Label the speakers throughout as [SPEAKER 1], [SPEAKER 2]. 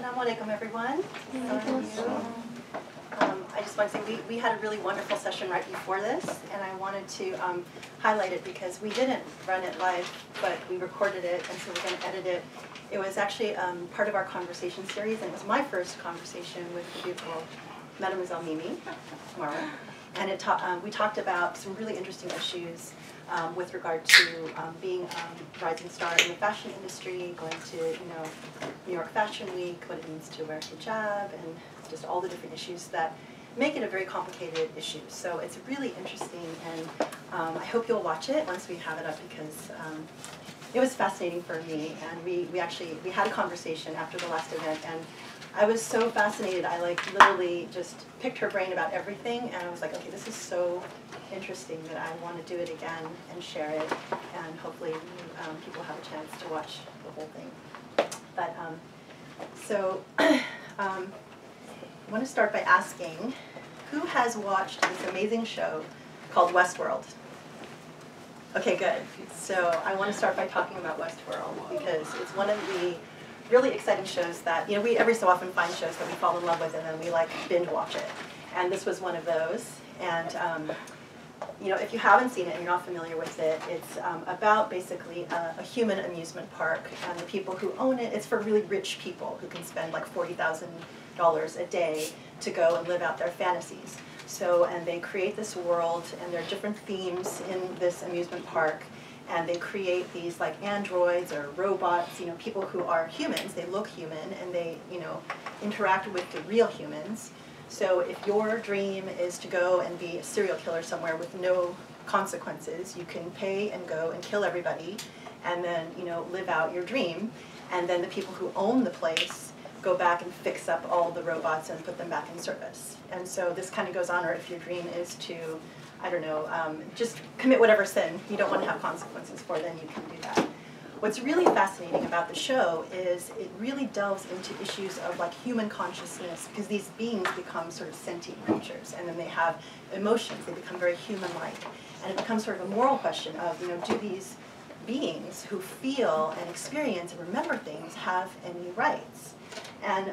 [SPEAKER 1] Assalamu alaikum, everyone. I just want to say we had a really wonderful session right before this, and I wanted to highlight it because we didn't run it live, but we recorded it, and so we're going to edit it. It was actually part of our conversation series, and it was my first conversation with the beautiful Mademoiselle Mimi Mara. And we talked about some really interesting issues with regard to being a rising star in the fashion industry, going to New York Fashion Week, what it means to wear hijab, and just all the different issues that make it a very complicated issue. So it's really interesting, and I hope you'll watch it once we have it up, because it was fascinating for me. And we had a conversation after the last event, and I was so fascinated. I literally just picked her brain about everything, and I was like, okay, this is so interesting that I want to do it again and share it, and hopefully people have a chance to watch the whole thing. But I want to start by asking, who has watched this amazing show called Westworld? Okay, good. So I want to start by talking about Westworld, because it's one of the really exciting shows that, we every so often find shows that we fall in love with and then we binge watch it. And this was one of those. And if you haven't seen it and you're not familiar with it, it's about basically a human amusement park, and the people who own it, it's for really rich people who can spend like $40,000 a day to go and live out their fantasies. So, and they create this world, and there are different themes in this amusement park, and they create these like androids or robots, people who are humans, they look human, and they, interact with the real humans. So if your dream is to go and be a serial killer somewhere with no consequences, you can pay and go and kill everybody, and then, live out your dream. And then the people who own the place go back and fix up all the robots and put them back in service. And so this kind of goes on, or if your dream is to, I don't know, just commit whatever sin you don't want to have consequences for, then you can do that. What's really fascinating about the show is it really delves into issues of human consciousness, because these beings become sort of sentient creatures, and then they have emotions, they become very human-like. And it becomes sort of a moral question of, do these beings who feel and experience and remember things have any rights? And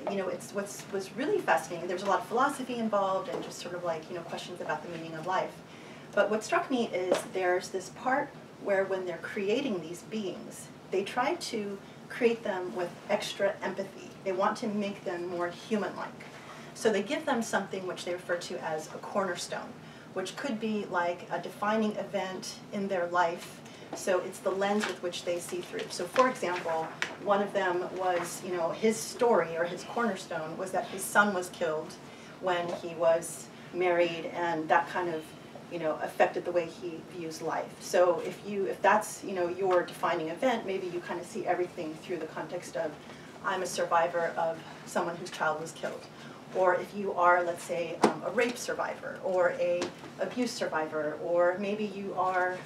[SPEAKER 1] it's what's really fascinating. There's a lot of philosophy involved, and just sort of questions about the meaning of life. But what struck me is there's this part where when they're creating these beings, they try to create them with extra empathy. They want to make them more human-like. So they give them something which they refer to as a cornerstone, which could be like a defining event in their life. So it's the lens with which they see through. So for example, one of them was, his story, or his cornerstone, was that his son was killed when he was married, and that kind of affected the way he views life. So if that's, your defining event, maybe you kind of see everything through the context of, I'm a survivor of someone whose child was killed. Or if you are, let's say, a rape survivor, or a abuse survivor, or maybe you are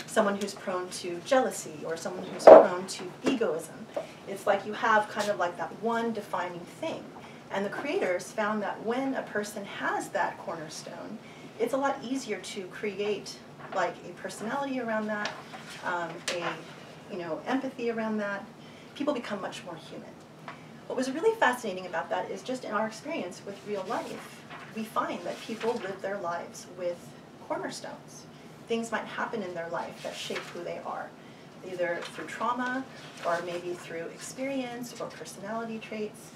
[SPEAKER 1] someone who's prone to jealousy, or someone who's prone to egoism. It's like you have kind of like that one defining thing. And the creators found that when a person has that cornerstone, it's a lot easier to create a personality around that, empathy around that. People become much more human. What was really fascinating about that is just in our experience with real life, we find that people live their lives with cornerstones. Things might happen in their life that shape who they are, either through trauma, or maybe through experience or personality traits.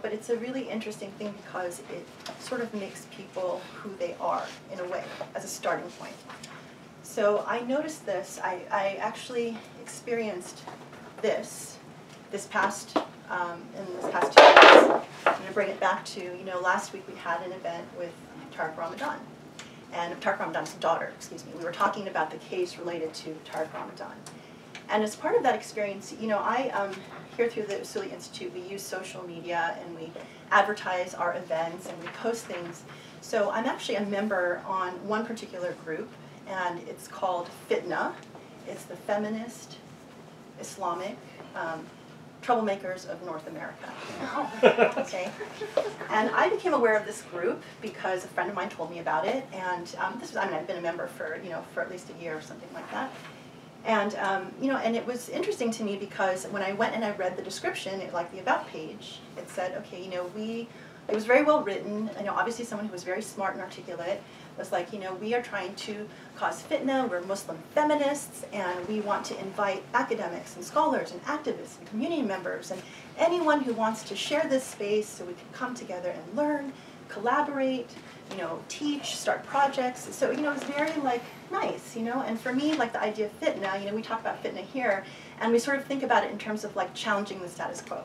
[SPEAKER 1] But it's a really interesting thing, because it sort of makes people who they are, in a way, as a starting point. So I noticed this. I actually experienced this past 2 weeks. I'm going to bring it back to, last week we had an event with Tariq Ramadan, and Tariq Ramadan's daughter, We were talking about the case related to Tariq Ramadan. And as part of that experience, here through the Usuli Institute, we use social media, and we advertise our events, and we post things. So I'm actually a member on one particular group, and it's called Fitna. It's the Feminist Islamic Troublemakers of North America. Okay. And I became aware of this group because a friend of mine told me about it, and I've been a member for, for at least a year or something like that. And, and it was interesting to me because when I went and I read the description, like the about page, it said, okay, it was very well written. Obviously someone who was very smart and articulate was like, we are trying to cause fitna, we're Muslim feminists, and we want to invite academics and scholars and activists and community members and anyone who wants to share this space so we can come together and learn, collaborate, teach, start projects. So, it was very, nice, and for me, the idea of fitna, we talk about fitna here, and we sort of think about it in terms of, challenging the status quo,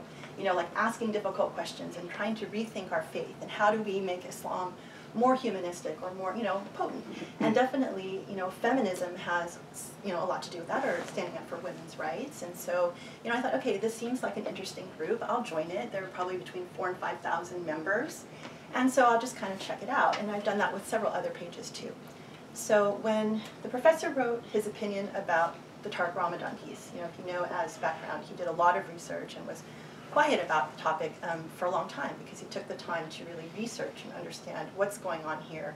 [SPEAKER 1] asking difficult questions and trying to rethink our faith, and how do we make Islam more humanistic or more, potent. And definitely, feminism has, a lot to do with that, or standing up for women's rights. And so, I thought, okay, this seems like an interesting group. I'll join it. There are probably between 4,000 and 5,000 members. And so I'll just kind of check it out. And I've done that with several other pages too. So when the professor wrote his opinion about the Tariq Ramadan piece, if you know as background, he did a lot of research and was quiet about the topic for a long time because he took the time to really research and understand what's going on here,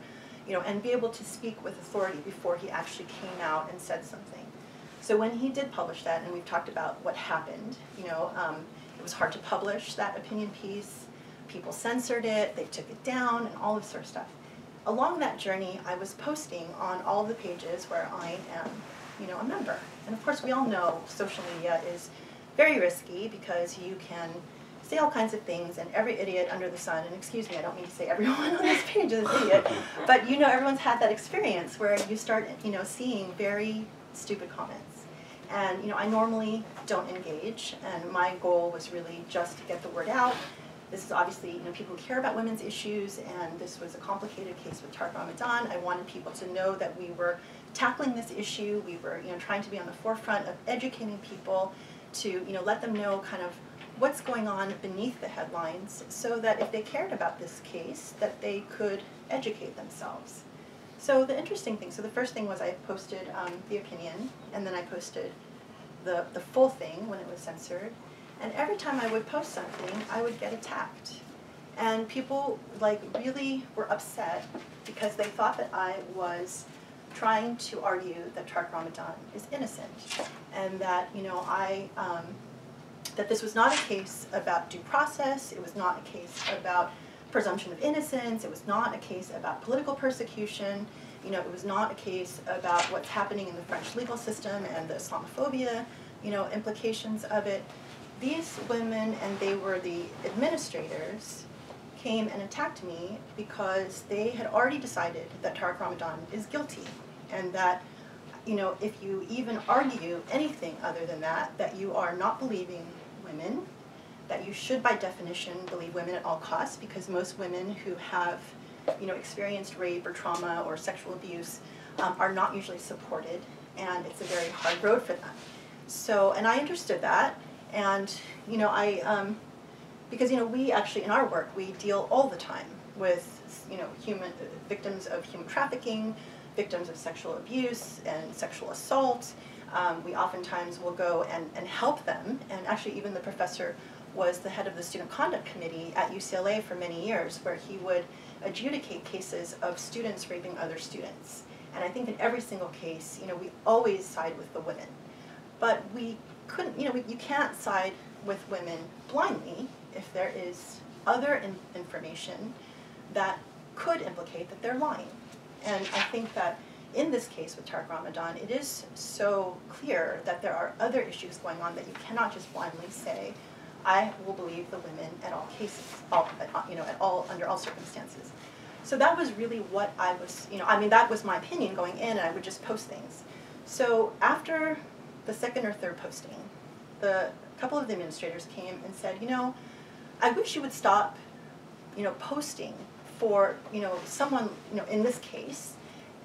[SPEAKER 1] and be able to speak with authority before he actually came out and said something. So when he did publish that, and we've talked about what happened, it was hard to publish that opinion piece. People censored it, they took it down, and all this sort of stuff. Along that journey, I was posting on all the pages where I am, a member. And of course, we all know social media is very risky because you can say all kinds of things, and every idiot under the sun, and excuse me, I don't mean to say everyone on this page is an idiot, but everyone's had that experience where you start, seeing very stupid comments. And, I normally don't engage, and my goal was really just to get the word out. This is obviously, people who care about women's issues, and this was a complicated case with Tariq Ramadan. I wanted people to know that we were tackling this issue. We were, trying to be on the forefront of educating people to, let them know kind of what's going on beneath the headlines so that if they cared about this case, that they could educate themselves. So the interesting thing, so the first thing was I posted the opinion, and then I posted the full thing when it was censored. And every time I would post something, I would get attacked. And people really were upset because they thought that I was trying to argue that Tariq Ramadan is innocent, and that that this was not a case about due process. It was not a case about presumption of innocence. It was not a case about political persecution. It was not a case about what's happening in the French legal system and the Islamophobia, implications of it. These women, and they were the administrators, came and attacked me because they had already decided that Tariq Ramadan is guilty, and that, if you even argue anything other than that, that you are not believing women, that you should by definition believe women at all costs, because most women who have, experienced rape or trauma or sexual abuse are not usually supported, and it's a very hard road for them. So, and I understood that. And, because, we actually, in our work, we deal all the time with, victims of human trafficking, victims of sexual abuse and sexual assault. We oftentimes will go and help them. And actually, even the professor was the head of the student conduct committee at UCLA for many years, where he would adjudicate cases of students raping other students. And I think in every single case, we always side with the women. But we couldn't, you can't side with women blindly if there is other information that could implicate that they're lying. And I think that in this case with Tariq Ramadan, it is so clear that there are other issues going on that you cannot just blindly say, I will believe the women at all cases, under all circumstances. So that was really what I was, that was my opinion going in, and I would just post things. So after the second or third posting, a couple of the administrators came and said, I wish you would stop, posting for, someone, in this case.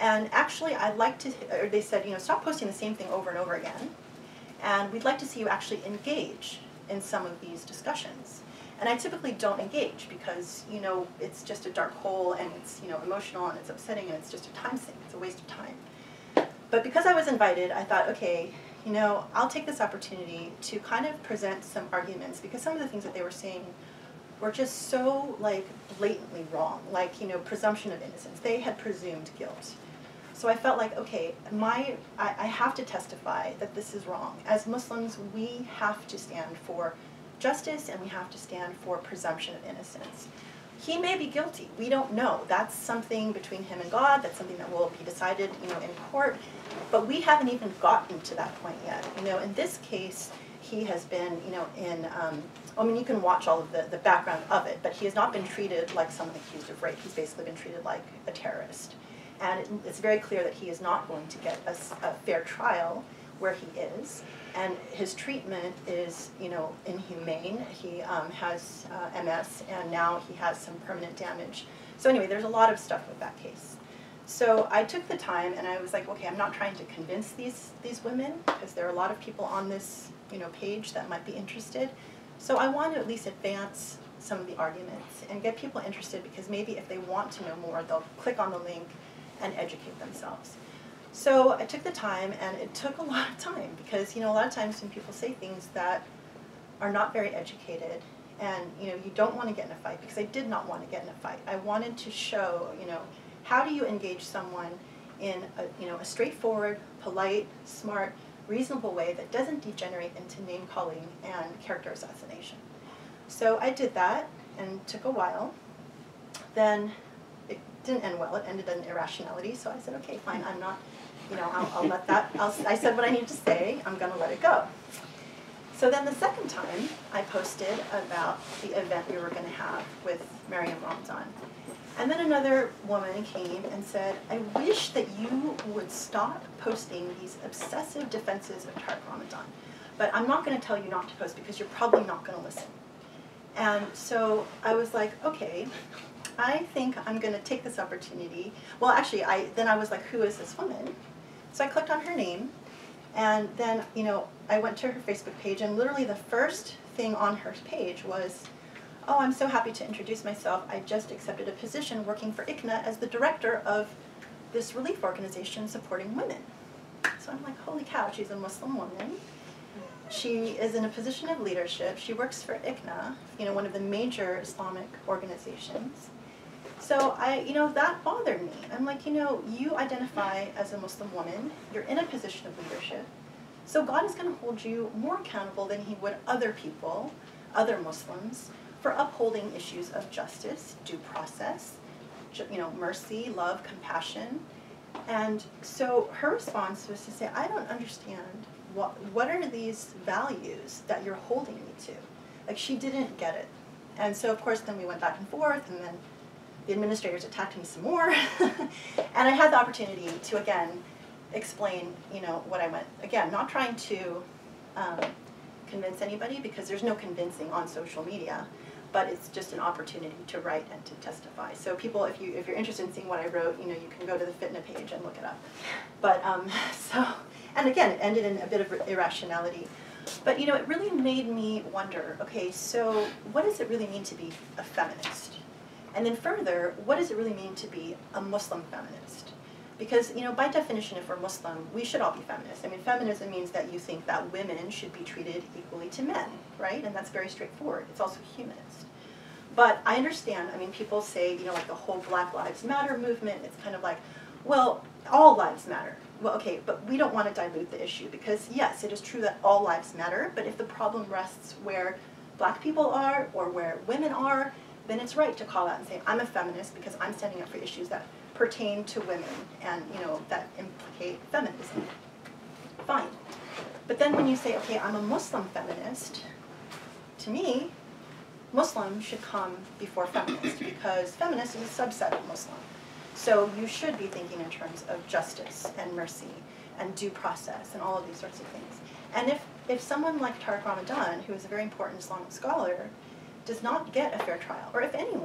[SPEAKER 1] And actually, I'd like to, or they said, stop posting the same thing over and over again. And we'd like to see you actually engage in some of these discussions. And I typically don't engage because, it's just a dark hole, and it's, emotional, and it's upsetting, and it's just a time sink. It's a waste of time. But because I was invited, I thought, okay, I'll take this opportunity to kind of present some arguments, because some of the things that they were saying were just so, blatantly wrong. Presumption of innocence. They had presumed guilt. So I felt like, okay, I have to testify that this is wrong. As Muslims, we have to stand for justice, and we have to stand for presumption of innocence. He may be guilty. We don't know. That's something between him and God. That's something that will be decided, in court. But we haven't even gotten to that point yet. In this case, he has been, you can watch all of the background of it, but he has not been treated like someone accused of rape. He's basically been treated like a terrorist. And it's very clear that he is not going to get a fair trial where he is. And his treatment is, inhumane. He has MS, and now he has some permanent damage. So anyway, there's a lot of stuff with that case. So I took the time, and I was like, okay, I'm not trying to convince these women, because there are a lot of people on this, page that might be interested. So I want to at least advance some of the arguments and get people interested, because maybe if they want to know more, they'll click on the link and educate themselves. So I took the time, and it took a lot of time, because a lot of times when people say things that are not very educated, and you don't want to get in a fight, because I did not want to get in a fight. I wanted to show, how do you engage someone in a straightforward, polite, smart, reasonable way that doesn't degenerate into name calling and character assassination. So I did that, and it took a while. Then it didn't end well. It ended in irrationality. So I said, okay, fine. I'm not. I'll let that, I said what I need to say, I'm going to let it go. So then the second time, I posted about the event we were going to have with Maryam Ramzan. And then another woman came and said, I wish that you would stop posting these obsessive defenses of Tariq Ramadan. But I'm not going to tell you not to post, because you're probably not going to listen. And so I was like, okay, I think I'm going to take this opportunity. Well, actually, then I was like, who is this woman? So I clicked on her name, and then, I went to her Facebook page, and literally the first thing on her page was, oh, I'm so happy to introduce myself. I just accepted a position working for ICNA as the director of this relief organization supporting women. So I'm like, holy cow, she's a Muslim woman. She is in a position of leadership. She works for ICNA, one of the major Islamic organizations. So that bothered me. I'm like, you identify as a Muslim woman, you're in a position of leadership, so God is going to hold you more accountable than he would other people, other Muslims, for upholding issues of justice, due process, mercy, love, compassion. And so her response was to say, I don't understand, what are these values that you're holding me to? Like, she didn't get it. And so, of course, then we went back and forth, and then the administrators attacked me some more. And I had the opportunity to, again, explain, what I went. Again, not trying to convince anybody, because there's no convincing on social media, but it's just an opportunity to write and to testify. So people, if you're interested in seeing what I wrote, you can go to the Fitna page and look it up. But and again, it ended in a bit of irrationality. But it really made me wonder, okay, so what does it really mean to be a feminist? And then further, what does it really mean to be a Muslim feminist? Because, by definition, if we're Muslim, we should all be feminists. I mean, feminism means that you think that women should be treated equally to men, right? And that's very straightforward. It's also humanist. But I understand, people say, like the whole Black Lives Matter movement, it's kind of like, well, all lives matter. Well, okay, but we don't want to dilute the issue, because yes, it is true that all lives matter, but if the problem rests where Black people are or where women are, then it's right to call out and say, I'm a feminist because I'm standing up for issues that pertain to women and, that implicate feminism. Fine. But then when you say, okay, I'm a Muslim feminist, to me, Muslim should come before feminist, because feminist is a subset of Muslim. So you should be thinking in terms of justice and mercy and due process and all of these sorts of things. And if someone like Tariq Ramadan, who is a very important Islamic scholar, does not get a fair trial, or if any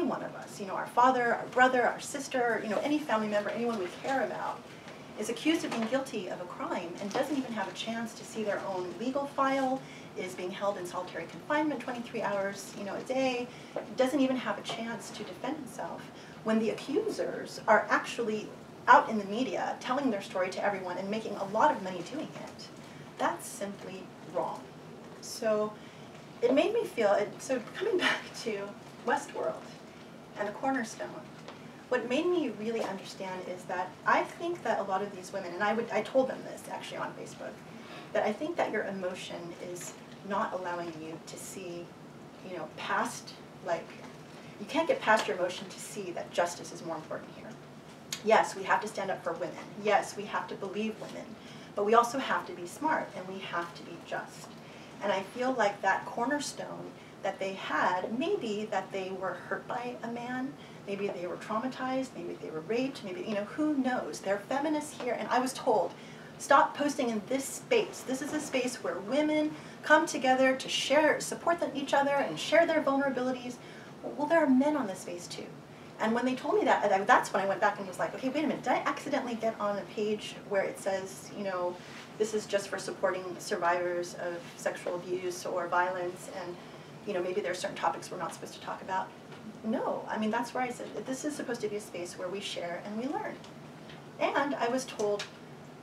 [SPEAKER 1] one of us, our father, our brother, our sister, any family member, anyone we care about, is accused of being guilty of a crime and doesn't even have a chance to see their own legal file, is being held in solitary confinement 23 hours, a day, doesn't even have a chance to defend himself, when the accusers are actually out in the media telling their story to everyone and making a lot of money doing it, that's simply wrong. So it made me feel, so coming back to Westworld and the cornerstone, what made me really understand is that I think that a lot of these women, and I told them this actually on Facebook, that I think that your emotion is not allowing you to see, past, like, you can't get past your emotion to see that justice is more important here. Yes, we have to stand up for women. Yes, we have to believe women. But we also have to be smart, and we have to be just. And I feel like that cornerstone that they had, maybe that they were hurt by a man, maybe they were traumatized, maybe they were raped, maybe, who knows? They're feminists here, and I was told, stop posting in this space. This is a space where women come together to share, support each other and share their vulnerabilities. Well, there are men on this space too. And when they told me that, that's when I went back and was like, okay, wait a minute, did I accidentally get on a page where it says, this is just for supporting survivors of sexual abuse or violence, and maybe there are certain topics we're not supposed to talk about? No, I mean, that's where I said, this is supposed to be a space where we share and we learn. And I was told,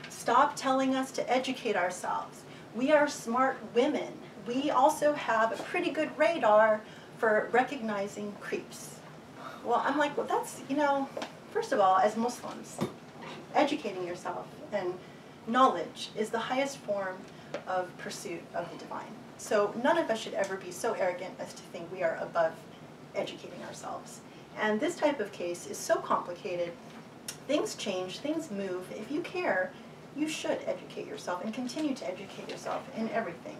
[SPEAKER 1] stop telling us to educate ourselves. We are smart women. We also have a pretty good radar for recognizing creeps. Well, I'm like, well, that's, first of all, as Muslims, educating yourself and knowledge is the highest form of pursuit of the divine. So none of us should ever be so arrogant as to think we are above educating ourselves. And this type of case is so complicated. Things change, things move. If you care, you should educate yourself and continue to educate yourself in everything.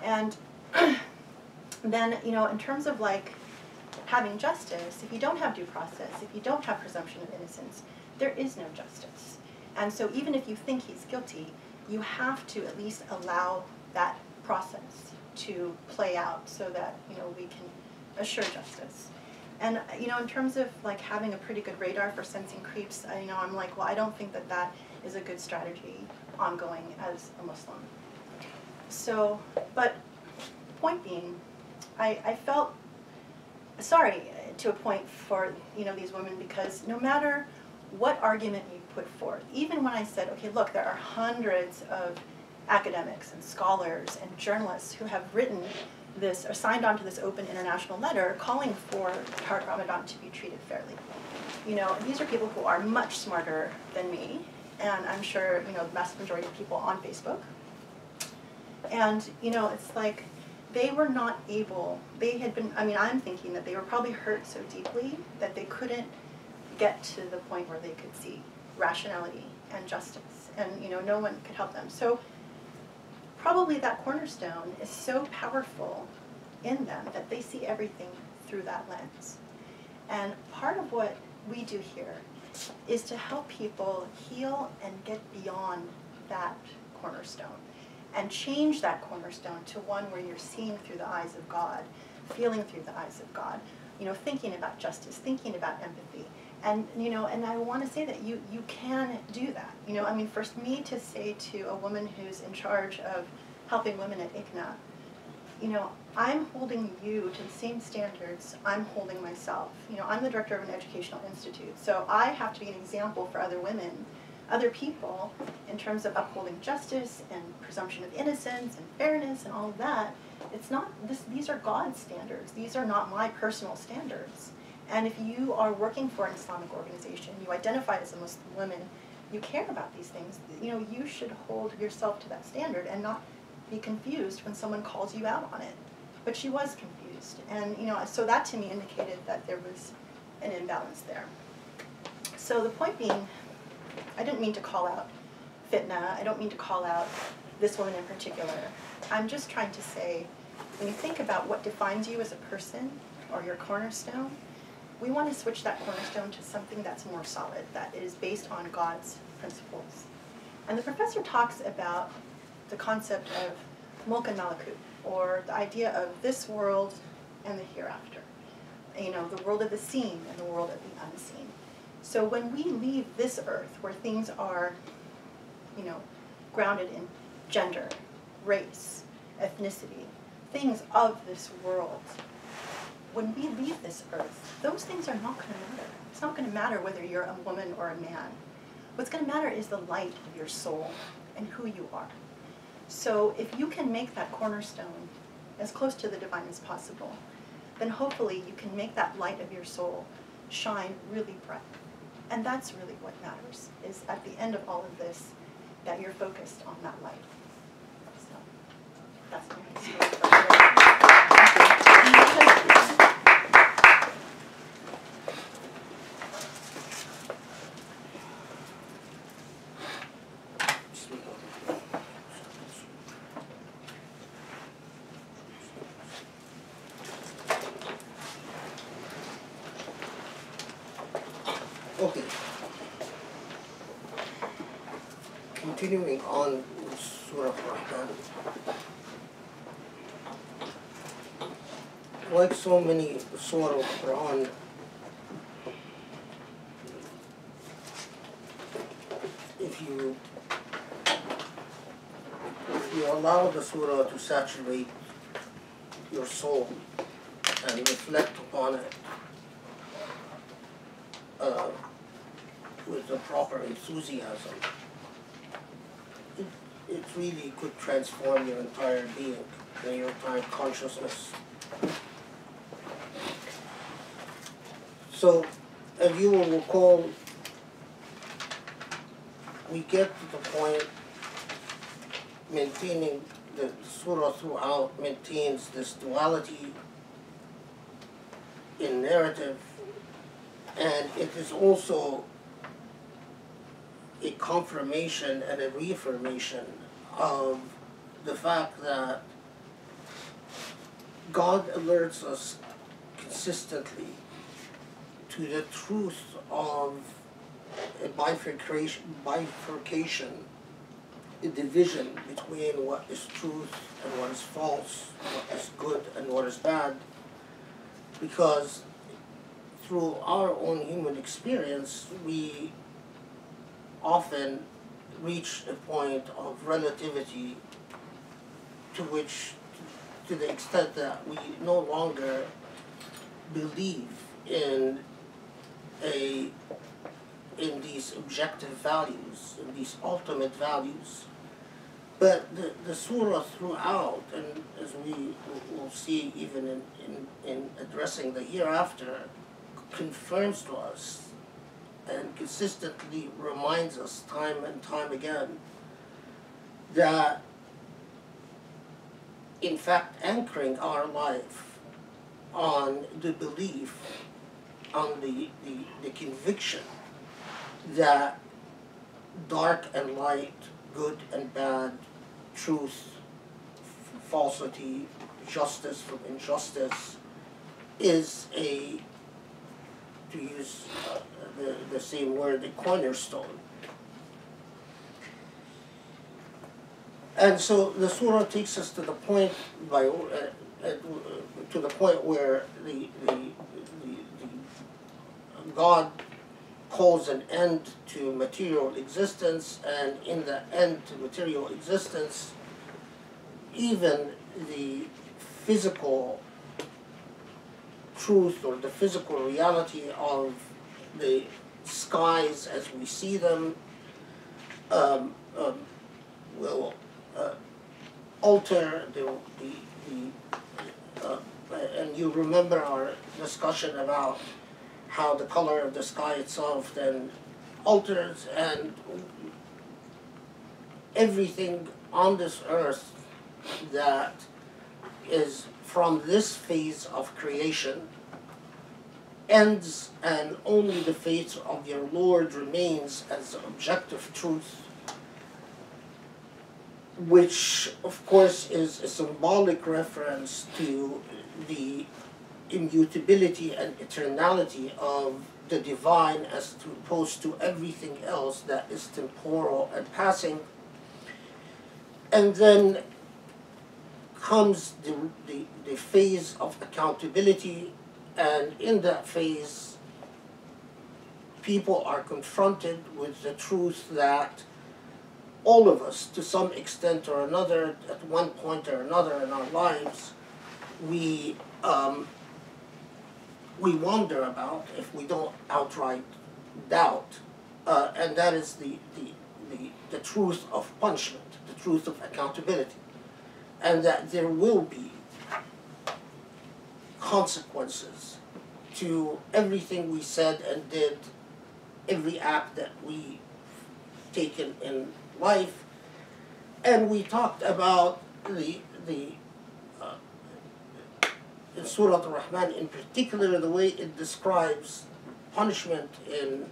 [SPEAKER 1] And then, in terms of like having justice, if you don't have due process, if you don't have presumption of innocence, there is no justice. And so even if you think he's guilty, you have to at least allow that process to play out so that, we can assure justice. And, in terms of like having a pretty good radar for sensing creeps, I'm like, well, I don't think that that is a good strategy ongoing as a Muslim. So, but point being, I felt sorry to a point for, these women, because no matter what argument you put forth, even when I said, okay, look, there are hundreds of academics and scholars and journalists who have written this, or signed on to this open international letter calling for Halaqa Ramadan to be treated fairly. These are people who are much smarter than me, and I'm sure, the vast majority of people on Facebook. And, it's like, they were not able, they had been, I'm thinking that they were probably hurt so deeply that they couldn't get to the point where they could see rationality and justice, and, no one could help them. So probably that cornerstone is so powerful in them that they see everything through that lens. And part of what we do here is to help people heal and get beyond that cornerstone and change that cornerstone to one where you're seeing through the eyes of God, feeling through the eyes of God, thinking about justice, thinking about empathy. And, and I want to say that you can do that. For me to say to a woman who's in charge of helping women at ICNA, I'm holding you to the same standards I'm holding myself. I'm the director of an educational institute, so I have to be an example for other women, other people, in terms of upholding justice and presumption of innocence and fairness and all of that. It's not, these are God's standards. These are not my personal standards. And if you are working for an Islamic organization, you identify as a Muslim woman, you care about these things, you should hold yourself to that standard and not be confused when someone calls you out on it. But she was confused. And, so that to me indicated that there was an imbalance there. So the point being, I didn't mean to call out fitna. I don't mean to call out this woman in particular. I'm just trying to say, when you think about what defines you as a person or your cornerstone, we want to switch that cornerstone to something that's more solid, that is based on God's principles. And the professor talks about the concept of mulk and malakut, or the idea of this world and the hereafter. The world of the seen and the world of the unseen. So when we leave this earth, where things are, grounded in gender, race, ethnicity, things of this world, when we leave this earth, those things are not going to matter. It's not going to matter whether you're a woman or a man. What's going to matter is the light of your soul and who you are. So if you can make that cornerstone as close to the divine as possible, then hopefully you can make that light of your soul shine really bright. And that's really what matters, is at the end of all of this, that you're focused on that light. So that's my story.
[SPEAKER 2] Okay. Continuing on with Surah al Rahman. Like so many Surah al-Quran, if you allow the surah to saturate your soul and reflect upon it with the proper enthusiasm, it really could transform your entire being and your entire consciousness. So, as you will recall, we get to the point maintaining the surah throughout maintains this duality in narrative, and it is also a confirmation and a reaffirmation of the fact that God alerts us consistently to the truth of a bifurcation, a division between what is truth and what is false, what is good and what is bad, because through our own human experience, we often reach a point of relativity to which, to the extent that we no longer believe in these objective values, in these ultimate values. But the surah throughout, and as we will see even in addressing the hereafter, confirms to us and consistently reminds us time and time again that, in fact, anchoring our life on the belief, on the conviction that dark and light, good and bad, truth, falsity, justice from injustice, is a, to use the same word, a cornerstone. And so the surah takes us to the point where God calls an end to material existence, and in the end to material existence, even the physical truth or the physical reality of the skies as we see them will alter and you remember our discussion about how the color of the sky itself then alters, and everything on this earth that is from this phase of creation ends, and only the face of your Lord remains as objective truth, which of course is a symbolic reference to the immutability and eternality of the divine as opposed to everything else that is temporal and passing. And then comes the phase of accountability, and in that phase people are confronted with the truth that all of us, to some extent or another, at one point or another in our lives, we wonder about, if we don't outright doubt, and that is the truth of punishment, the truth of accountability, and that there will be consequences to everything we said and did, every act that we taken in life, and we talked about in Surah al Rahman in particular, the way it describes punishment in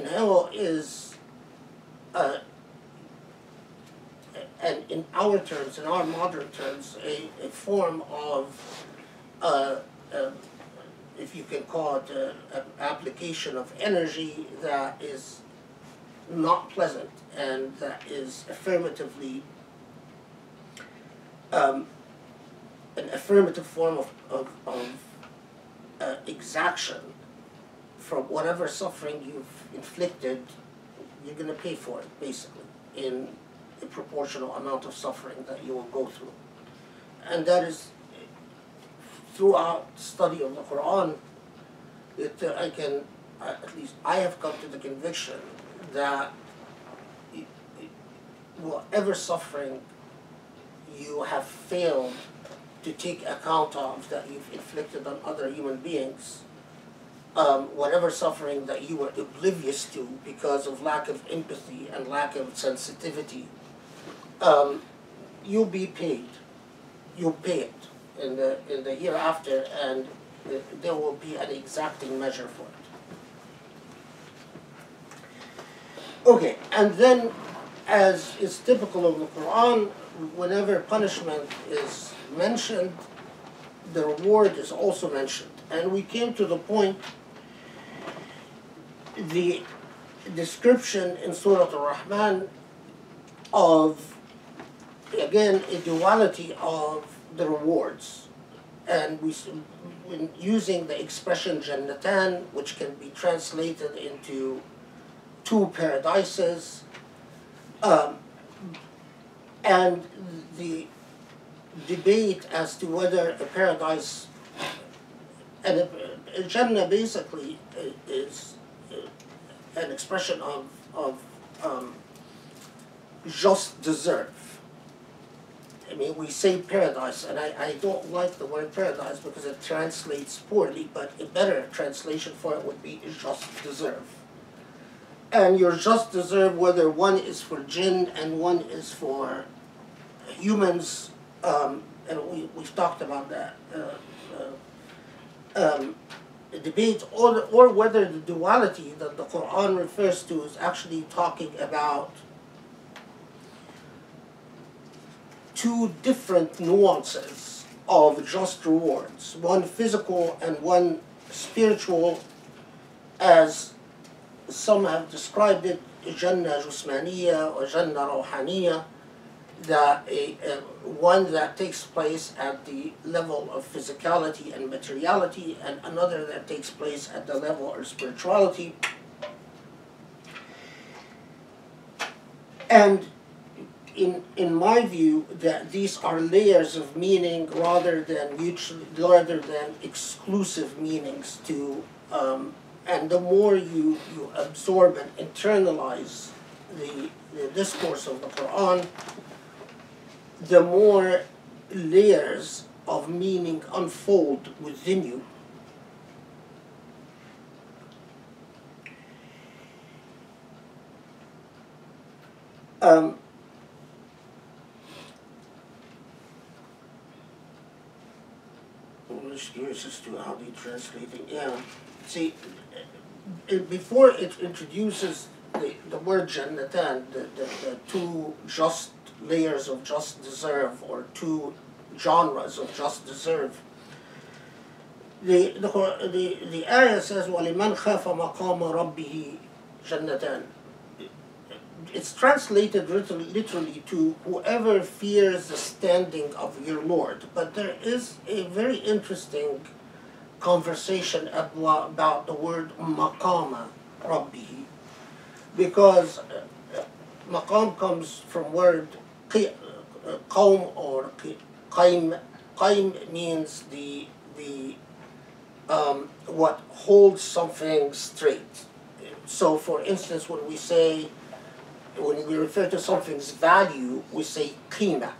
[SPEAKER 2] hell is, and in our terms, in our modern terms, a form of, if you can call it an application of energy that is not pleasant and that is affirmatively an affirmative form of exaction from whatever suffering you've inflicted. You're going to pay for it, basically, in a proportional amount of suffering that you will go through. And that is, throughout study of the Quran, at least I have come to the conviction that whatever suffering you have failed to take account of that you've inflicted on other human beings, whatever suffering that you were oblivious to because of lack of empathy and lack of sensitivity, you'll be paid. You'll pay it in the hereafter, and there will be an exacting measure for it. Okay, and then, as is typical of the Quran, whenever punishment is mentioned, the reward is also mentioned. And we came to the point, the description in Surah al Rahman of, again, a duality of the rewards. And when using the expression Jannatan, which can be translated into two paradises, and the debate as to whether a paradise, and a Jannah basically is an expression of just deserve. I mean, we say paradise, and I don't like the word paradise because it translates poorly, but a better translation for it would be just deserve. And your just deserve, whether one is for jinn and one is for humans, and we've talked about that debate, or whether the duality that the Quran refers to is actually talking about two different nuances of just rewards, one physical and one spiritual, as some have described it, Jannah Jusmaniya or Jannah Rawhaniya, that one that takes place at the level of physicality and materiality, and another that takes place at the level of spirituality. And in my view, that these are layers of meaning rather than exclusive meanings to, and the more you absorb and internalize the discourse of the Quran, the more layers of meaning unfold within you. I'm just curious as to how they translate it. Yeah. See, before it introduces the word Jannatan, the two just layers of just deserve, or two genres of just deserve, the ayah says, وَلِمَنْ خَافَ مَقَامَ رَبِّهِ جَنَّتَانِ. It's translated literally to whoever fears the standing of your Lord. But there is a very interesting conversation about the word maqama rabbihi, because maqam comes from word qawm or qaim. Qaim means the what holds something straight. So, for instance, when we refer to something's value, we say qima.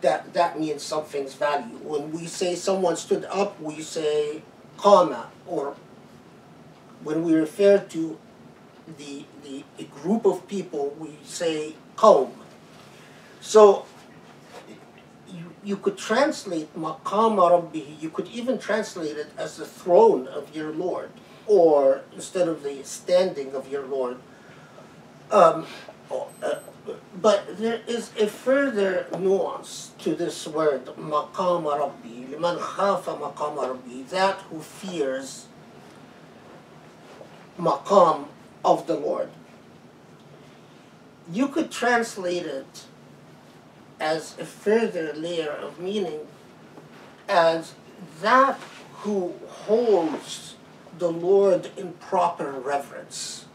[SPEAKER 2] that means something's value. When we say someone stood up, we say qama, or when we refer to a group of people, we say qawm. So you could translate maqama rabbihi, you could even translate it as the throne of your Lord, or instead of the standing of your Lord. But there is a further nuance to this word, maqama rabbi, liman khafa maqama rabbi, that who fears maqam of the Lord. You could translate it as a further layer of meaning as that who holds the Lord in proper reverence.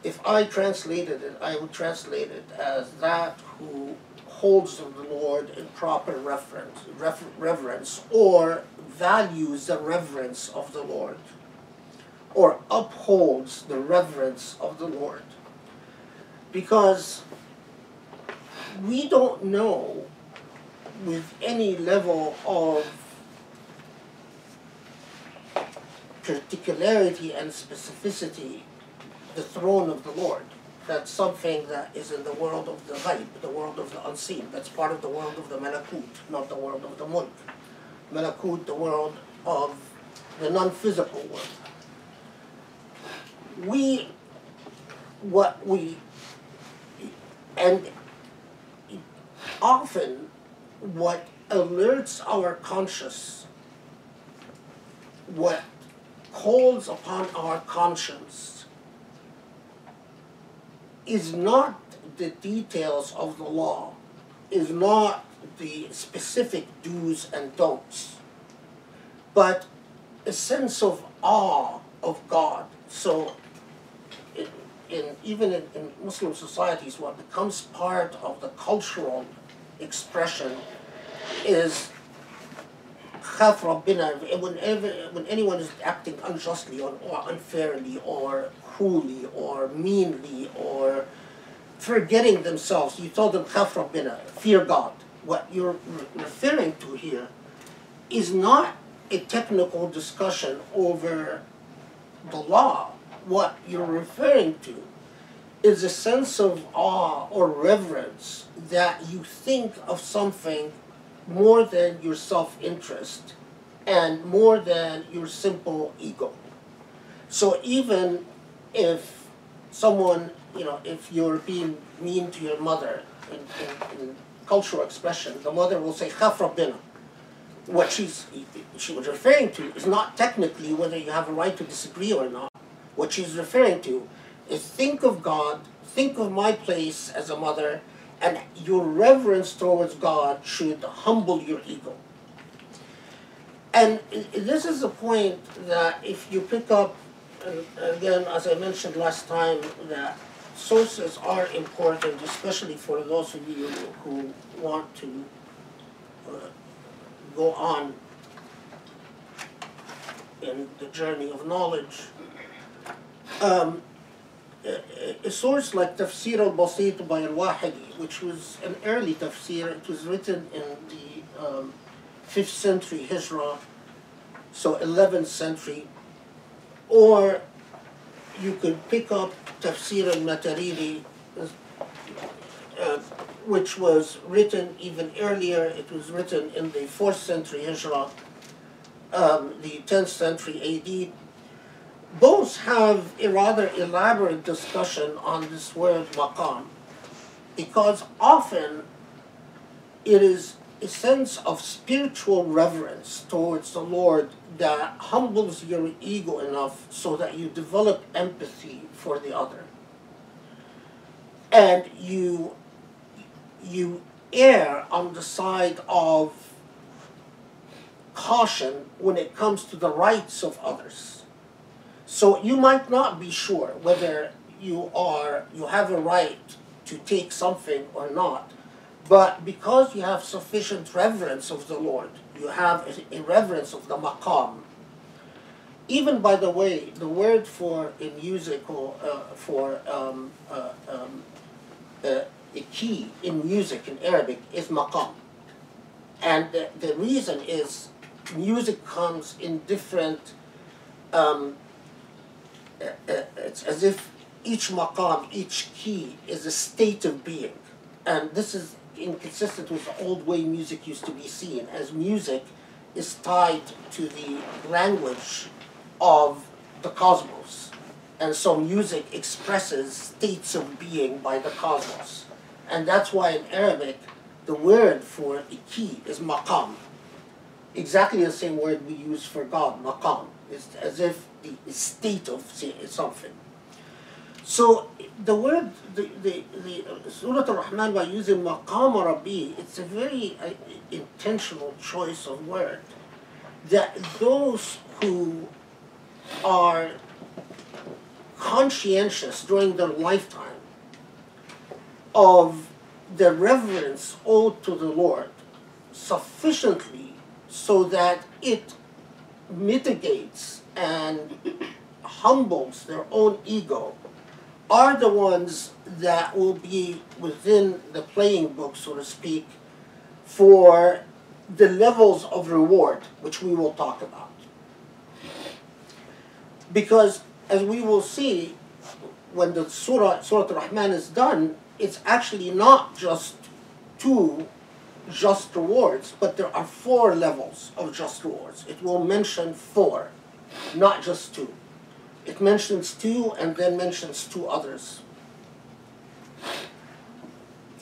[SPEAKER 2] If I translated it, I would translate it as that who holds the Lord in proper reverence, or values the reverence of the Lord, or upholds the reverence of the Lord. Because we don't know with any level of particularity and specificity the throne of the Lord. That's something that is in the world of the ghaib, the world of the unseen. That's part of the world of the malakut, not the world of the mulk. Malakut, the world of the non-physical world. And often what alerts our conscience, what calls upon our conscience, is not the details of the law, is not the specific do's and don'ts, but a sense of awe of God. So even in Muslim societies, what becomes part of the cultural expression is khaf Rabbina. When anyone is acting unjustly or unfairly or cruelly or meanly or forgetting themselves, you told them khaf Rabbina, fear God. What you're referring to here is not a technical discussion over the law. What you're referring to is a sense of awe or reverence that you think of something more than your self-interest and more than your simple ego. So even if someone, if you're being mean to your mother in cultural expression, the mother will say, khaf Rabbina. What she was referring to is not technically whether you have a right to disagree or not. What she's referring to is think of God, think of my place as a mother, and your reverence towards God should humble your ego. And this is a point that if you pick up, and again, as I mentioned last time, that sources are important, especially for those of you who want to go on in the journey of knowledge. A source like Tafsir al-Basit by al-Wahidi, which was an early tafsir, it was written in the 5th century Hijrah, so 11th century, or you could pick up Tafsir al-Mataridi, which was written even earlier. It was written in the 4th century Hijrah, the 10th century AD. Both have a rather elaborate discussion on this word maqam, because often it is a sense of spiritual reverence towards the Lord that humbles your ego enough so that you develop empathy for the other. And you err on the side of caution when it comes to the rights of others. So you might not be sure whether you have a right to take something or not, but because you have sufficient reverence of the Lord, you have a reverence of the maqam. Even, by the way, the word for in music or a key in music in Arabic is maqam. And the reason is music comes in different, it's as if each maqam, each key is a state of being. And this is inconsistent with the old way music used to be seen, as music is tied to the language of the cosmos. And so music expresses states of being by the cosmos. And that's why in Arabic, the word for a key is maqam. Exactly the same word we use for God, maqam. It's as if the state of something. So the word, the Surah al Rahman, by using maqam Rabbi, it's a very intentional choice of word. That those who are conscientious during their lifetime of the reverence owed to the Lord sufficiently so that it mitigates and humbles their own ego are the ones that will be within the playing book, so to speak, for the levels of reward, which we will talk about. Because, as we will see, when the Surah al Rahman is done, it's actually not just 2 just rewards, but there are 4 levels of just rewards. It will mention 4, not just 2. It mentions 2 and then mentions 2 others.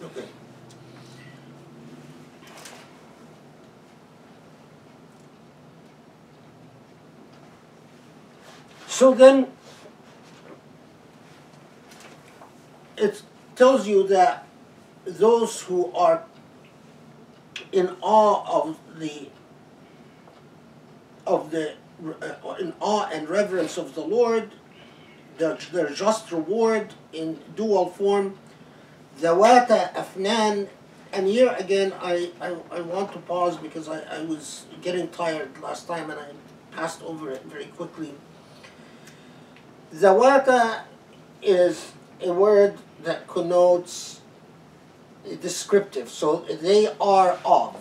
[SPEAKER 2] Okay. So then, it tells you that those who are in awe in awe and reverence of the Lord, their just reward in dual form, Zawata Afnan. And here again, I want to pause because I was getting tired last time and I passed over it very quickly. Zawata is a word that connotes descriptive. So they are of.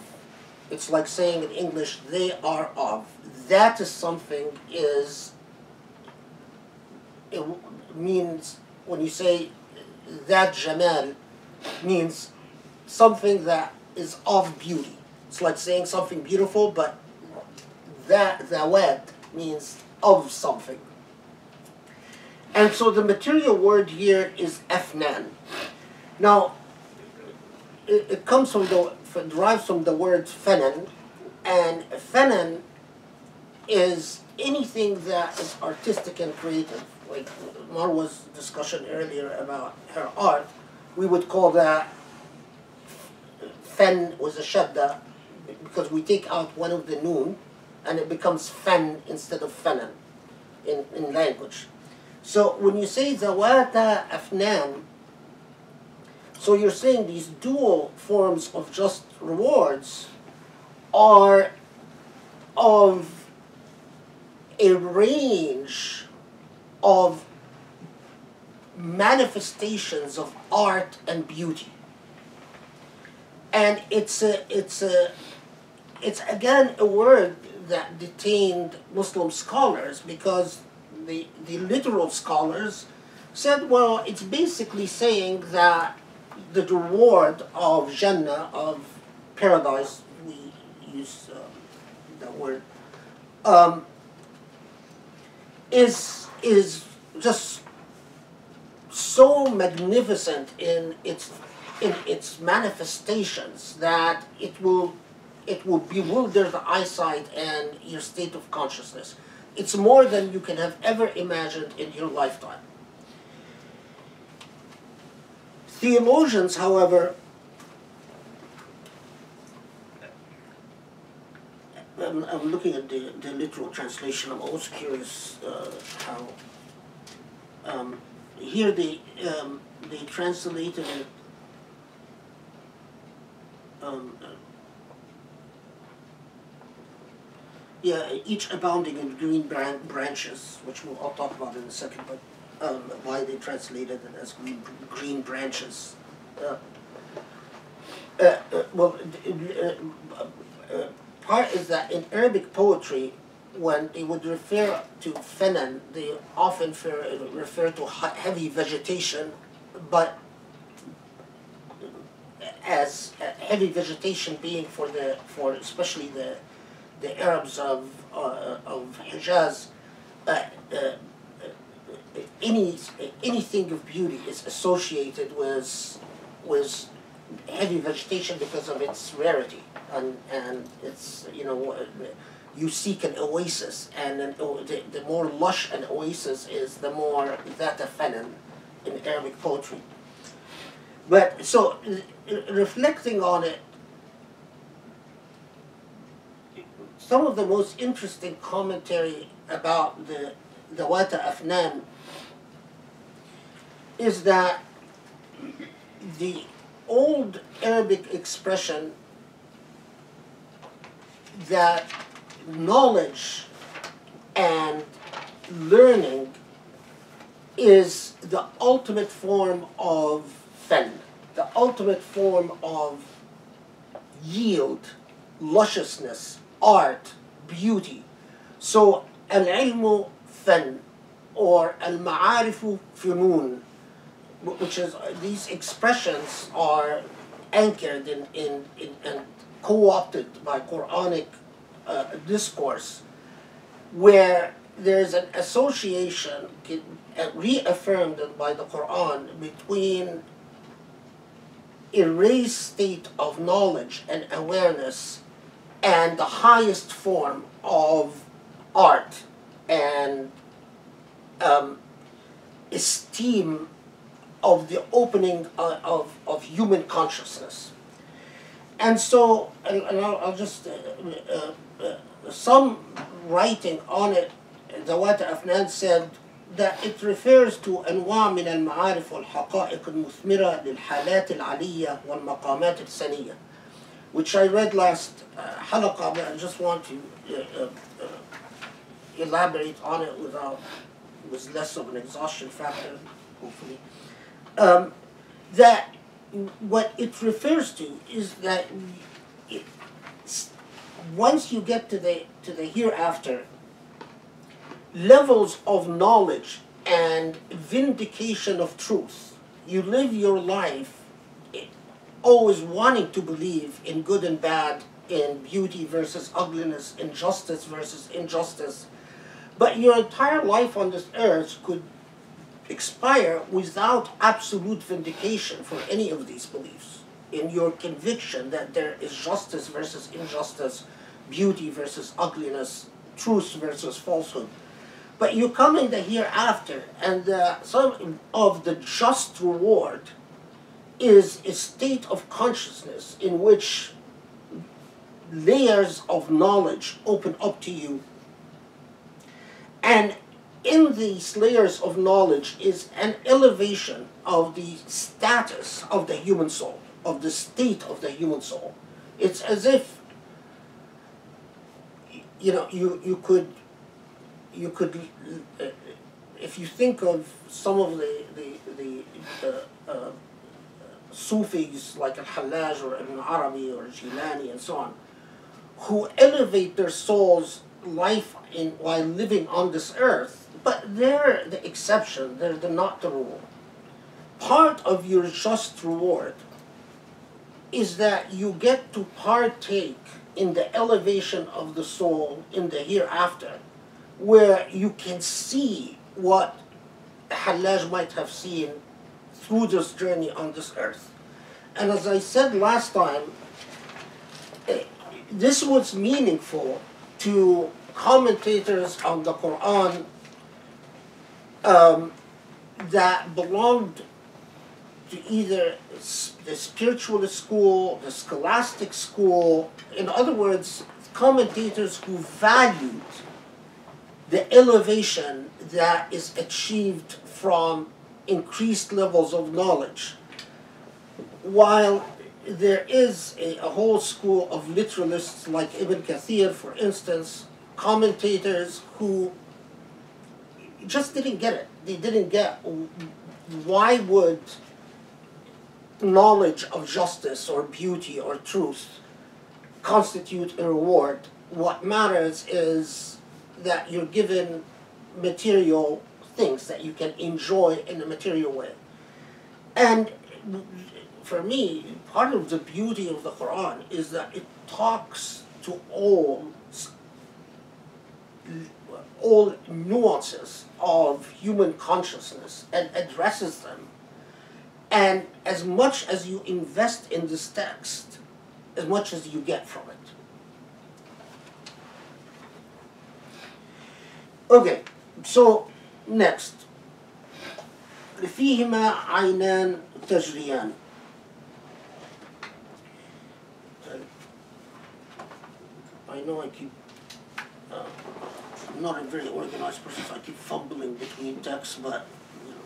[SPEAKER 2] It's like saying in English, they are of. That is something is, it means, when you say that Jamal, means something that is of beauty. It's like saying something beautiful, but that Zawat means of something. And so the material word here is afnan. Now, it comes from derives from the word fanan, and fanan is anything that is artistic and creative. Like Marwa's discussion earlier about her art, we would call that fan was a shadda, because we take out one of the noon, and it becomes fan instead of fanan in language. So when you say zawata afnan, so you're saying these dual forms of just rewards are of a range of manifestations of art and beauty. And it's again a word that detained Muslim scholars, because the literal scholars said, well, it's basically saying that the reward of Jannah, of paradise, we use that word, is just so magnificent in its manifestations that it will bewilder the eyesight and your state of consciousness. It's more than you can have ever imagined in your lifetime. Theologians, however, I'm looking at the literal translation. I'm always curious how here they translated it. Yeah, each abounding in green branches, which I'll talk about in a second, but why they translated it as green branches. well, part is that in Arabic poetry, when they would refer to fenan, they often refer to heavy vegetation, but as heavy vegetation being for especially the Arabs of Hijaz, anything of beauty is associated with heavy vegetation because of its rarity, and it's, you know, you seek an oasis, and the more lush an oasis is, the more that fenan in Arabic poetry. But so reflecting on it, some of the most interesting commentary about the Wata Afnan is that the old Arabic expression that knowledge and learning is the ultimate form of fen, the ultimate form of yield, lusciousness, art, beauty. So al-ilmu fen, or al-ma'arifu funun, which is, these expressions are anchored in and co-opted by Quranic discourse, where there's an association reaffirmed by the Quran between a raised state of knowledge and awareness and the highest form of art and esteem of the opening of human consciousness. And so, and I'll just, some writing on it, Zawat Afnan said that it refers to أنواع من المعارف والحقائق المثمرة للحالات العلية والمقامات السنية, which I read last Halaqa, but I just want to elaborate on it with less of an exhaustion factor, hopefully. That what it refers to is that once you get to the hereafter, levels of knowledge and vindication of truth, you live your life always wanting to believe in good and bad, in beauty versus ugliness, in justice versus injustice, but your entire life on this earth could expire without absolute vindication for any of these beliefs, in your conviction that there is justice versus injustice, beauty versus ugliness, truth versus falsehood. But you come in the hereafter, and some of the just reward is a state of consciousness in which layers of knowledge open up to you, and in these layers of knowledge is an elevation of the status of the human soul, of the state of the human soul. It's as if, you know, you could, if you think of some of the Sufis like Al-Hallaj or Ibn Arabi or Jilani and so on, who elevate their souls life while living on this earth, but they're the exception, they're not the rule. Part of your just reward is that you get to partake in the elevation of the soul in the hereafter, where you can see what Hallaj might have seen through this journey on this earth. And as I said last time, this was meaningful to commentators on the Quran that belonged to either the spiritualist school, the scholastic school, in other words, commentators who valued the elevation that is achieved from increased levels of knowledge, while there is a whole school of literalists like Ibn Kathir, for instance, commentators who just didn't get it. They didn't get why would knowledge of justice or beauty or truth constitute a reward. What matters is that you're given material things that you can enjoy in a material way. And for me, part of the beauty of the Quran is that it talks to all nuances of human consciousness and addresses them. And as much as you invest in this text, as much as you get from it. Okay, so next. فيهما عينان تجريان. I know I keep, I'm not a very organized person, so I keep fumbling between texts, but, you know.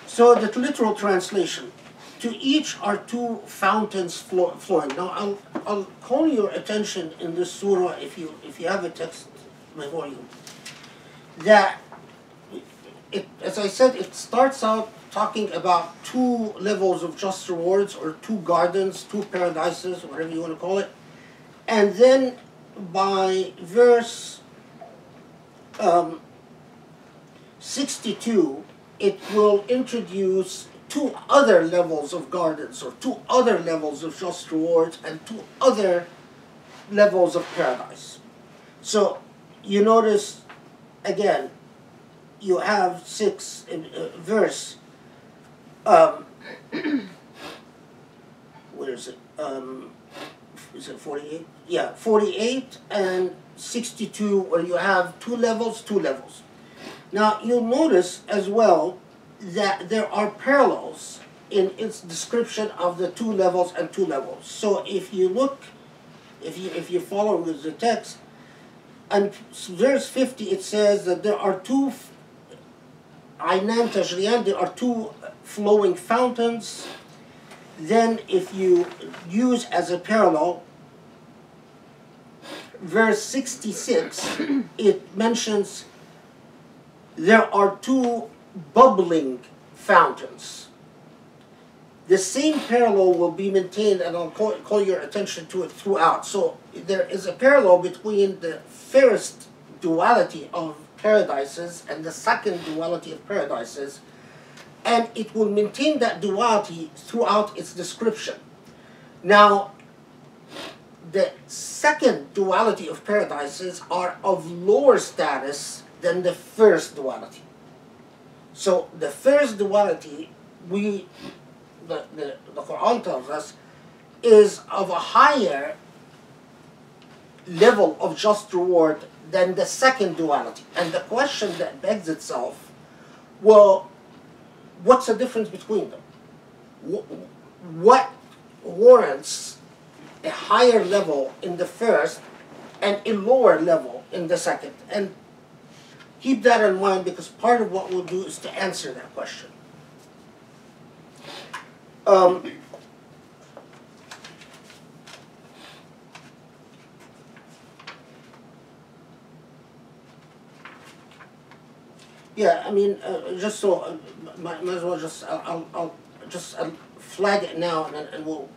[SPEAKER 2] So the literal translation, to each are two fountains flowing. Now I'll call your attention in this surah, if you have a text before you, that as I said, it starts out talking about two levels of just rewards, or two gardens, two paradises, whatever you want to call it. And then by verse 62, it will introduce two other levels of gardens, or two other levels of just rewards, and two other levels of paradise. So you notice, again, you have verse, where is it? Is it 48? Yeah, 48 and 62, where you have two levels. Now, you'll notice as well that there are parallels in its description of the two levels and two levels. So if you look, if you follow with the text, and verse 50, it says that there are two عينان تجريان, there are two flowing fountains. Then if you use as a parallel, verse 66, it mentions there are two bubbling fountains. The same parallel will be maintained, and I'll call your attention to it throughout. So there is a parallel between the first duality of paradises and the second duality of paradises, and it will maintain that duality throughout its description. Now, the second duality of paradises are of lower status than the first duality. So the first duality, the Quran tells us, is of a higher level of just reward than the second duality. And the question that begs itself, well, what's the difference between them? What warrants a higher level in the first and a lower level in the second? And keep that in mind, because part of what we'll do is to answer that question. Yeah, I mean, just so, might as well just, I'll just flag it now, and we'll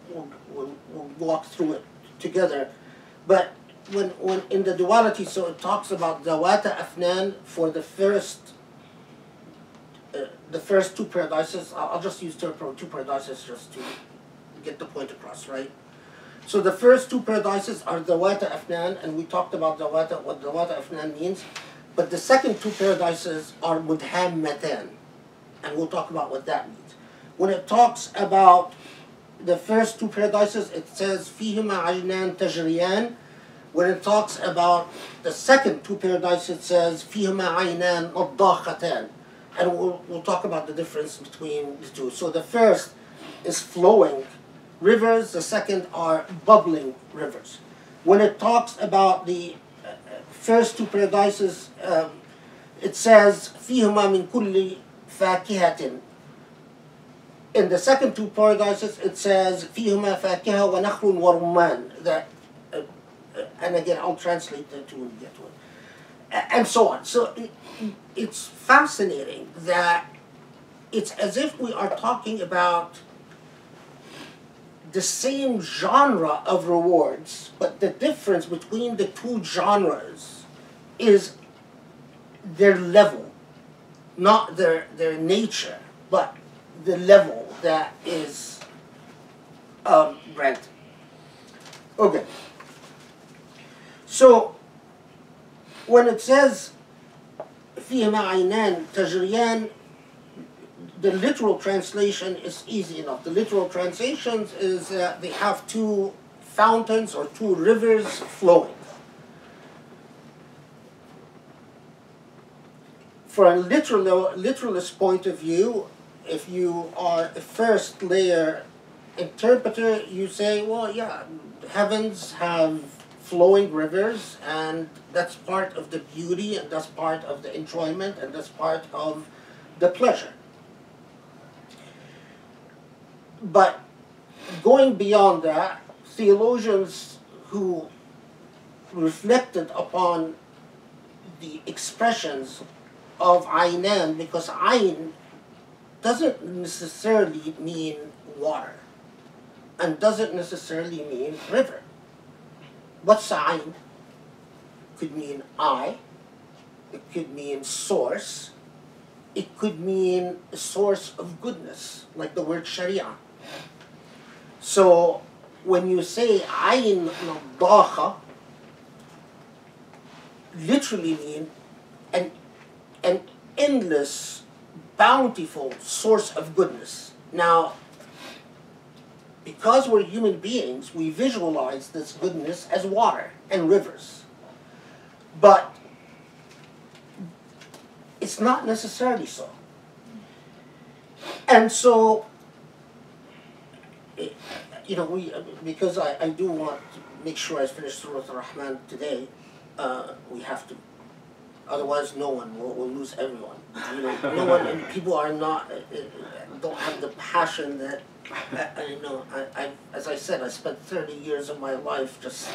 [SPEAKER 2] walk through it together. But when in the duality, so it talks about Zawata Afnan for the first two paradises. I'll just use two paradises just to get the point across, right? So the first two paradises are Zawata Afnan, and we talked about what Zawata Afnan means. But the second two paradises are Mudhammatan, and we'll talk about what that means. When it talks about the first two paradises, it says فِيهِمَا عَيْنَانْ تَجْرِيَانْ. When it talks about the second two paradises, it says فِيهِمَا عَيْنَانْ نَضَّاخَتَانْ. And we'll talk about the difference between the two. So the first is flowing rivers, the second are bubbling rivers. When it talks about the first two paradises, it says فِيهِمَا مِنْ كُلِّ فَاكِهَةٍ. In the second two paradises, it says فِيهِمَا فَاكِهَةٌ وَنَخْلٌ وَرُمَّانٌ. That, and again, I'll translate the two when we get to it. And so on. So it's fascinating that it's as if we are talking about the same genre of rewards, but the difference between the two genres is their level, not their nature, but the level that is granted. Okay. So when it says فيهما عينان تجريان, the literal translation is easy enough. The literal translation is that they have two fountains or two rivers flowing. For a literalist point of view, if you are a first layer interpreter, you say, well, yeah, heavens have flowing rivers, and that's part of the beauty, and that's part of the enjoyment, and that's part of the pleasure. But going beyond that, theologians who reflected upon the expressions of aynan, because ayn doesn't necessarily mean water and doesn't necessarily mean river. What's ayn? Could mean eye, it could mean source, it could mean a source of goodness, like the word sharia. So when you say ayn nadakha, literally mean an endless, bountiful source of goodness. Now, because we're human beings, we visualize this goodness as water and rivers. But it's not necessarily so. And so, you know, because I do want to make sure I finish Surah al Rahman today, we have to. Otherwise, no one will lose everyone. You know, no one, and people are not, don't have the passion that, as I said, I spent 30 years of my life just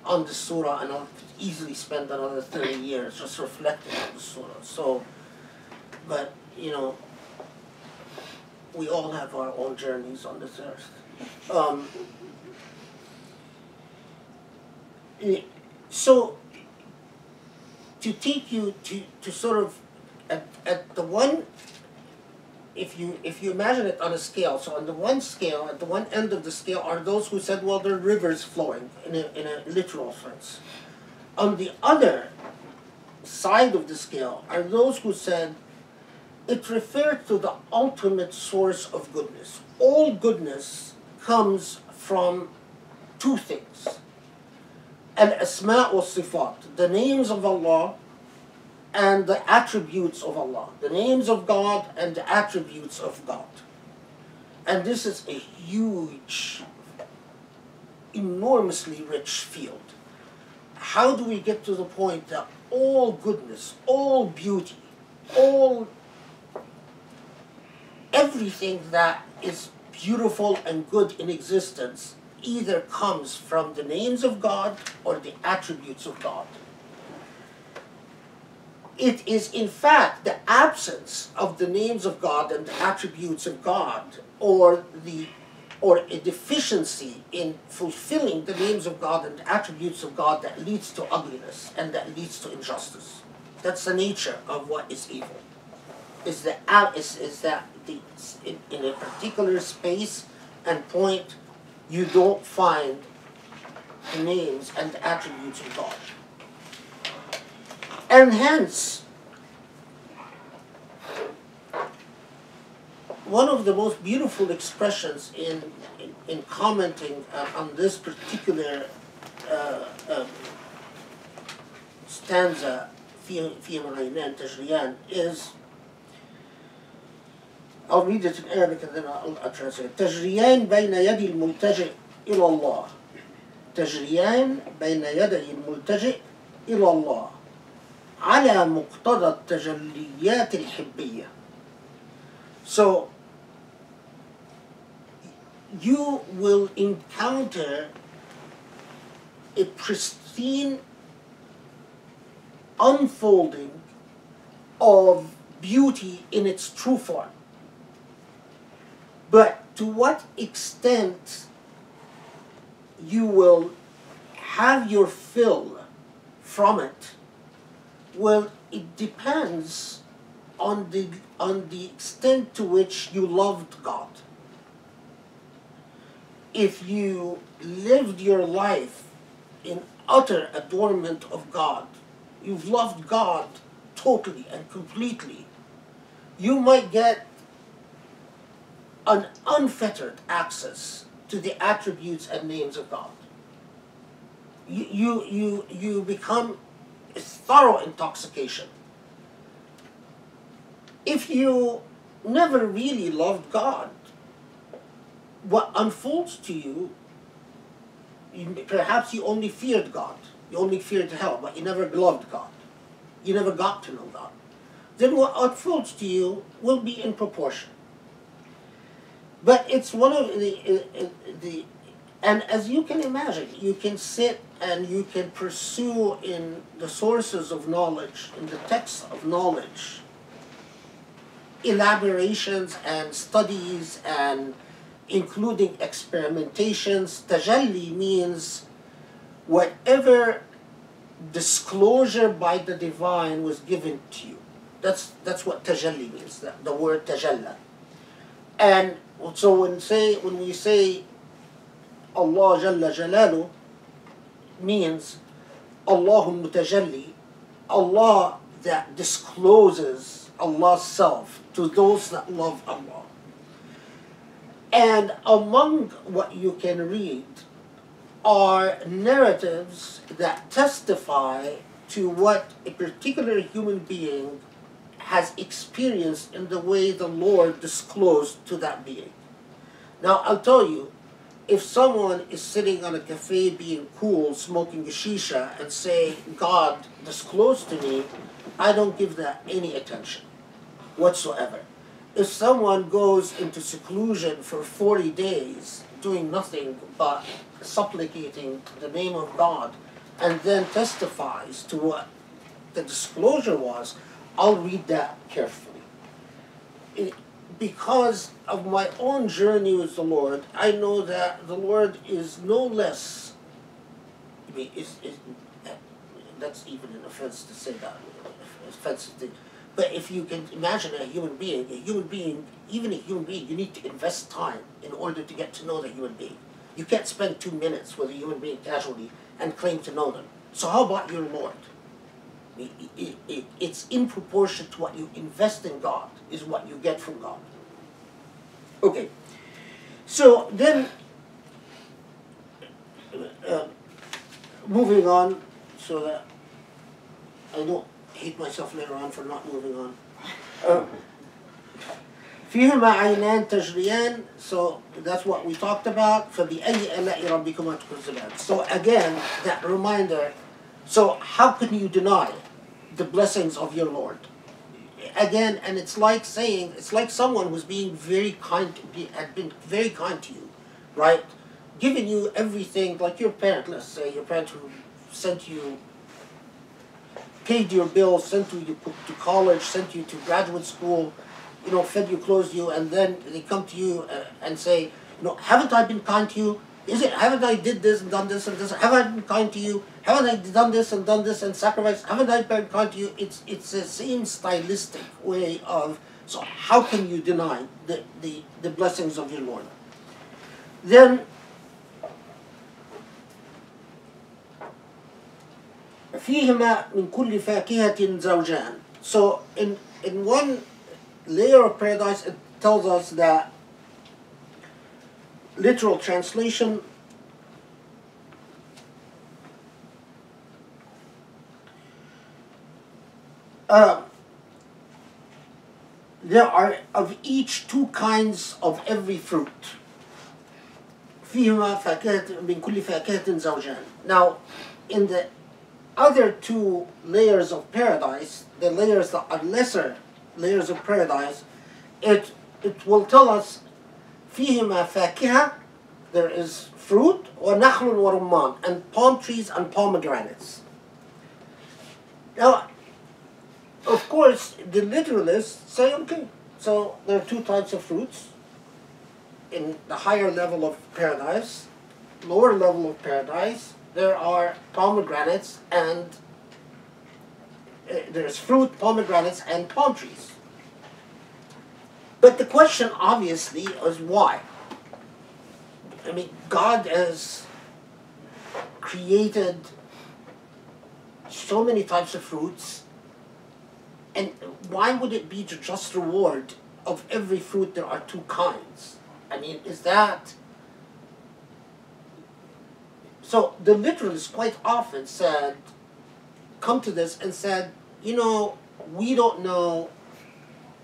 [SPEAKER 2] on the surah, and I'll easily spend another 30 years just reflecting on the surah. So, but, you know, we all have our own journeys on this earth. So, to take you to sort of at the one, if you imagine it on a scale, so on the one scale, at the one end of the scale are those who said, well, there are rivers flowing in a literal sense. On the other side of the scale are those who said it refers to the ultimate source of goodness. All goodness comes from two things. Al-Asma' wa-Sifat, the names of Allah and the attributes of Allah. The names of God and the attributes of God. And this is a huge, enormously rich field. How do we get to the point that all goodness, all beauty, everything that is beautiful and good in existence either comes from the names of God or the attributes of God? It is in fact the absence of the names of God and the attributes of God, or a deficiency in fulfilling the names of God and the attributes of God, that leads to ugliness and that leads to injustice. That's the nature of what is evil. Is that in a particular space and point, you don't find the names and the attributes of God. And hence, one of the most beautiful expressions in commenting on this particular stanza, فيهما عينان تجريان, is, I'll read it in Arabic and then I'll translate it. تجريان بين يدي الملتجئ إلى الله. تجريان بين يدي الملتجئ إلى الله على مقتضى التجليات الحبية. So, you will encounter a pristine unfolding of beauty in its true form. But to what extent you will have your fill from it, well, it depends on the extent to which you loved God. If you lived your life in utter adornment of God, you've loved God totally and completely, you might get an unfettered access to the attributes and names of God. You become a thorough intoxication. If you never really loved God, what unfolds to you, perhaps you only feared God, you only feared hell, but you never loved God. You never got to know God. Then what unfolds to you will be in proportion. But it's one of the and as you can imagine, you can sit and you can pursue in the sources of knowledge, in the texts of knowledge, elaborations and studies, and including experimentations. Tajalli means whatever disclosure by the divine was given to you. That's what tajalli means, the word tajalla. And so when we say Allah Jalla Jalalu, means Allahul Mutajalli, Allah that discloses Allah's self to those that love Allah. And among what you can read are narratives that testify to what a particular human being has experienced in the way the Lord disclosed to that being. Now, I'll tell you, if someone is sitting on a cafe being cool, smoking a shisha, and say, God disclosed to me, I don't give that any attention whatsoever. If someone goes into seclusion for 40 days, doing nothing but supplicating the name of God, and then testifies to what the disclosure was, I'll read that carefully. Because of my own journey with the Lord, I know that the Lord is no less, I mean, that's even an offense to say that, offensive thing. But if you can imagine a human being, even a human being, you need to invest time in order to get to know the human being. You can't spend 2 minutes with a human being casually and claim to know them. So how about your Lord? It's in proportion to what you invest in God is what you get from God. Okay, so then moving on, so that I don't hate myself later on for not moving on. فيهما عينان تجريان, so that's what we talked about. فبأي آلاء ربكما تكذبان. So again, that reminder. So how can you deny the blessings of your Lord? Again, and it's like saying, it's like someone who's being very kind, had been very kind to you, right? Giving you everything, like your parent, let's say, your parent who sent you, paid your bills, sent you to college, sent you to graduate school, you know, fed you, clothed you, and then they come to you and say, you know, haven't I been kind to you? Haven't I did this and done this and this? Haven't I been kind to you? Haven't I done this and sacrificed? Haven't I been kind to you? It's the same stylistic way of, so how can you deny the blessings of your Lord? Then, فيهما من كل فاكهة زوجان. So in one layer of paradise, it tells us that, literal translation, there are of each 2 kinds of every fruit. فيهما فاكهة من كل فاكهة زوجان. Now, in the other 2 layers of paradise, the layers that are lesser layers of paradise, it will tell us فيهما فاكهة, there is fruit, ونخل ورمان, and palm trees and pomegranates. Now, of course, the literalists say, okay, so there are 2 types of fruits in the higher level of paradise, lower level of paradise, there are pomegranates and there's fruit, pomegranates, and palm trees. But the question obviously is why? I mean, God has created so many types of fruits, and why would it be the just reward of every fruit there are two kinds? I mean, is that... So the literalists quite often said, come to this and said, you know, we don't know.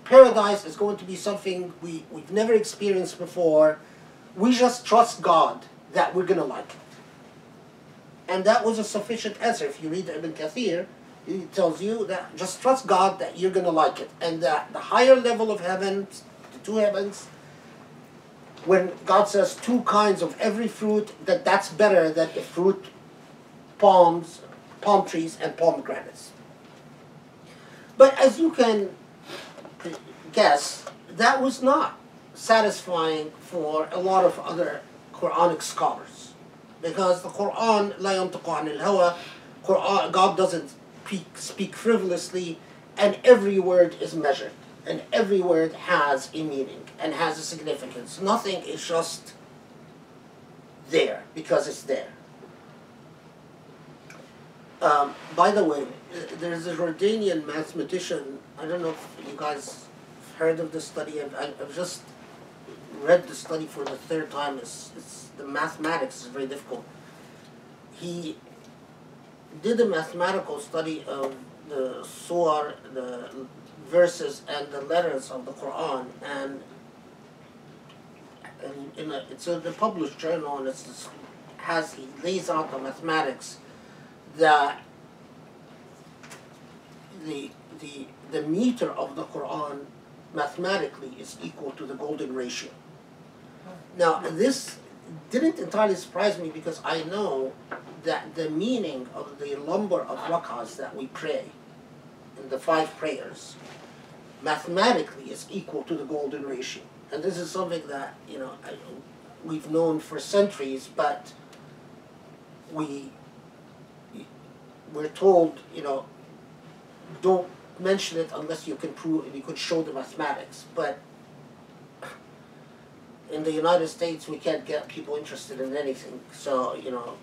[SPEAKER 2] Paradise is going to be something we've never experienced before. We just trust God that we're going to like it. And that was a sufficient answer. If you read Ibn Kathir, he tells you that just trust God that you're going to like it. And that the higher level of heavens, the two heavens, when God says two kinds of every fruit, that's better than the fruit, palm trees, and pomegranates. But as you can guess, that was not satisfying for a lot of other Quranic scholars. Because the Quran, la yantiqu anil hawa, God doesn't speak frivolously, and every word is measured. And every word has a meaning and has a significance. Nothing is just there because it's there. By the way, there's a Jordanian mathematician, I don't know if you guys have heard of this study. I've just read the study for the third time. The mathematics is very difficult. He did a mathematical study of the surah, the verses and the letters of the Quran, and it's in a published journal, and he lays out the mathematics that the meter of the Quran mathematically is equal to the golden ratio. Now, this didn't entirely surprise me because I know that the meaning of the number of rak'ahs that we pray in the 5 prayers mathematically is equal to the golden ratio. And this is something that, you know, we've known for centuries, but we're told, you know, don't mention it unless you can prove, you could show the mathematics. But in the United States, we can't get people interested in anything. So, you know,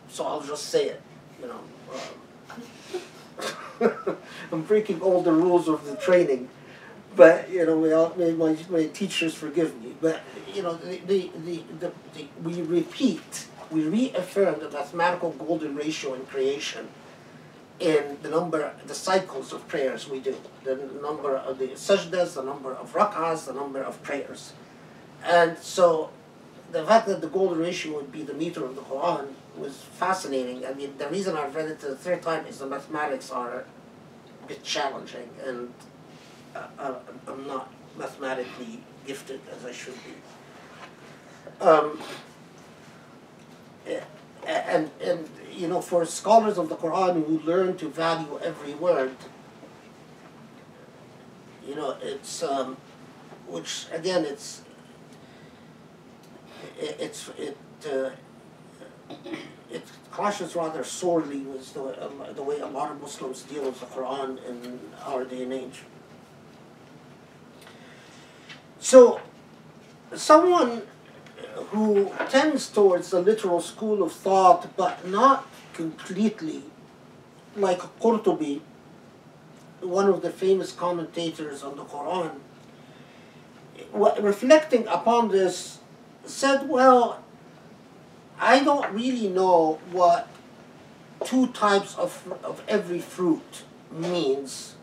[SPEAKER 2] so I'll just say it, you know. I'm breaking all the rules of the training, but you know, my teachers forgive me. But you know, we reaffirm the mathematical golden ratio in creation in the cycles of prayers we do, the number of the sajdas, the number of rak'ahs, the number of prayers, and so the fact that the golden ratio would be the meter of the Quran was fascinating. I mean, the reason I've read it the third time is the mathematics are a bit challenging, and I'm not mathematically gifted as I should be. And you know, for scholars of the Quran who learn to value every word, you know, it's which again it clashes rather sorely with the way a lot of Muslims deal with the Quran in our day and age. So, someone who tends towards the literal school of thought, but not completely, like Qurtubi, one of the famous commentators on the Quran, reflecting upon this, said, well, I don't really know what 2 types of every fruit means,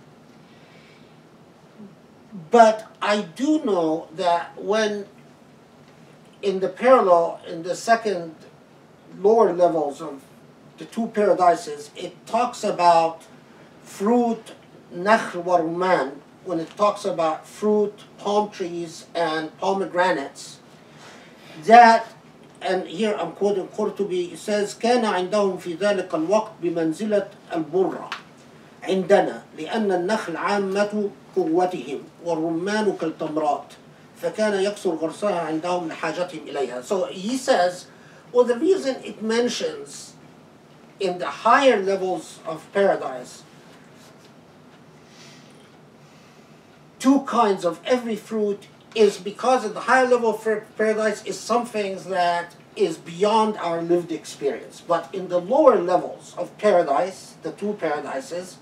[SPEAKER 2] but I do know that when in the second lower levels of the 2 paradises, it talks about fruit, nakhl wa rumman, when it talks about fruit, palm trees, and pomegranates, that, and here I'm quoting Qurtubi, it says, كان عندهم في ذلك الوقت بمنزلة البرة عندنا لأن النخل عامة قوتهم والرمان كالتمرات فكان يكسر غرسها عندهم لحاجتهم إليها. So he says, Well, the reason it mentions in the higher levels of paradise two kinds of every fruit is because at the higher level of paradise is something that is beyond our lived experience. But in the lower levels of paradise, the two paradises,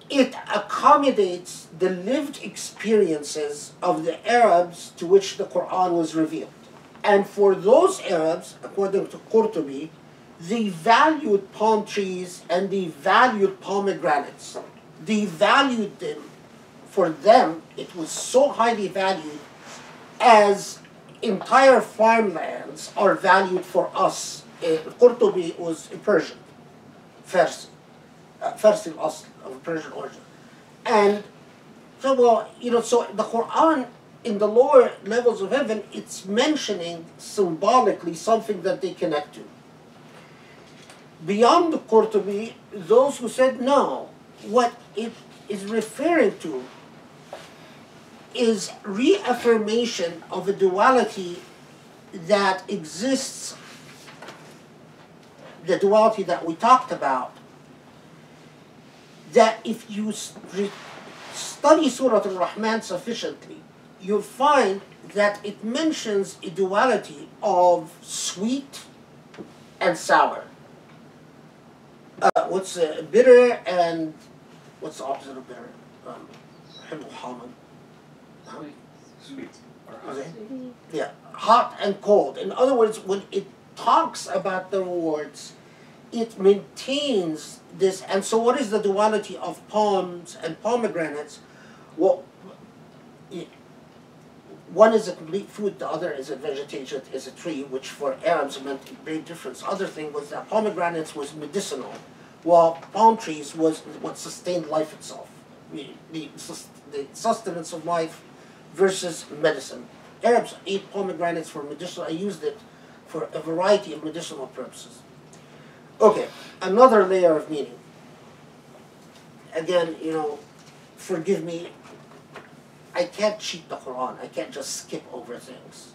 [SPEAKER 2] it accommodates the lived experiences of the Arabs to which the Quran was revealed. And for those Arabs, according to Qurtubi, they valued palm trees and they valued pomegranates. They valued them. For them, it was so highly valued as entire farmlands are valued for us. Qurtubi was a Persian, Farsi al-Asl, of Persian origin. And so, well, so the Quran in the lower levels of heaven, it's mentioning symbolically something that they connect to. Beyond the Qurtubi, those who said no, what it is referring to is reaffirmation of a duality that exists, the duality that we talked about, that if you study Surah al Rahman sufficiently, you'll find that it mentions a duality of sweet and sour. What's bitter and what's the opposite of bitter?
[SPEAKER 3] Sweet. Or hot.
[SPEAKER 2] Yeah, hot and cold. In other words, when it talks about the rewards, it maintains this. And so what is the duality of palms and pomegranates? Well, one is a complete fruit, the other is a vegetation, is a tree, which for Arabs meant a great difference. Other thing was that pomegranates was medicinal, while palm trees was what sustained life itself. The sustenance of life versus medicine. Arabs ate pomegranates for medicinal. I used it for a variety of medicinal purposes. Okay, another layer of meaning. Again, forgive me, I can't cheat the Quran. I can't just skip over things.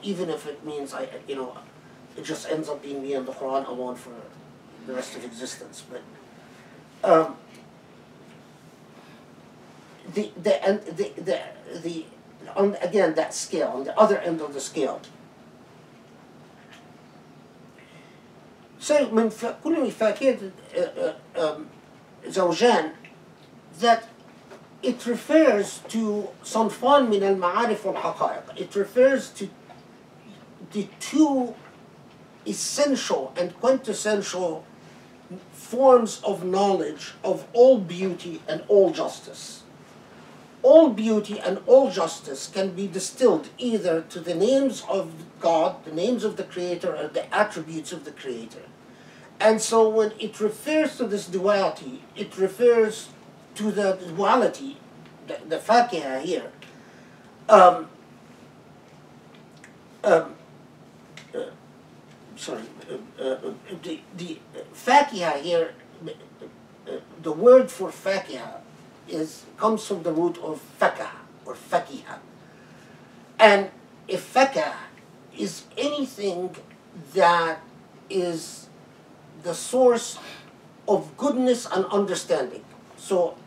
[SPEAKER 2] Even if it means it just ends up being me and the Quran alone for the rest of existence. But again, that scale, on the other end of the scale. So من كل فاكهة زوجان, that it refers to صنفان من المعارف والحقائق. It refers to the two essential and quintessential forms of knowledge of all beauty and all justice. All beauty and all justice can be distilled either to the names of God, the names of the Creator, or the attributes of the Creator. And so when it refers to this duality, it refers to the duality, the fakiha here. The fakiha here, the word for fakiha comes from the root of fakah or fakiha. And if fakah is anything that is the source of goodness and understanding. So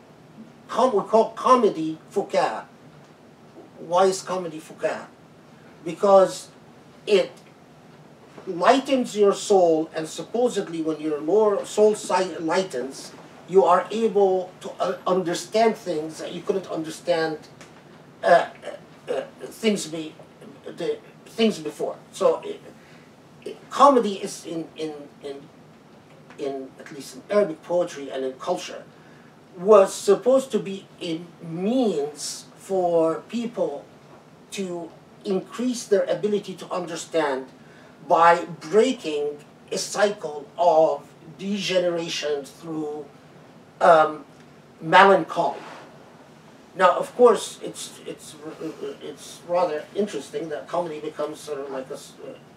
[SPEAKER 2] we call comedy fukah. Why is comedy fukah? Because it lightens your soul, and supposedly when your lower soul lightens, you are able to understand things that you couldn't understand things before. So comedy is in at least in Arabic poetry and in culture, was supposed to be a means for people to increase their ability to understand by breaking a cycle of degeneration through melancholy. Now, of course, it's rather interesting that comedy becomes sort of like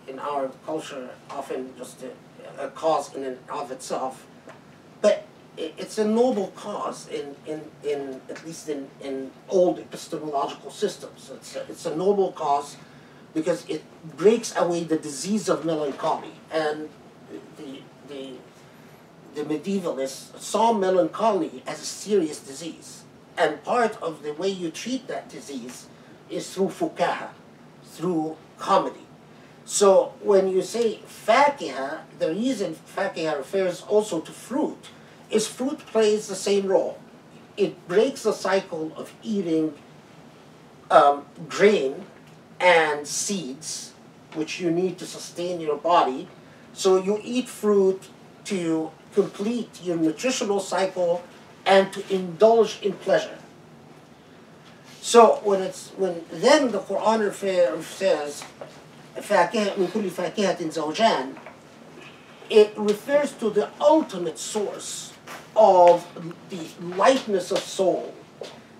[SPEAKER 2] in our culture often just a cause in and of itself, but it's a noble cause in at least in old epistemological systems. It's a noble cause because it breaks away the disease of melancholy. And the medievalists saw melancholy as a serious disease. And part of the way you treat that disease is through fukaha, through comedy. So when you say fakiha, the reason fakiha refers also to fruit is fruit plays the same role. It breaks the cycle of eating grain and seeds, which you need to sustain your body. So you eat fruit to complete your nutritional cycle and to indulge in pleasure. So when then the Quran says فاكهة من كل فاكهة زوجان, it refers to the ultimate source of the lightness of soul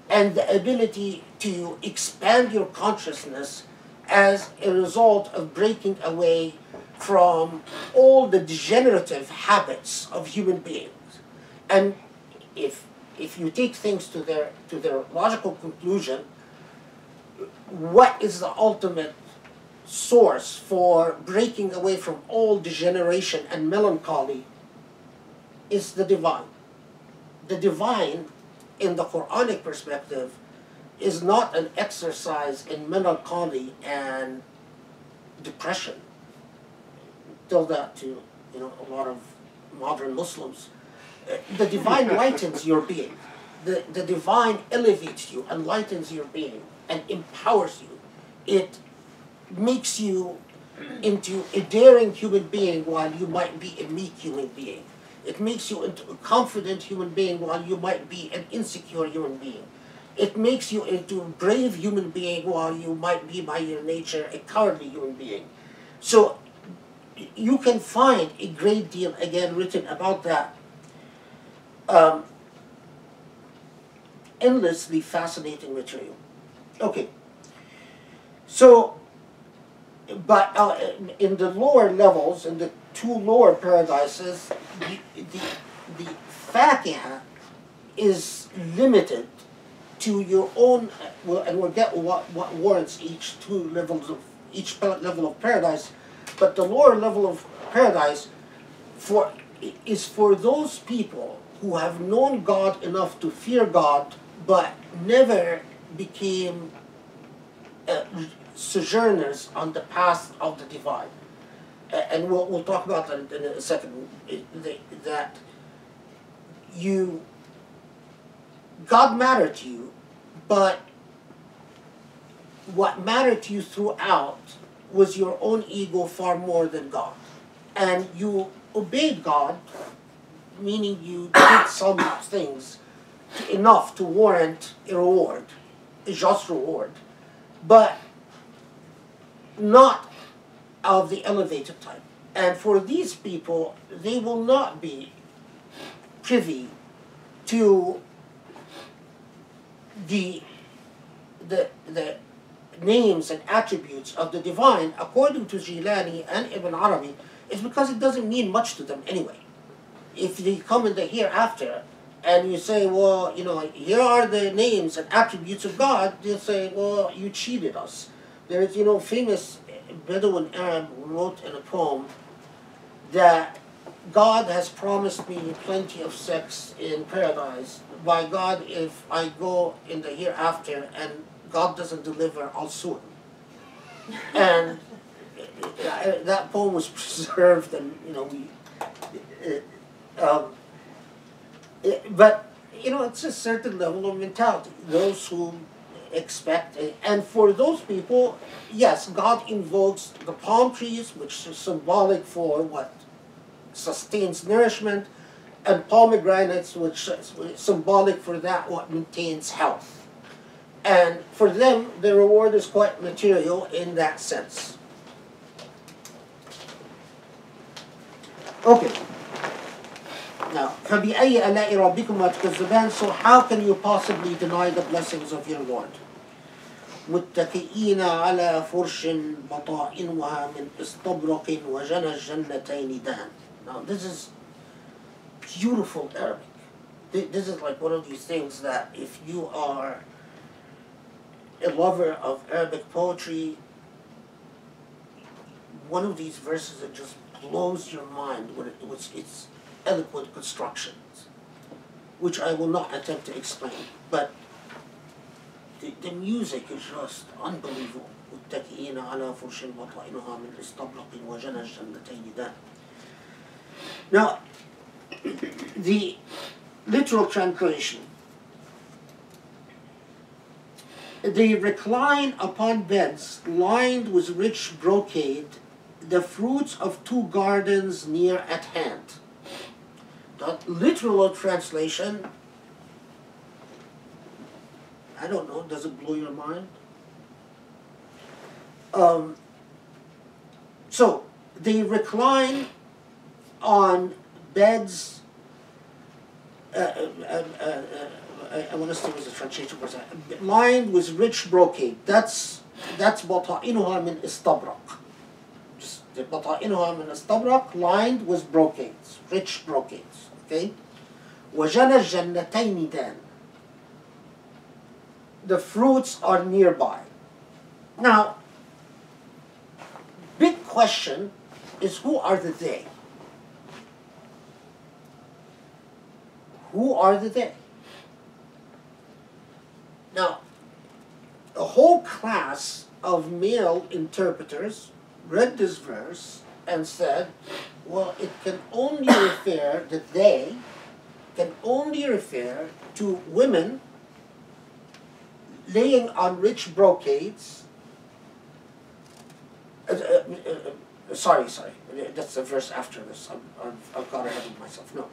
[SPEAKER 2] and the ability to expand your consciousness as a result of breaking away from all the degenerative habits of human beings. And if you take things to their logical conclusion, what is the ultimate source for breaking away from all degeneration and melancholy is the divine. The divine, in the Quranic perspective, is not an exercise in melancholy and depression. Tell that to a lot of modern Muslims. The divine lightens your being. The divine elevates you, enlightens your being, and empowers you. It makes you into a daring human being while you might be a meek human being. It makes you into a confident human being while you might be an insecure human being. It makes you into a brave human being while you might be by your nature a cowardly human being. So you can find a great deal again written about that. Endlessly fascinating material. Okay. So, but in the lower levels, in the two lower paradises, the fakiha is limited to your own, and we'll get what warrants each level of paradise, but the lower level of paradise is for those people who have known God enough to fear God, but never became sojourners on the path of the divine. And we'll talk about that in a second. That God mattered to you, but what mattered to you throughout was your own ego far more than God. And you obeyed God, meaning you did some things enough to warrant a reward, a just reward, but not of the elevated type. And for these people, they will not be privy to the names and attributes of the divine, according to Jilani and Ibn Arabi, is because it doesn't mean much to them anyway. If they come in the hereafter and you say, well, here are the names and attributes of God, they'll say, well, you cheated us. There is, famous Bedouin Arab who wrote in a poem that God has promised me plenty of sex in paradise. By God, if I go in the hereafter and God doesn't deliver, I'll sue him. And that poem was preserved, and but it's a certain level of mentality. Those who expect, and for those people, yes, God invokes the palm trees, which is symbolic for what sustains nourishment, and pomegranates, which is symbolic for that what maintains health. And for them, the reward is quite material in that sense. Okay. Now, فَبِأَيِّ آلَاءِ رَبِّكُمَا تُكَذِّبَانِ. So how can you possibly deny the blessings of your Lord? مُتَّكِئِينَ عَلَى فُرْشٍ بَطَائِنُهَا مِنْ إِسْتَبْرَقٍ وَجَنَى الجَّنَّتَيْنِ دَانٍ. Now, this is beautiful Arabic. This is like one of these things that if you are a lover of Arabic poetry, one of these verses that just blows your mind with its eloquent constructions, which I will not attempt to explain, but the music is just unbelievable. متكئين على فرش بطائنها من استبرق وجنى الجنتين دان. Now, the literal translation: they recline upon beds lined with rich brocade, the fruits of 2 gardens near at hand. The literal translation, I don't know, does it blow your mind? So, they recline on beds, I want to say was a translation was lined with rich brocade. That's بطائنها من استبرق. Just the بطائنها من استبرق, lined with brocades, rich brocades. Okay. وجنى الجنتين دان. The fruits are nearby. Now, big question is, who are the they? Who are the they? Now, a whole class of male interpreters read this verse and said, well, it can only refer, that they can only refer to women laying on rich brocades. Sorry, that's the verse after this. I've got ahead of myself. No,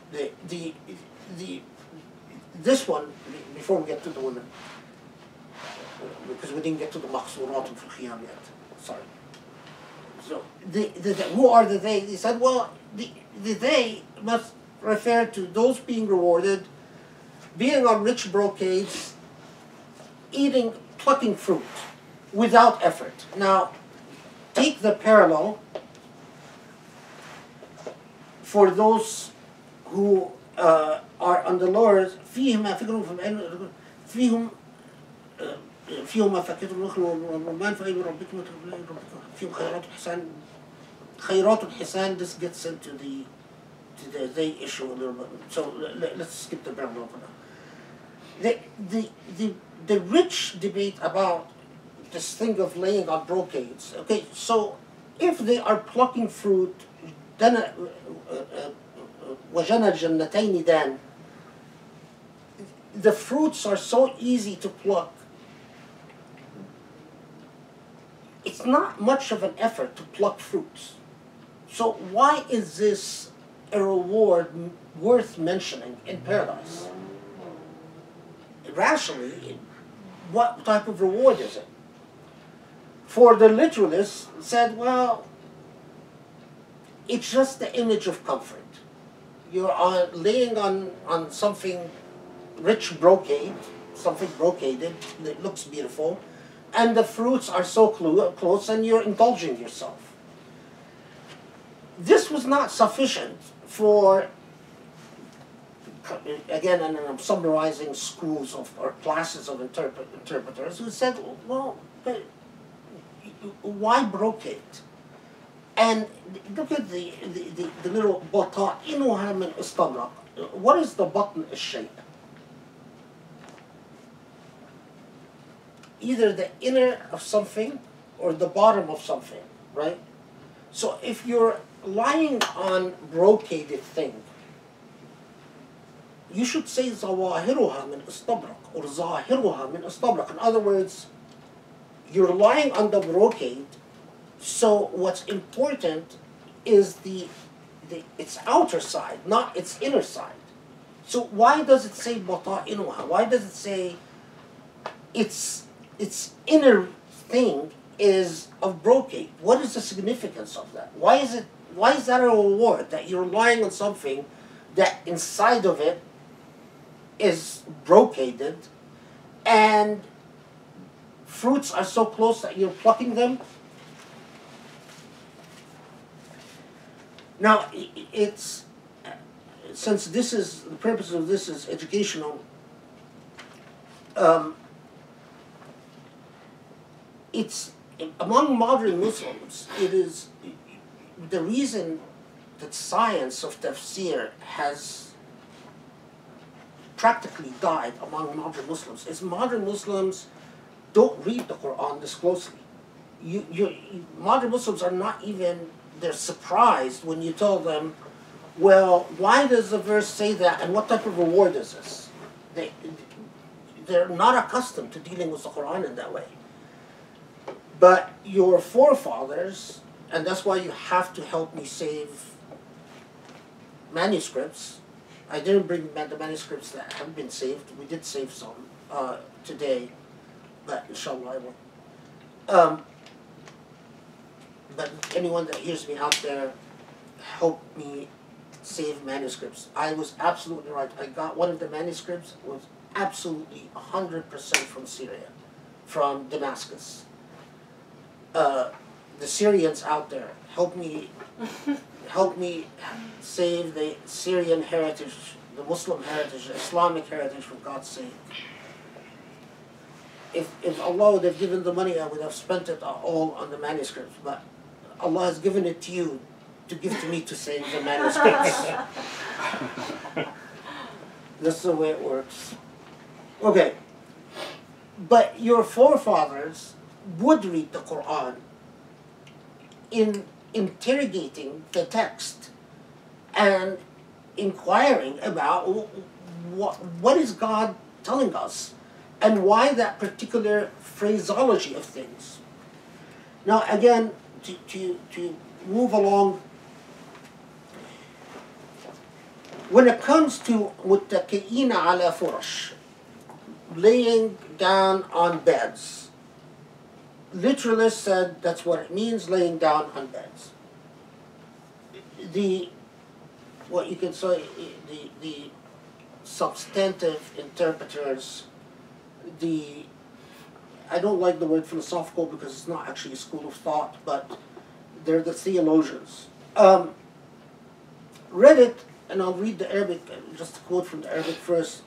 [SPEAKER 2] this one, before we get to the women, because we didn't get to the maqsurat fil khiyam yet. Sorry. So, who are the they? He said, well, the they must refer to those being rewarded, being on rich brocades, plucking fruit without effort. Now, take the parallel for those who are on the Lord's, فيهم فاكهة النخل والرمان فأي ربكم فيهم خيرات الحسان. خيرات الحسان, this gets into the they issue a little bit. So let's skip the parallel for now. The rich debate about this thing of laying on brocades. Okay, so if they are plucking fruit, then وَجَنَى الْجَنَّتَيْنِ دَانٍ, the fruits are so easy to pluck. It's not much of an effort to pluck fruits. So why is this a reward worth mentioning in paradise? Rationally, what type of reward is it? For the literalists said, well, it's just the image of comfort. You're laying on something rich brocade, something brocaded that looks beautiful, and the fruits are so close and you're indulging yourself. This was not sufficient for, again, and I'm summarizing schools or classes of interpreters who said, well, but why brocade? And look at the little بطائنها من استبرق. What is the button shape? Either the inner of something or the bottom of something, right? So if you're lying on brocaded thing, you should say ظواهرها من استبرق or ظاهرها من استبرق. In other words, you're lying on the brocade, so what's important is its outer side, not its inner side. So why does it say بطائنها? Why does it say its inner thing is of brocade? What is the significance of that? Why is that a reward, that you're lying on something that inside of it is brocaded and fruits are so close that you're plucking them? Now, it's, since this is, the purpose of this is educational, it's, among modern Muslims, it is the reason that science of tafsir has practically died among modern Muslims is modern Muslims don't read the Quran this closely. Modern Muslims are not even, they're surprised when you tell them, well, why does the verse say that and what type of reward is this? They're not accustomed to dealing with the Quran in that way. But your forefathers, and that's why you have to help me save manuscripts. I didn't bring the manuscripts that have been saved. We did save some today, but inshallah I will. But anyone that hears me out there, help me save manuscripts. I was absolutely right. I got one of the manuscripts, was absolutely 100% from Syria, from Damascus. The Syrians out there, help me save the Syrian heritage, the Muslim heritage, the Islamic heritage, for God's sake. If Allah would have given the money, I would have spent it all on the manuscripts, but Allah has given it to you to give to me to save the manuscripts. That's the way it works. Okay. But your forefathers would read the Quran in interrogating the text and inquiring about what is God telling us and why that particular phraseology of things. Now again, to move along, when it comes to muttaki'ina ala furash, laying down on beds, literalists said that's what it means, laying down on beds. What you can say, the substantive interpreters, I don't like the word philosophical because it's not actually a school of thought, but they're the theologians. Read it, and I'll read the Arabic, just a quote from the Arabic first.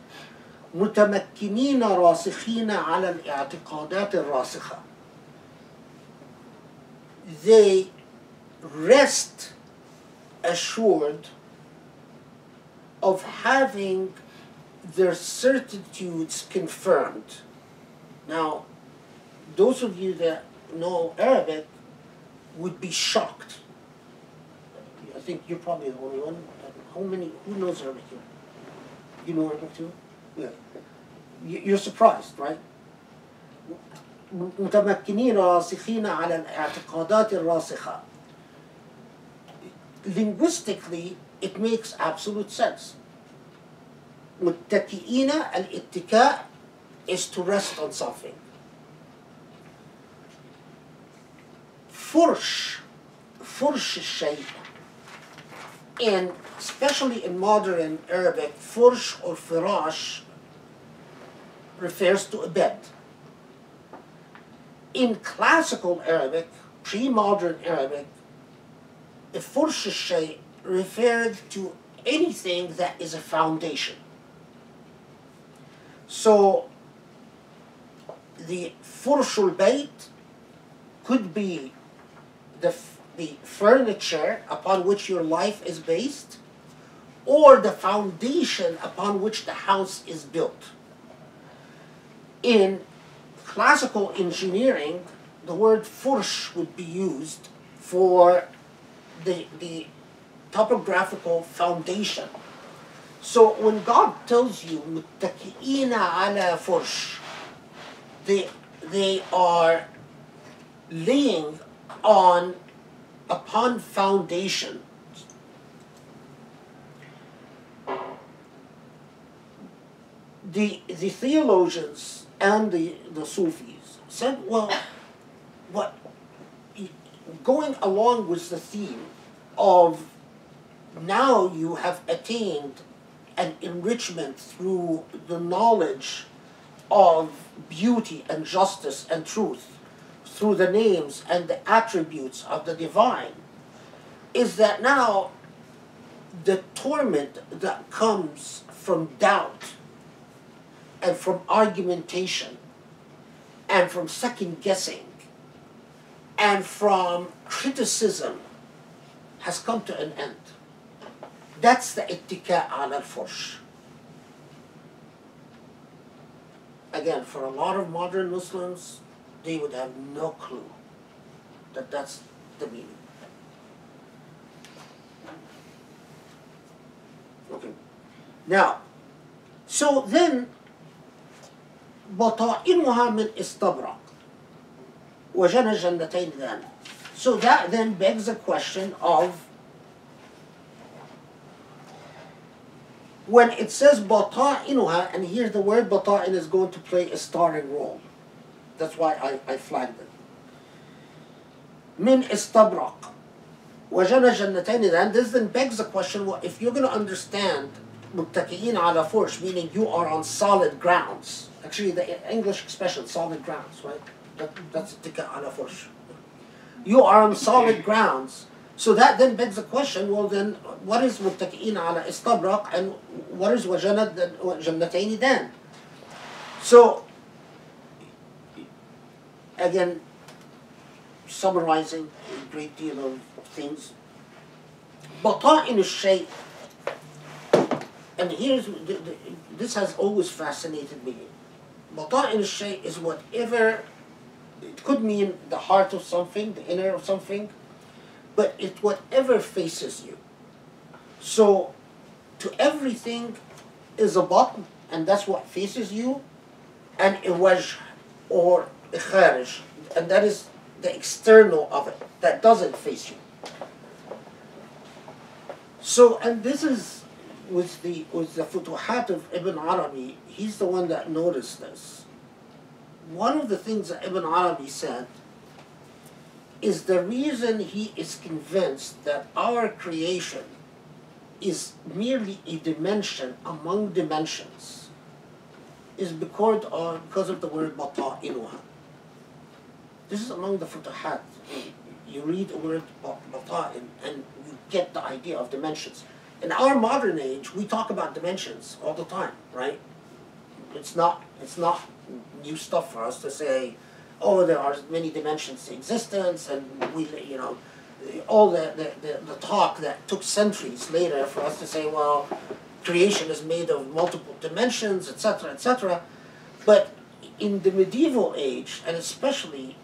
[SPEAKER 2] متمكنين راسخين على الاعتقادات الراسخة. They rest assured of having their certitudes confirmed. Now, those of you that know Arabic would be shocked. I think you're probably the only one. Who knows Arabic here? You know Arabic too? Yeah. You're surprised, right? متمكنين راسخين على الاعتقادات الراسخة. Linguistically, it makes absolute sense. متكئين, الاتكاء is to rest on something. فرش الشيء, and especially in modern Arabic, فرش or firash refers to a bed. In classical Arabic, pre-modern Arabic, فرش الشيء referred to anything that is a foundation. So the فرش البيت could be the furniture upon which your life is based, or the foundation upon which the house is built. In classical engineering, the word فرش would be used for the topographical foundation. So when God tells you متكئين على فرش, they are laying upon foundation. The theologians and the Sufis said, well, going along with the theme of now you have attained an enrichment through the knowledge of beauty and justice and truth, through the names and the attributes of the divine, is that now the torment that comes from doubt and from argumentation and from second guessing and from criticism has come to an end. That's the ittika ala al-fursh. Again, for a lot of modern Muslims, they would have no clue that that's the meaning. Okay. Now, so then, بطائنها من استبرق وجنى الجنتين then. So that then begs the question of, when it says بطائنها, and here the word بطائن is going to play a starring role. That's why I flagged it. من استبرق وجنى الجنتين then, this then begs the question, well, if you're going to understand متكئين على فرش, meaning you are on solid grounds. Actually, the English expression, solid grounds, right? That's اتكاء على فرش. You are on solid grounds. So that then begs the question, well then, what is متكئين على استبرق and what is وجنى الجنتين then? So, again, summarizing a great deal of things. بطائن الشيء, and here's, this has always fascinated me. بطائن الشيء is whatever, it could mean the heart of something, the inner of something, but it's whatever faces you. So, to everything is a batn, and that's what faces you, and a wajh, or a kharij, and that is the external of it, that doesn't face you. So, and this is, with the Futuhat of Ibn Arabi, he's the one that noticed this. One of the things that Ibn Arabi said is the reason he is convinced that our creation is merely a dimension among dimensions is because of the word bata'inuha. This is among the Futuhat. You read the word bata'in and you get the idea of dimensions. In our modern age, we talk about dimensions all the time, right? It's not new stuff for us to say, oh, there are many dimensions to existence, and we, you know, all the talk that took centuries later for us to say, well, creation is made of multiple dimensions, etc., etc. But in the medieval age, and especially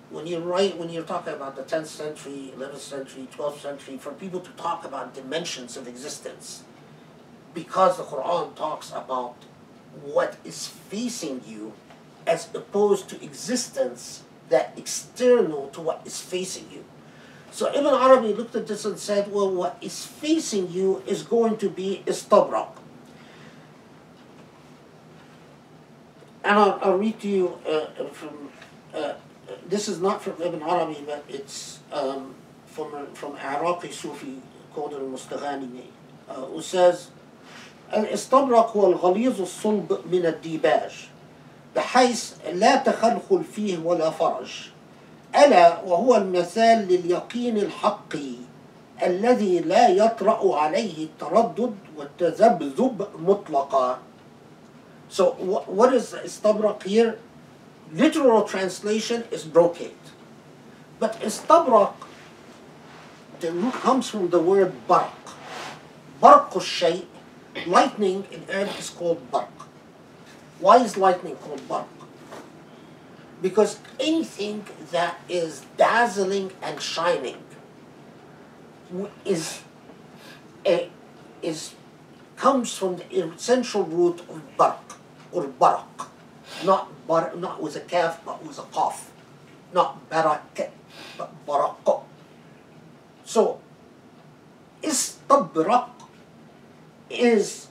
[SPEAKER 2] when you're talking about the 10th century, 11th century, 12th century, for people to talk about dimensions of existence, because the Quran talks about what is facing you as opposed to existence that external to what is facing you. So Ibn Arabi looked at this and said, well, what is facing you is going to be istabraq. And I'll read to you from, this is not from Ibn Arabi, but it's from Iraqi Sufi called al-Mustaghani, who says, الاستبرق هو الغليظ الصلب من الديباج بحيث لا تخلخل فيه ولا فرج ألا وهو المثال لليقين الحقي الذي لا يطرأ عليه التردد والتذبذب مطلقا. So what is istabraq here? Literal translation is brocade. But istabraq, the root comes from the word barq. Barq al-shay, lightning in Arabic is called barq. Why is lightning called barq? Because anything that is dazzling and shining comes from the essential root of barq or baraq, not with a kaf but with a qaf, not barak but baraq. So istabraq is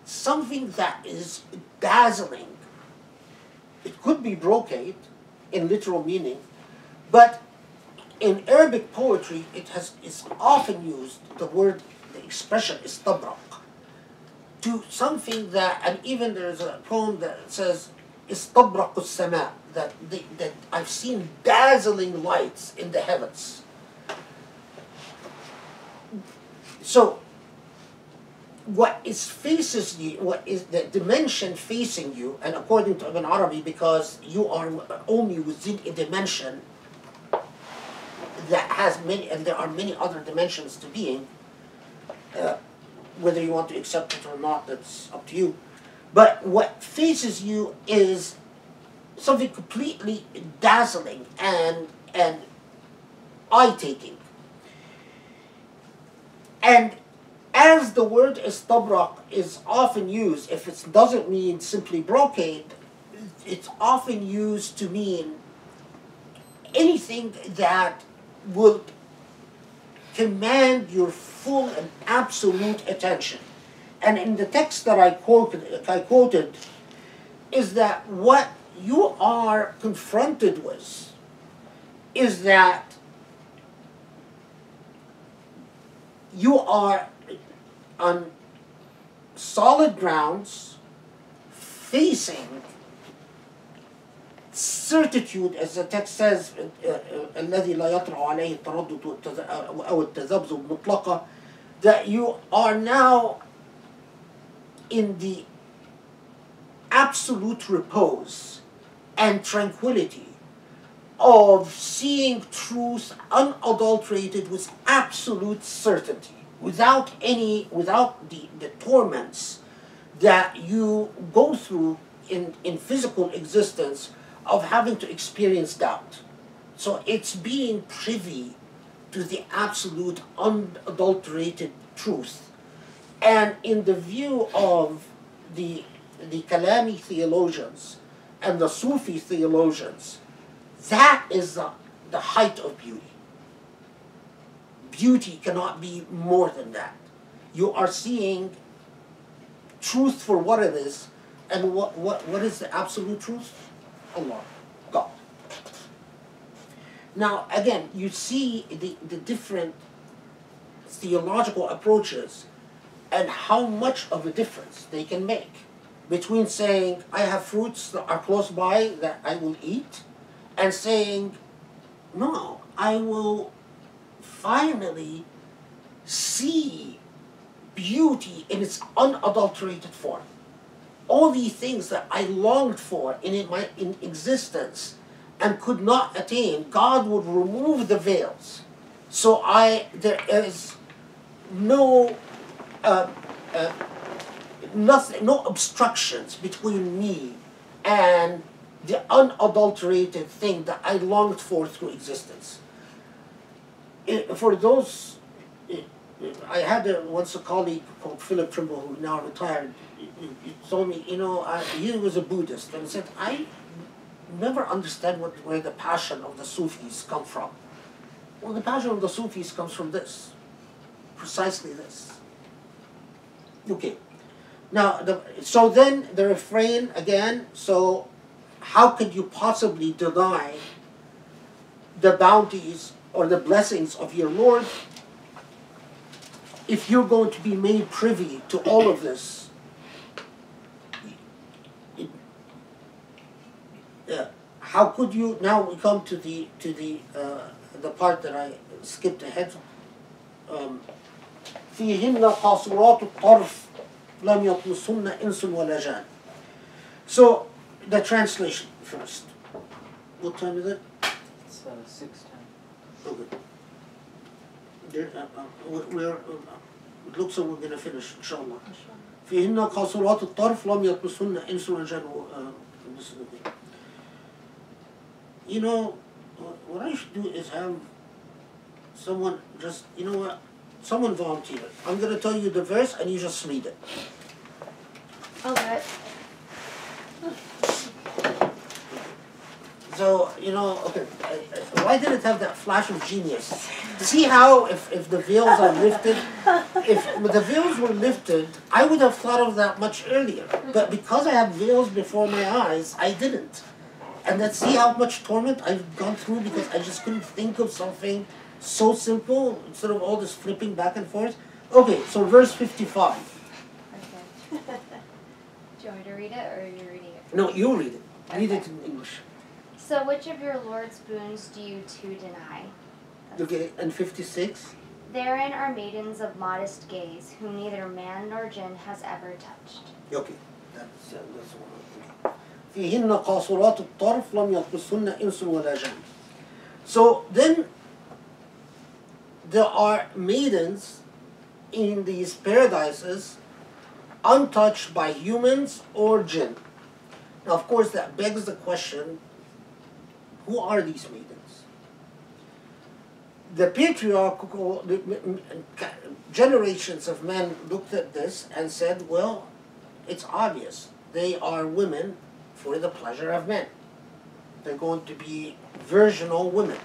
[SPEAKER 2] something that is dazzling. It could be brocade in literal meaning, but in Arabic poetry it's often used, the expression istabraq, to something that, and even there's a poem that says istabraq as-sama, that I've seen dazzling lights in the heavens. So what faces you, what is the dimension facing you, and according to Ibn Arabi, because you are only within a dimension, that has many, and there are many other dimensions to being. Whether you want to accept it or not, that's up to you. But what faces you is something completely dazzling and eye-taking. And as the word istabrak is often used, if it doesn't mean simply brocade, it's often used to mean anything that will command your full and absolute attention. And in the text that I quoted, is that what you are confronted with is that you are on solid grounds facing certitude, as the text says, الذي لا يطرأ عليه التردد أو التذبذب مطلقة, that you are now in the absolute repose and tranquility of seeing truth unadulterated with absolute certainty, without the torments that you go through in physical existence of having to experience doubt. So it's being privy to the absolute unadulterated truth. And in the view of the Kalami theologians and the Sufi theologians, that is the height of beauty. Beauty cannot be more than that. You are seeing truth for what it is, and what is the absolute truth? Allah, God. Now, again, you see the different theological approaches and how much of a difference they can make between saying, I have fruits that are close by that I will eat, and saying, no, I will finally see beauty in its unadulterated form. All these things that I longed for in existence and could not attain, God would remove the veils. So there is no nothing, no obstructions between me and the unadulterated thing that I longed for through existence. For those, I had once a colleague called Philip Trimble, who now retired. He told me, he was a Buddhist, and he said, I never understand where the passion of the Sufis come from. Well, the passion of the Sufis comes from this, precisely this. Okay. Now, so then the refrain again, so how could you possibly deny the bounties or the blessings of your Lord if you're going to be made privy to all of this? How could you, now we come to the part that I skipped ahead. فيهن قاصرات الطرف لم يطمثهن إنس ولا جان. So the translation first. What time is it?
[SPEAKER 3] It's 6:10.
[SPEAKER 2] Okay. It looks like we're going to finish, inshallah. فيهن قاصرات الطرف لم يطمثهن إنس ولا جان. What I should do is have someone just, someone volunteer. I'm going to tell you the verse and you just read it.
[SPEAKER 1] Okay.
[SPEAKER 2] So, okay, why did it have that flash of genius? See how if the veils are lifted, if the veils were lifted, I would have thought of that much earlier. But because I have veils before my eyes, I didn't. And let's see how much torment I've gone through because I just couldn't think of something so simple instead of all this flipping back and forth. Okay, so verse 55.
[SPEAKER 4] Okay. Do you want me to read it, or are you reading it?
[SPEAKER 2] No, you read it. Read
[SPEAKER 4] Okay.
[SPEAKER 2] it in English.
[SPEAKER 4] So which of your Lord's boons do you two deny?
[SPEAKER 2] Okay, and 56.
[SPEAKER 4] Therein are maidens of modest gaze, whom neither man nor jinn has ever touched.
[SPEAKER 2] Okay, that's one. فيهن قاصرات الطرف لم يطمثهن إنس ولا جان. So then, there are maidens in these paradises untouched by humans or jinn. Now, of course, that begs the question, who are these maidens? The patriarchal generations of men looked at this and said, well, it's obvious. They are women for the pleasure of men. They're going to be virginal women.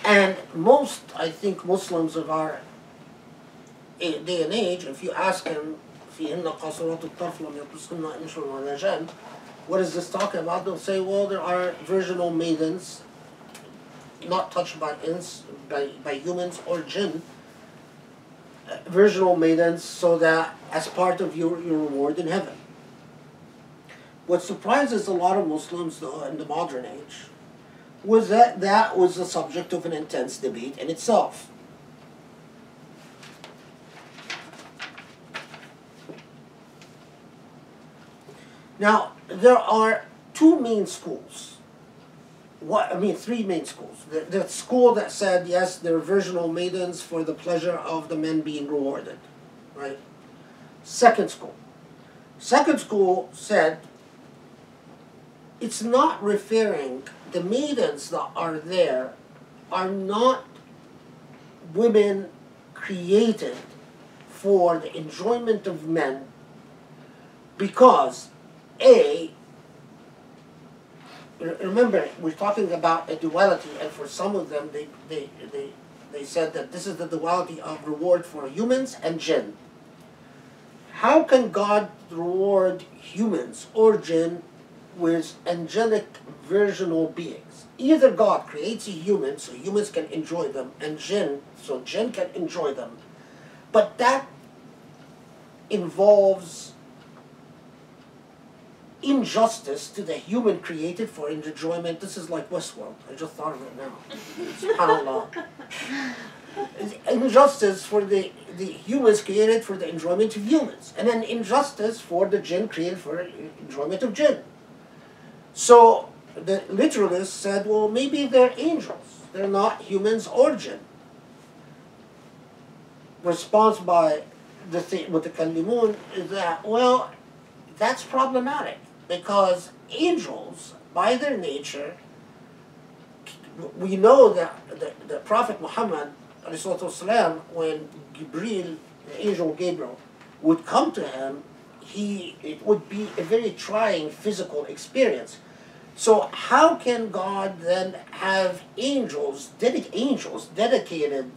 [SPEAKER 2] And most, I think, Muslims of our day and age, if you ask them, what is this talking about? They'll say, well, there are virginal maidens not touched by humans or jinn, virginal maidens, so that as part of your reward in heaven. What surprises a lot of Muslims, though, in the modern age, was that was the subject of an intense debate in itself. Now, there are two main schools. Three main schools. The school that said, yes, they're virginal maidens for the pleasure of the men being rewarded, right? Second school. Second school said, it's not referring, the maidens that are there are not women created for the enjoyment of men because, remember, we're talking about a duality, and for some of them, they said that this is the duality of reward for humans and jinn. How can God reward humans or jinn with angelic virginal beings? Either God creates a human so humans can enjoy them, and jinn so jinn can enjoy them, but that involves injustice to the human created for enjoyment. This is like Westworld. I just thought of it now. SubhanAllah. Injustice for the humans created for the enjoyment of humans, and then injustice for the jinn created for enjoyment of jinn. So the literalists said, well, maybe they're angels. They're not humans or jinn. Response by the Mutakallimun is that, well, that's problematic. Because angels, by their nature, we know that the Prophet Muhammad, when Gabriel, the angel Gabriel, would come to him, it would be a very trying physical experience. So how can God then have angels dedicated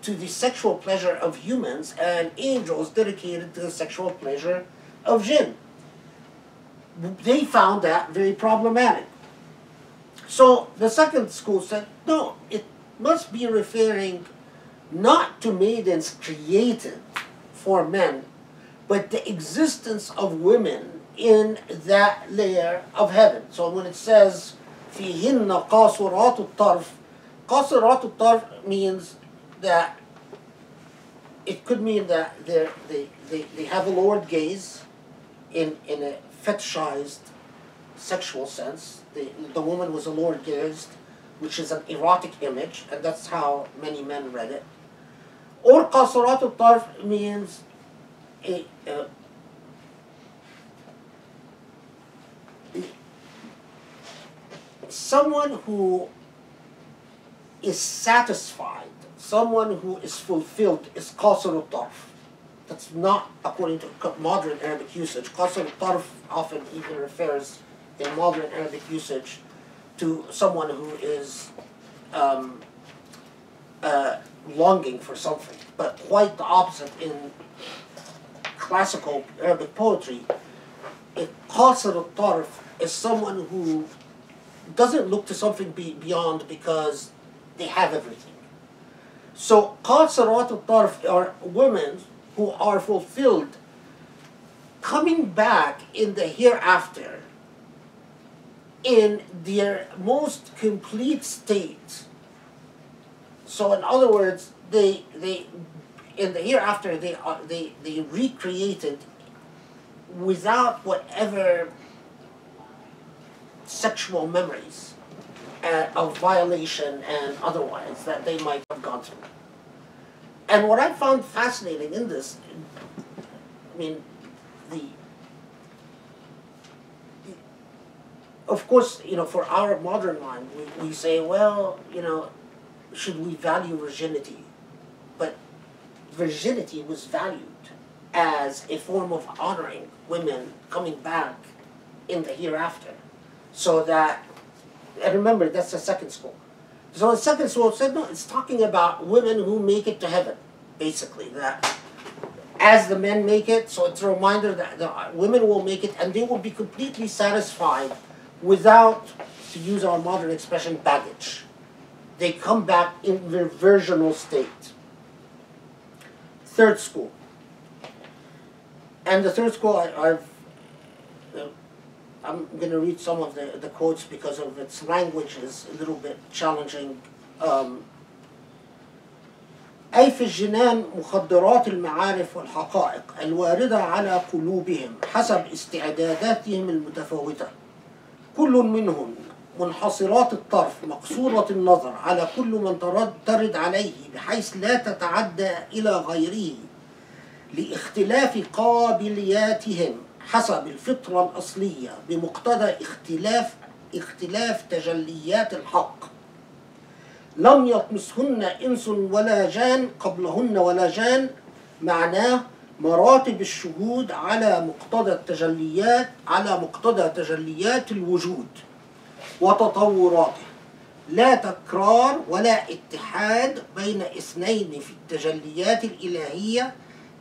[SPEAKER 2] to the sexual pleasure of humans and angels dedicated to the sexual pleasure of jinn? They found that very problematic. So the second school said, no, it must be referring not to maidens created for men, but the existence of women in that layer of heaven. So when it says, فِيهِنَّ قَاصُرَاتُ الطَّرْفِ, قَاصُرَاتُ الطَّرْفِ means that, it could mean that they have a lowered gaze in a fetishized sexual sense. The woman was a lower gazed, which is an erotic image, and that's how many men read it. Or qasurat al-tarf means someone who is satisfied, someone who is fulfilled is qasir al-tarf. That's not according to modern Arabic usage. Qasr al-tarf often even refers in modern Arabic usage to someone who is longing for something, but quite the opposite in classical Arabic poetry. Qasr al-tarf is someone who doesn't look to something beyond because they have everything. So qasirat al-tarf are women who are fulfilled, coming back in the hereafter in their most complete state. So in other words, they in the hereafter they recreated without whatever sexual memories, of violation and otherwise that they might have gone through. And what I found fascinating in this, I mean, of course, for our modern mind, we say, well, should we value virginity? But virginity was valued as a form of honoring women coming back in the hereafter. So that, and remember, that's the second school. So the second school said, no, it's talking about women who make it to heaven, basically. That as the men make it, so it's a reminder that the women will make it and they will be completely satisfied without, to use our modern expression, baggage. They come back in their virginal state. Third school. And the third school, I'm going to read some of the quotes because of its language is a little bit challenging. أي في الجنان مخدرات المعارف والحقائق الواردة على قلوبهم حسب استعداداتهم المتفاوتة. كل منهم منحصرات الطرف مقصورة النظر على كل من ترد عليه بحيث لا تتعدى إلى غيره لاختلاف قابلياتهم حسب الفطرة الأصلية بمقتضى اختلاف تجليات الحق. لم يطمسهن إنس ولا جان قبلهن ولا جان، معناه مراتب الشهود على مقتضى تجليات الوجود وتطوراته، لا تكرار ولا اتحاد بين اثنين في التجليات الإلهية،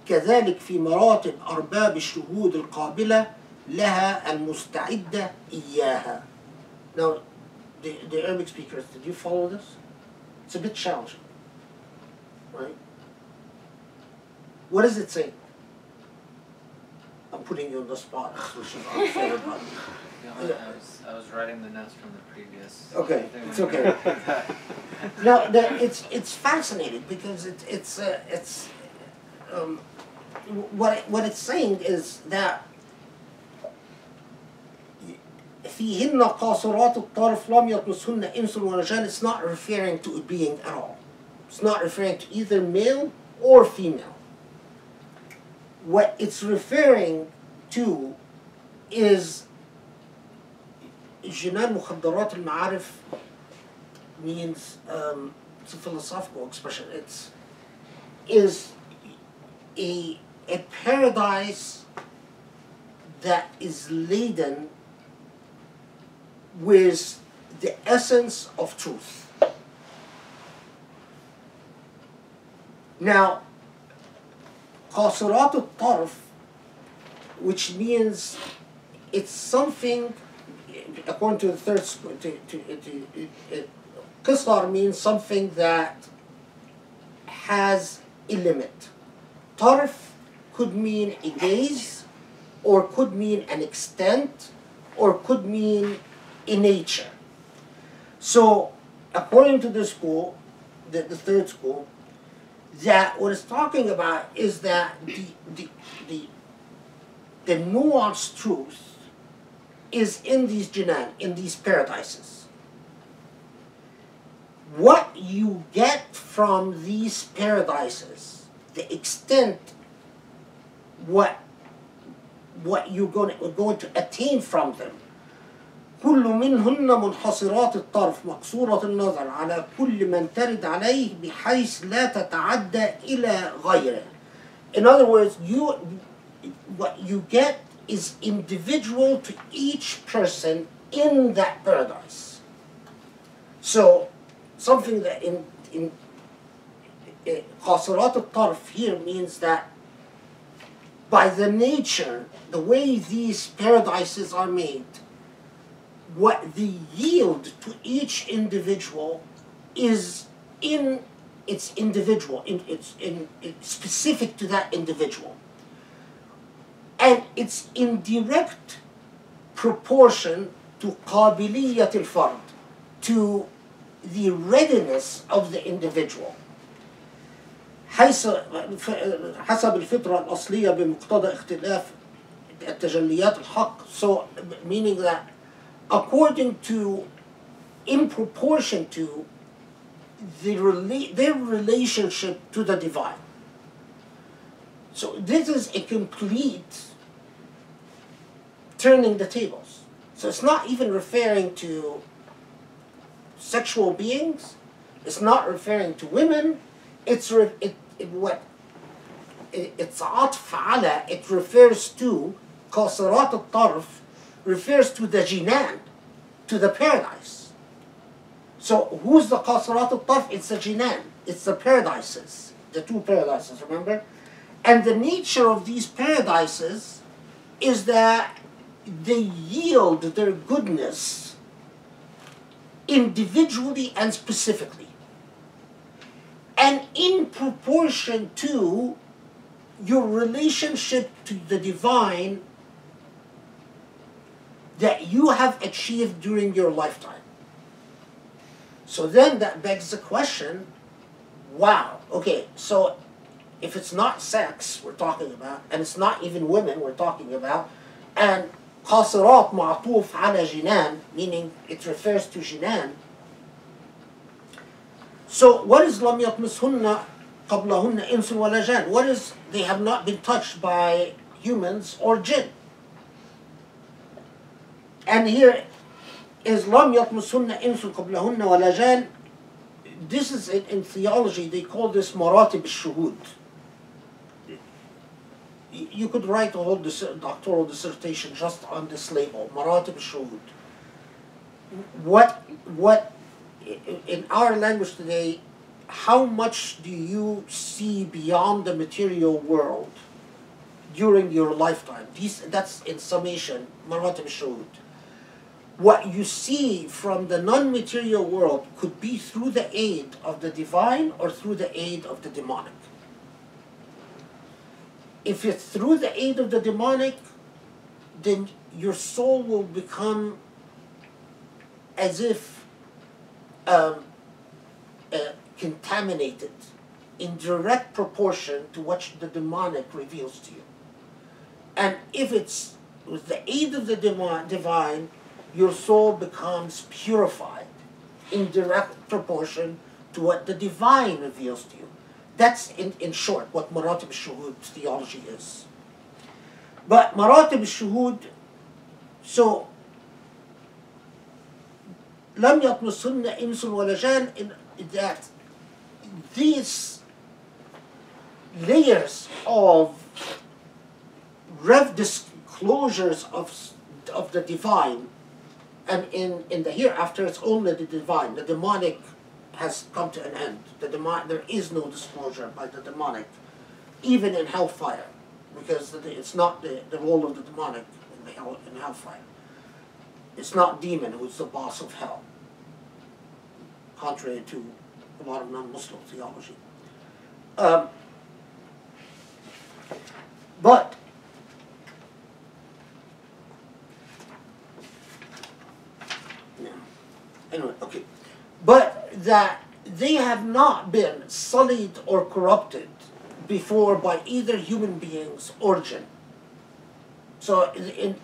[SPEAKER 2] كذلك في مراتب أرباب الشهود القابلة لها المستعدة إياها. Now, the Arabic speakers, did you follow this? It's a bit challenging, right? What does it say? I'm putting you on the spot, which is unfair, but...
[SPEAKER 3] I was writing the notes from the previous.
[SPEAKER 2] Okay, it's okay. Now, it's fascinating because what it's saying is that فيهن قاصرات الطرف لم يطمسهن إنس ولا جان. It's not referring to a being at all. It's not referring to either male or female. What it's referring to is جنان مخدرات المعارف means it's a philosophical expression. Is a paradise that is laden with the essence of truth. Now, قاصرات الطرف, which means it's something, according to the third school, قصر means something that has a limit. طرف could mean a gaze, or could mean an extent, or could mean a nature. So, according to the school, the third school, that what it's talking about is that the nuanced truth is in these jinan, in these paradises. What you get from these paradises, the extent, what you're going to attain from them. كل منهن منحصرات الطرف مقصورة النظر على كل من ترد عليه بحيث لا تتعدى إلى غيره. In other words, what you get is individual to each person in that paradise. So, something that in قاصرات الطرف here means that by the nature, the way these paradises are made, what they yield to each individual is in its individual, it's specific to that individual. And it's in direct proportion to قابلية الفرد, to the readiness of the individual. حسب الفطرة الأصلية بمقتضى اختلاف التجليات الحق. So, meaning that according to in proportion to their relationship to the divine. So this is a complete turning the tables. So it's not even referring to sexual beings. It's not referring to women. It's عطف على, it refers to قاصرات الطرف, refers to the jinan, to the paradise. So who's the قاصرات الطرف? It's the jinan, it's the paradises, the two paradises, remember? And the nature of these paradises is that they yield their goodness individually and specifically, and in proportion to your relationship to the divine that you have achieved during your lifetime. So then that begs the question, wow, okay, so if it's not sex we're talking about, and it's not even women we're talking about, and قاصرات معطوف على جنان, meaning it refers to jinan. So what is لم يطمسهن قبلهن إنس ولا جان? What is they have not been touched by humans or jinn? And here is لم يطمسهن إنس قبلهن ولا جان. This is in theology, they call this مراتب الشهود. You could write a whole doctoral dissertation just on this label, مراتب الشهود. What in our language today, how much do you see beyond the material world during your lifetime? That's in summation, مراتب الشهود. What you see from the non-material world could be through the aid of the divine or through the aid of the demonic. If it's through the aid of the demonic, then your soul will become as if contaminated in direct proportion to what the demonic reveals to you. And if it's with the aid of the divine, your soul becomes purified in direct proportion to what the divine reveals to you. That's in short what Maratib al-Shuhud theology is. But Maratib al-Shuhud, so لم يطمسهن إنس ولا جان, that these layers of disclosures of the divine, and in the hereafter it's only the divine. The demonic has come to an end. There is no disclosure by the demonic, even in hellfire, because it's not the role of the demonic in hellfire. It's not demon who's the boss of hell, contrary to a lot of non-Muslim theology. But anyway, okay. But that they have not been sullied or corrupted before by either human beings or jinn. So in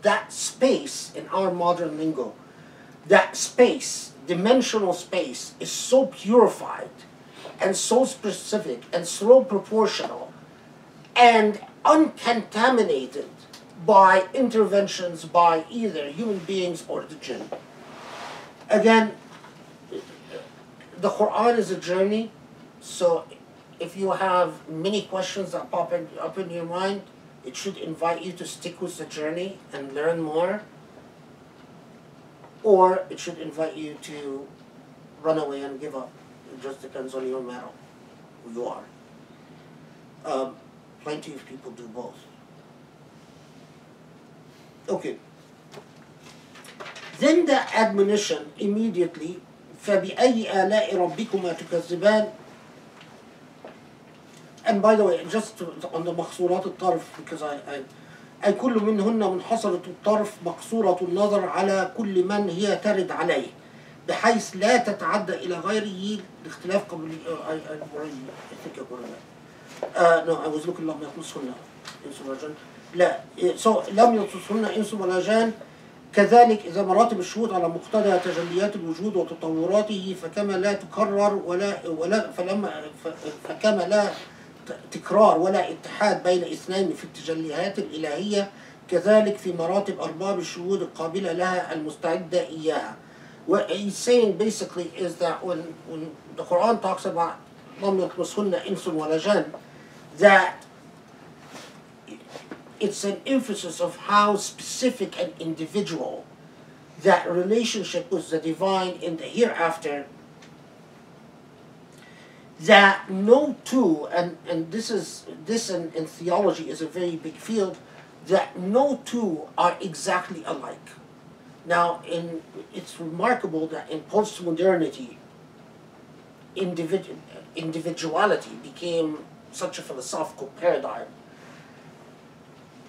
[SPEAKER 2] that space, in our modern lingo, that space, dimensional space, is so purified and so specific and so proportional and uncontaminated by interventions by either human beings or the jinn. Again, the Quran is a journey, so if you have many questions that pop up in your mind, it should invite you to stick with the journey and learn more, or it should invite you to run away and give up. It just depends on your mettle, who you are. Plenty of people do both. Okay. Then the admonition immediately, فَبِأَيِّ آلَاءِ رَبِّكُمَا تُكَذِّبَانِ. And by the way, just on the مقصورات الطرف, because أي كل منهن منحصرة الطرف مقصورة النظر على كل من هي ترد عليه بحيث لا تتعدى إلى غيره لاختلاف قبل no, I was looking لم يطمسهن إنس ولا جان. لا, so لم يطمسهن إنس ولا جان. كذلك إذا مراتب الشهود على مقتضى تجليات الوجود وتطوراته فكما لا تكرر فكما لا تكرار ولا اتحاد بين اثنين في التجليات الإلهية، كذلك في مراتب أرباب الشهود القابلة لها المستعدة إياها. What he's saying basically is that when the Quran talks about لم يطمسهن إنس ولا جن, that it's an emphasis of how specific and individual that relationship with the divine in the hereafter, that no two, and this in theology is a very big field, that no two are exactly alike. Now, it's remarkable that in postmodernity, individuality became such a philosophical paradigm.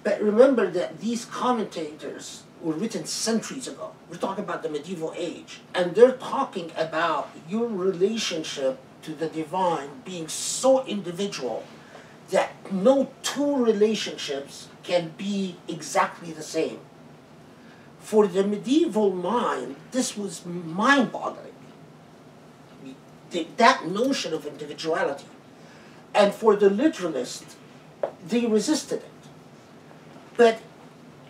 [SPEAKER 2] But remember that these commentators were written centuries ago. We're talking about the medieval age. And they're talking about your relationship to the divine being so individual that no two relationships can be exactly the same. For the medieval mind, this was mind-boggling. That notion of individuality. And for the literalist, they resisted it. But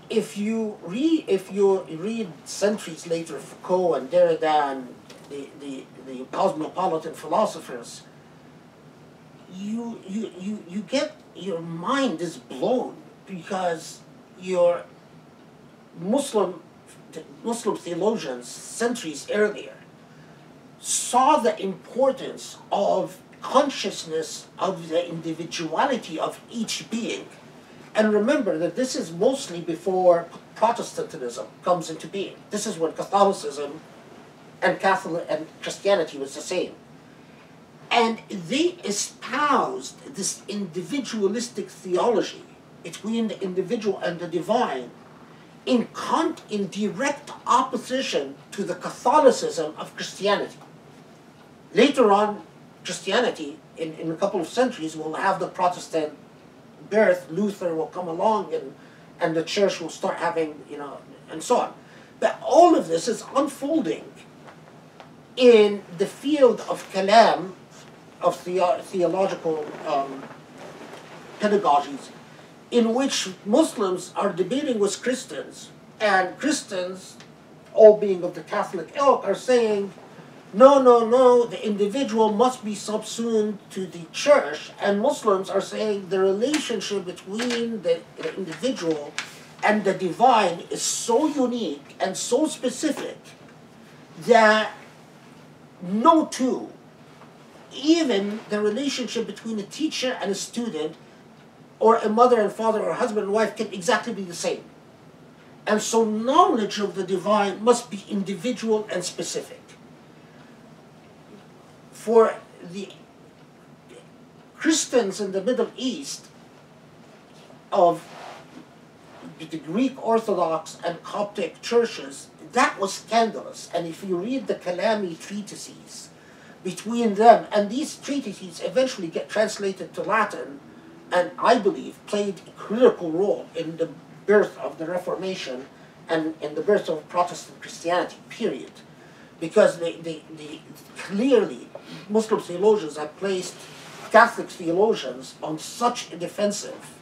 [SPEAKER 2] if you read centuries later Foucault and Derrida and the cosmopolitan philosophers, you get, your mind is blown, because your Muslim theologians centuries earlier saw the importance of consciousness of the individuality of each being. And remember that this is mostly before Protestantism comes into being. This is when Catholicism and Christianity was the same. And they espoused this individualistic theology between the individual and the divine in direct opposition to the Catholicism of Christianity. Later on, Christianity, in a couple of centuries, will have the Protestant birth. Luther will come along, and the church will start having, and so on. But all of this is unfolding in the field of kalam, of theological pedagogies, in which Muslims are debating with Christians, and Christians, all being of the Catholic ilk, are saying, no, the individual must be subsumed to the church. And Muslims are saying the relationship between the individual and the divine is so unique and so specific that no two, even the relationship between a teacher and a student, or a mother and father, or husband and wife, can exactly be the same. And so knowledge of the divine must be individual and specific. For the Christians in the Middle East of the Greek Orthodox and Coptic churches, that was scandalous. And if you read the Kalami treatises between them, and these treatises eventually get translated to Latin, and I believe played a critical role in the birth of the Reformation and in the birth of Protestant Christianity, period. Because they clearly, Muslim theologians have placed Catholic theologians on such a defensive.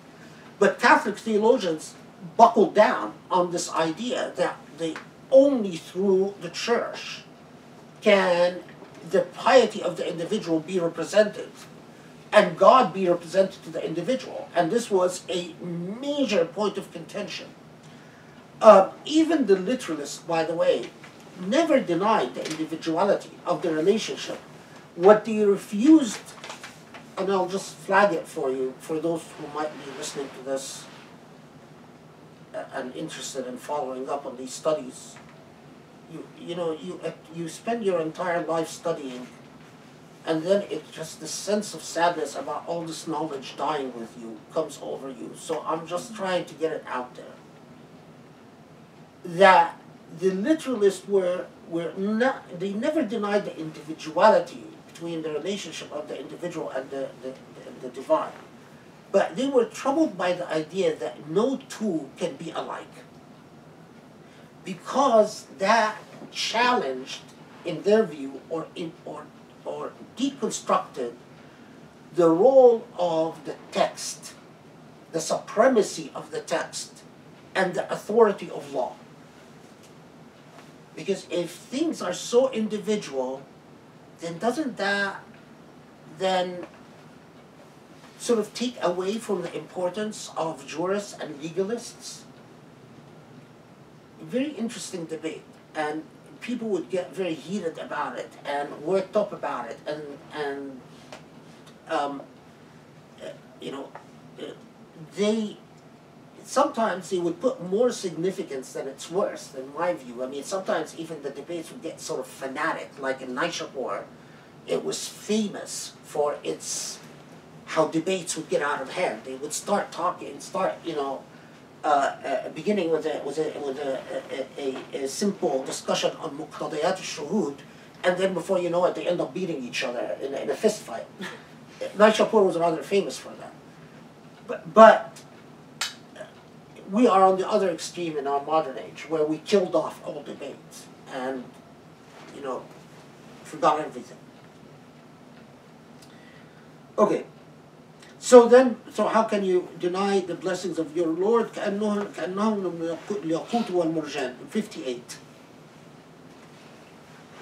[SPEAKER 2] But Catholic theologians buckled down on this idea that only through the church can the piety of the individual be represented, and God be represented to the individual. And this was a major point of contention. Even the literalists, by the way, never denied the individuality of the relationship. What they refused, and I'll just flag it for you, for those who might be listening to this and interested in following up on these studies, you spend your entire life studying, and then it's just the sense of sadness about all this knowledge dying with you comes over you. So I'm just trying to get it out there. That the literalists they never denied the individuality between the relationship of the individual and the divine. But they were troubled by the idea that no two can be alike. because that challenged, in their view, or deconstructed the role of the text, the supremacy of the text, and the authority of law. Because if things are so individual, then doesn't that then sort of take away from the importance of jurists and legalists? Very interesting debate, and people would get very heated about it and worked up about it, and they sometimes they would put more significance than it's worth, in my view. I mean, sometimes even the debates would get sort of fanatic, like in Naishapur, it was famous for its how debates would get out of hand. They would start talking, beginning with a simple discussion on muqtadiyat al-shuhud, and then before you know it, they end up beating each other in a fist fight. Naishapur was rather famous for that. But we are on the other extreme in our modern age, where we killed off all debates and, forgot everything. Okay. So how can you deny the blessings of your Lord? كأنهم الياقوت والمرجان. 58.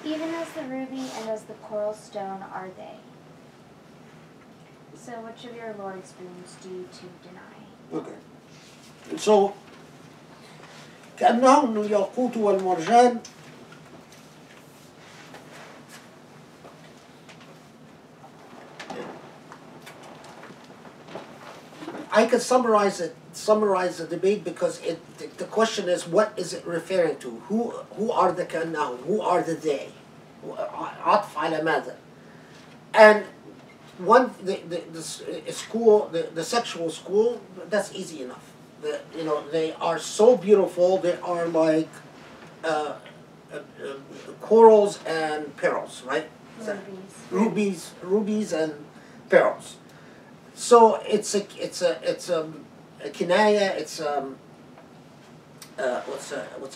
[SPEAKER 4] Even as the ruby and as the coral stone are they. So which of your Lord's boons do you two deny?
[SPEAKER 2] Okay. So كأنهم الياقوت والمرجان. I could summarize the debate, because the question is, what is it referring to? Who are the كأنهم? Who are the they? عطف على ماذا? And the sexual school, that's easy enough. They are so beautiful. They are like corals and pearls, right? Rubies and pearls. So it's a kinaya. It's what's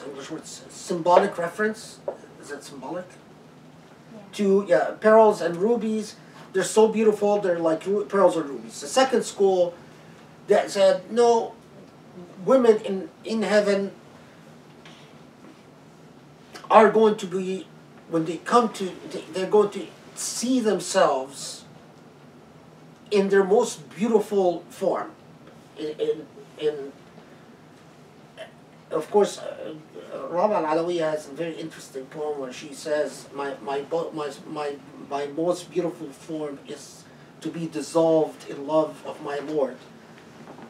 [SPEAKER 2] English word? Symbolic reference. Is that symbolic?
[SPEAKER 4] Yeah.
[SPEAKER 2] To pearls and rubies. They're so beautiful. They're like pearls or rubies. The second school that said no, women in heaven are going to be, when they come to, they're going to see themselves in their most beautiful form. Of course, Rabah al-Alawiyya has a very interesting poem where she says, my most beautiful form is to be dissolved in love of my Lord.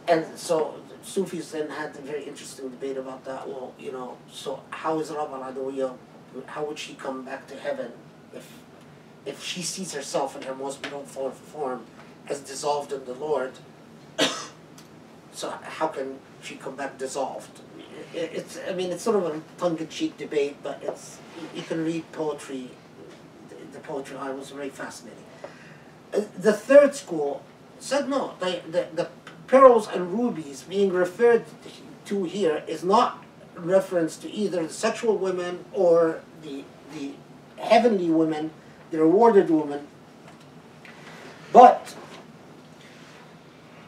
[SPEAKER 2] And so Sufis then had a very interesting debate about that. Well, so how is Rabah al-Alawiyya, how would she come back to heaven if she sees herself in her most beautiful form as dissolved in the Lord? So how can she come back dissolved? It's sort of a tongue-in-cheek debate, but you can read poetry. The poetry was very fascinating. The third school said no. The pearls and rubies being referred to here is not reference to either the sexual women or the heavenly women, the rewarded women, but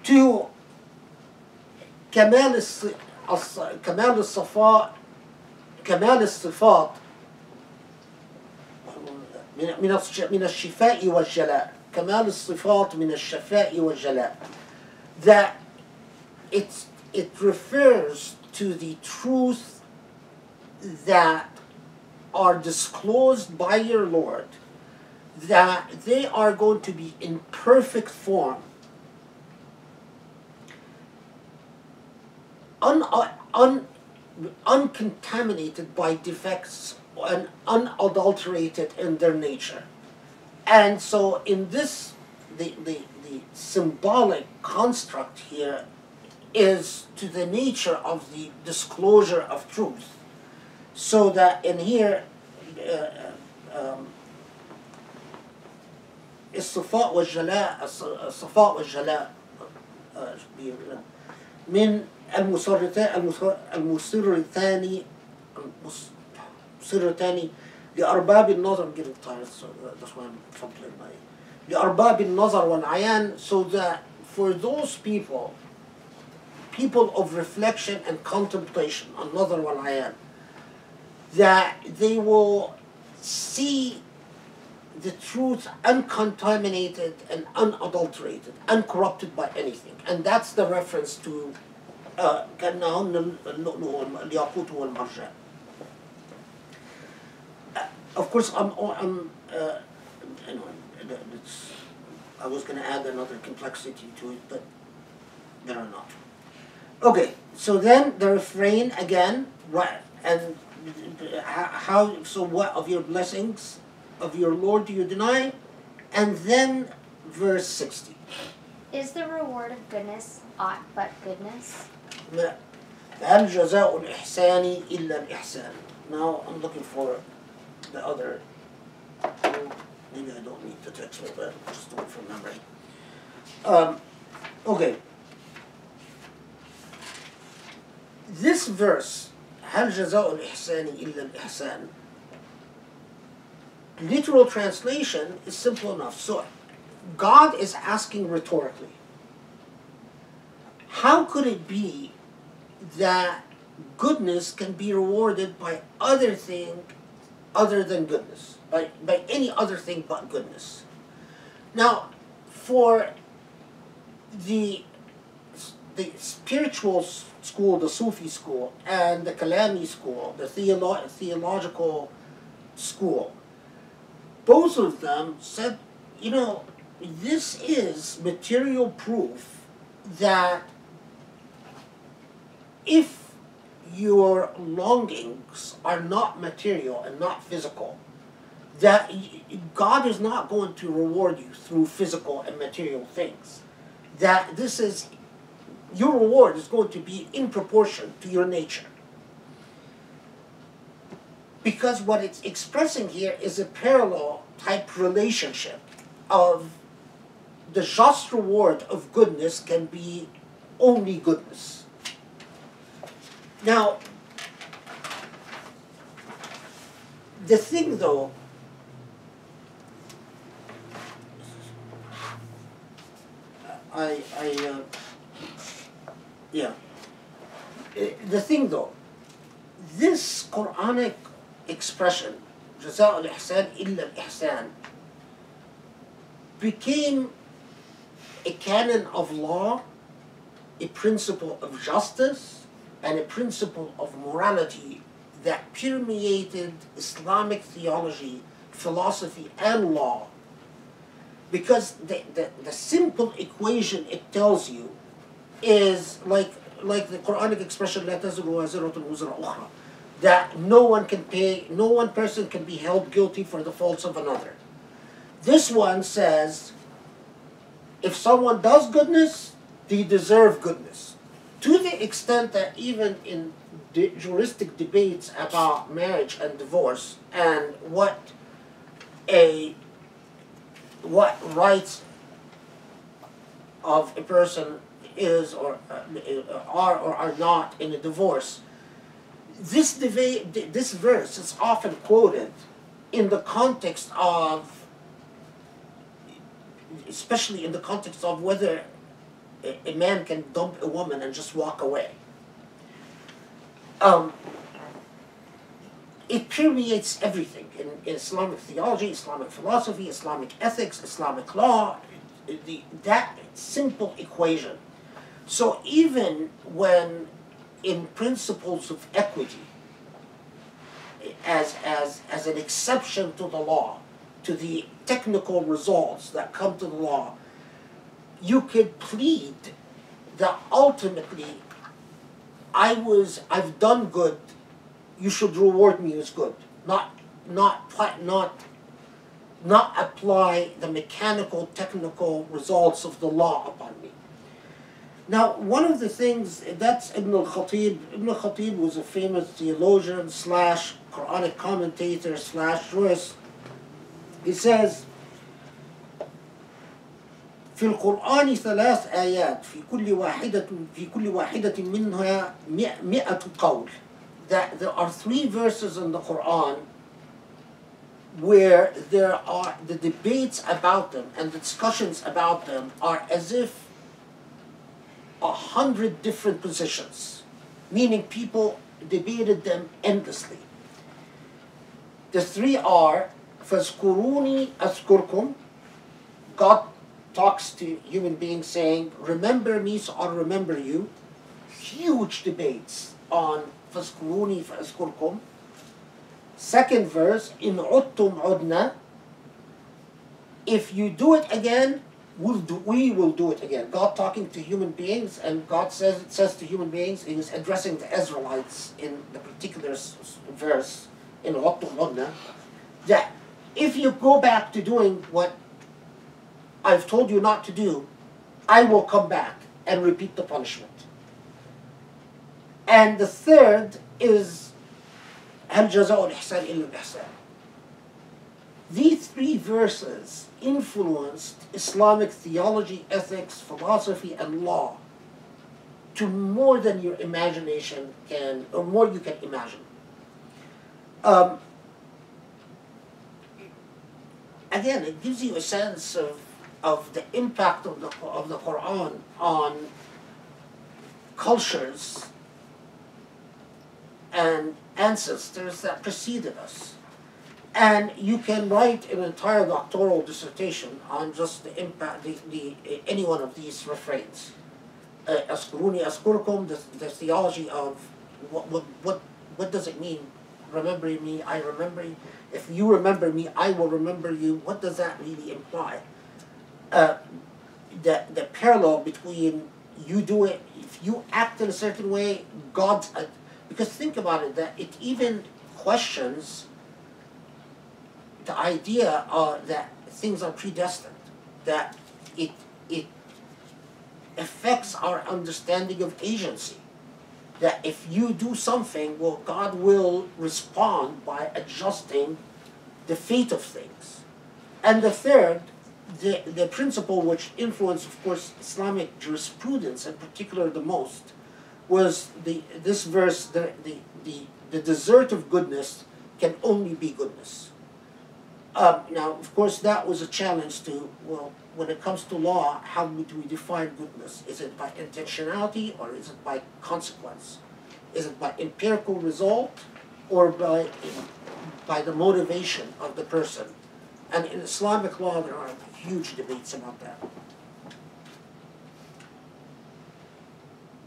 [SPEAKER 2] to كمال الصفات من الشفاء والجلاء. كمال الصفات من الشفاء والجلاء. That it refers to the truth that are disclosed by your Lord, that they are going to be in perfect form, uncontaminated by defects and unadulterated in their nature. And so in this, the symbolic construct here is to the nature of the disclosure of truth. So that in here, الصفاء والجلاء من المسر الثاني بص سر تاني لأرباب النظر. I'm getting tired, so that's why I'm fumbling my لأرباب النظر والعيان, so that for those people of reflection and contemplation, النظر والعيان, that they will see the truth uncontaminated and unadulterated, uncorrupted by anything. And that's the reference to كأنهن اللؤلؤ الياقوت والمرجان. Of course, I was going to add another complexity to it, but better not. Okay, so then the refrain again, right? And how? So what of your blessings of your Lord do you deny? And then verse 60.
[SPEAKER 4] Is the reward of goodness aught but goodness?
[SPEAKER 2] هل جزاء الإحسان إلا الإحسان. Now I'm looking for the other. Maybe I don't need the text, but I'll just do it from memory. Okay. This verse, هل جزاء الإحسان إلا الإحسان. Literal translation is simple enough. So God is asking rhetorically, how could it be that goodness can be rewarded by other thing other than goodness, by any other thing but goodness? Now, for the spiritual school, the Sufi school, and the Kalami school, the theological school, both of them said, you know, this is material proof that if your longings are not material and not physical, that God is not going to reward you through physical and material things. That this is, your reward is going to be in proportion to your nature. Because what it's expressing here is a parallel type relationship of the just reward of goodness can be only goodness. Now, the thing though, the thing though, this Quranic expression, جزاء الإحسان إلا الإحسان, became a canon of law, a principle of justice, and a principle of morality that permeated Islamic theology, philosophy, and law. Because the simple equation it tells you is like the Quranic expression لا تزر وازرة وزر أخرى, that no one person can be held guilty for the faults of another. This one says if someone does goodness, they deserve goodness. To the extent that even in juristic debates about marriage and divorce and what rights of a person is or are or are not in a divorce, this verse is often quoted in the context of, especially in the context of whether a man can dump a woman and just walk away. It permeates everything in Islamic theology, Islamic philosophy, Islamic ethics, Islamic law, that simple equation. So even when in principles of equity, as an exception to the law, to the technical results that come to the law, you could plead that ultimately I've done good, you should reward me as good, not apply the mechanical technical results of the law upon me. Now, one of the things, that's Ibn al-Khatib. Ibn al-Khatib was a famous theologian / Quranic commentator / jurist. He says, في القرآن 3 آيات في كل واحدة منها 100 قول. that there are 3 verses in the Quran where there are the debates about them and the discussions about them are as if 100 different positions, meaning people debated them endlessly. The 3 are فَاذْكُرُونِي أَذْكُرْكُمْ. God talks to human beings saying, remember me so I'll remember you. Huge debates on فَاذْكُرُونِي فَأَذْكُرْكُمْ. Second verse, إِنْ عُدْتُمْ عُدْنَا. If you do it again, we will do it again. God talking to human beings, and God says to human beings, He is addressing the Israelites in the particular verse, in عُدْتُمْ عُدْنَا, that if you go back to doing what I've told you not to do, I will come back and repeat the punishment. And the third is هل جزاء الإحسان إلا الإحسان. These 3 verses influenced Islamic theology, ethics, philosophy, and law to more than your imagination can, or more you can imagine. Again, it gives you a sense of the impact of the Quran on cultures and ancestors that preceded us. And you can write an entire doctoral dissertation on just the impact, any one of these refrains. أذكروني أذكركم, the theology of what does it mean? Remember me, I remember you. If you remember me, I will remember you. What does that really imply? The parallel between you do it, if you act in a certain way, God's... because think about it, that it even questions the idea that things are predestined, that it affects our understanding of agency. That if you do something, well, God will respond by adjusting the fate of things. And the third, the principle which influenced, of course, Islamic jurisprudence, in particular the most, was this verse, the desert of goodness can only be goodness. Now, of course, that was a challenge to, well, when it comes to law, how do we define goodness? Is it by intentionality or is it by consequence? Is it by empirical result or by the motivation of the person? And in Islamic law, there are huge debates about that.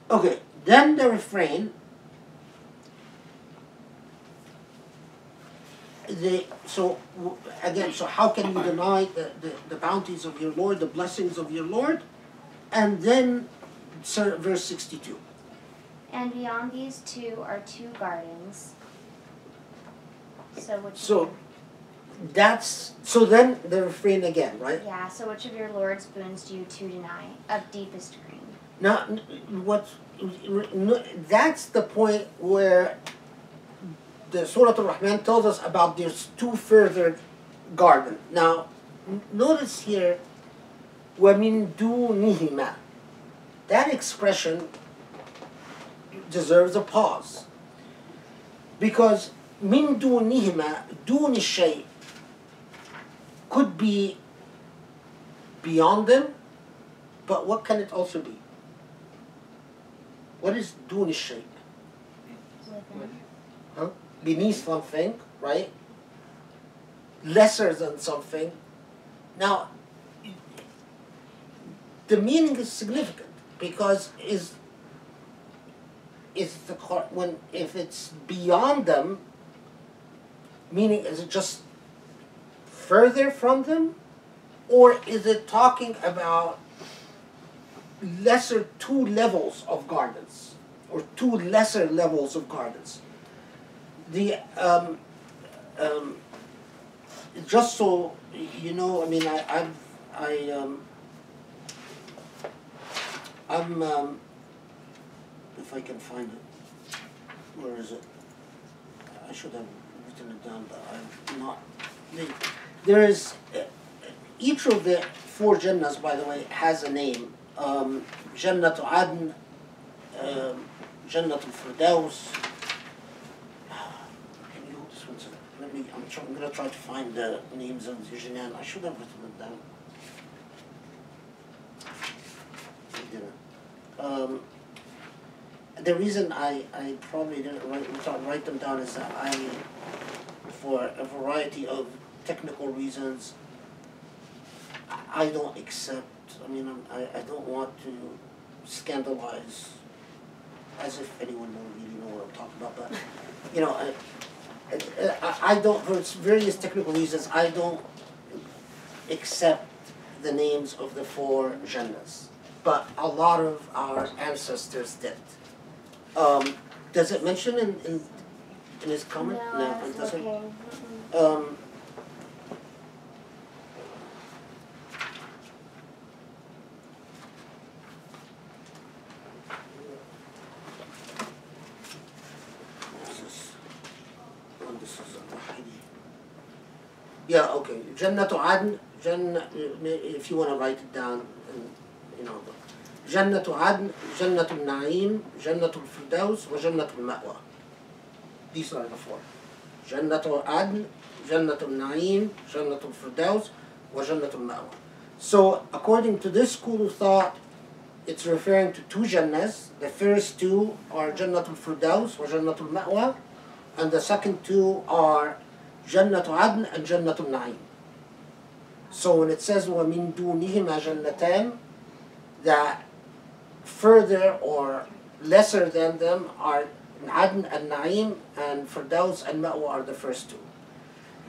[SPEAKER 2] Okay, then the refrain. So how can you deny the bounties of your Lord, the blessings of your Lord? And then verse 62.
[SPEAKER 4] And beyond these 2 are 2 gardens. So
[SPEAKER 2] then the refrain again, right?
[SPEAKER 4] Yeah, so which of your Lord's boons do you 2 deny? Of deepest green.
[SPEAKER 2] Now, that's the point where the Surah al Rahman tells us about there's 2 further gardens. Now, notice here, وَمِن دُونِهِمَا. That expression deserves a pause. Because مِن دُونِهِمَا, دُون الشيء, could be beyond them, but what can it also be? What is دون الشيء? Huh? Beneath something, right? Lesser than something. Now, the meaning is significant because if it's beyond them, meaning is it just further from them, or is it talking about lesser 2 levels of gardens, or 2 lesser levels of gardens? Just so you know, I mean, if I can find it, where is it? I should have written it down, but I'm not. There is, each of the 4 Jannahs, by the way, has a name. Jannatu Adn, Jannatu Firdaus, probably, I'm going to try to find the names of the Jinan. I should have written them down. I didn't. The reason I probably didn't write them down is that for a variety of technical reasons, I don't accept, I don't want to scandalize, as if anyone will really know what I'm talking about, but, I don't, for various technical reasons, I don't accept the names of the 4 Jannahs, but a lot of our ancestors did. Does it mention in his comment?
[SPEAKER 4] No,
[SPEAKER 2] it
[SPEAKER 4] it's
[SPEAKER 2] doesn't.
[SPEAKER 4] okay.
[SPEAKER 2] Yeah, okay. Jannatu Adn, if you want to write it down, Jannatu Adn, Jannatul Na'im, Jannatul Firdaus, wa Jannatul Ma'wa. These are the 4. Jannatul Adn, Jannatul Na'im, Jannatul Firdaus, wa Jannatul Ma'wa. So, according to this school of thought, it's referring to 2 Jannahs. The first 2 are Jannatul Firdaus wa Jannatul Ma'wa, and the second 2 are Jannatul Adn and Jannatul Na'im. So when it says وَمِن دُونِهِمَا جَنَّتَانِ, that further or lesser than them are Adn and Na'im, and Firdaus and Ma'wa are the first 2.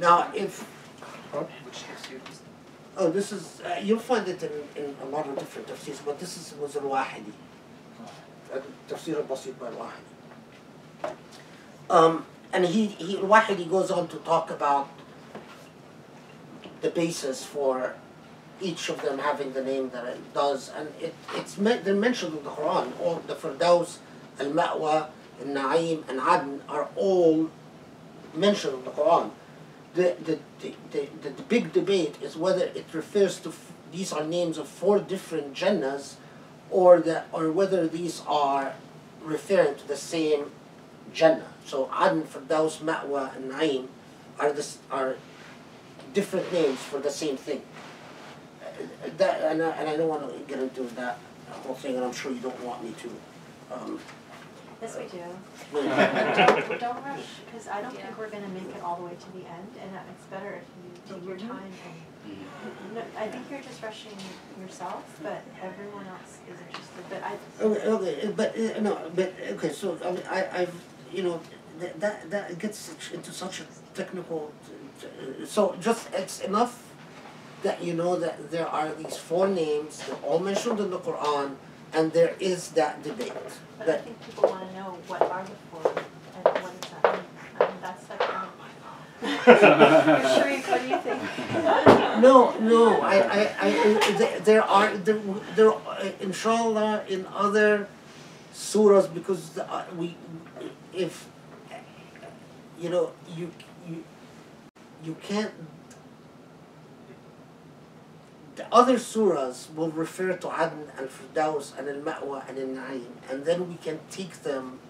[SPEAKER 2] Now if...
[SPEAKER 3] Which tafsir is this?
[SPEAKER 2] Oh, this is... you'll find it in a lot of different tafsirs, but this was al-Wahidi. Tafsir al-Basit by al-Wahidi. And al-Wahidi goes on to talk about the basis for each of them having the name that it does, and they're mentioned in the Quran. All the Firdaus, al-Ma'wa, al-Na'im, and Adn are all mentioned in the Quran. The big debate is whether it refers to these are names of 4 different Jannahs, or whether these are referring to the same Jannah. So Adn, Firdaus, Ma'wa, and Na'im are different names for the same thing. And I don't want to get into that whole thing, and I'm sure you don't want me to.
[SPEAKER 1] Yes, we do.
[SPEAKER 2] Really.
[SPEAKER 1] Don't rush, because I don't think we're going to make it all the way to the end, and it's better if you take your time. No, I think you're just rushing yourself, but everyone else is interested. But okay. So that gets into such a technical. So just it's enough that you know that there are these 4 names, they're all mentioned in the Quran, and there is that debate.
[SPEAKER 5] But I think people want to know what are the 4 and what does that mean. I mean, that's like, Sharif, what do you think?
[SPEAKER 2] No. There are inshallah in other surahs, because you can't. The other surahs will refer to Adn and Firdaus and al-Ma'wa and al-Na'im, and then we can take them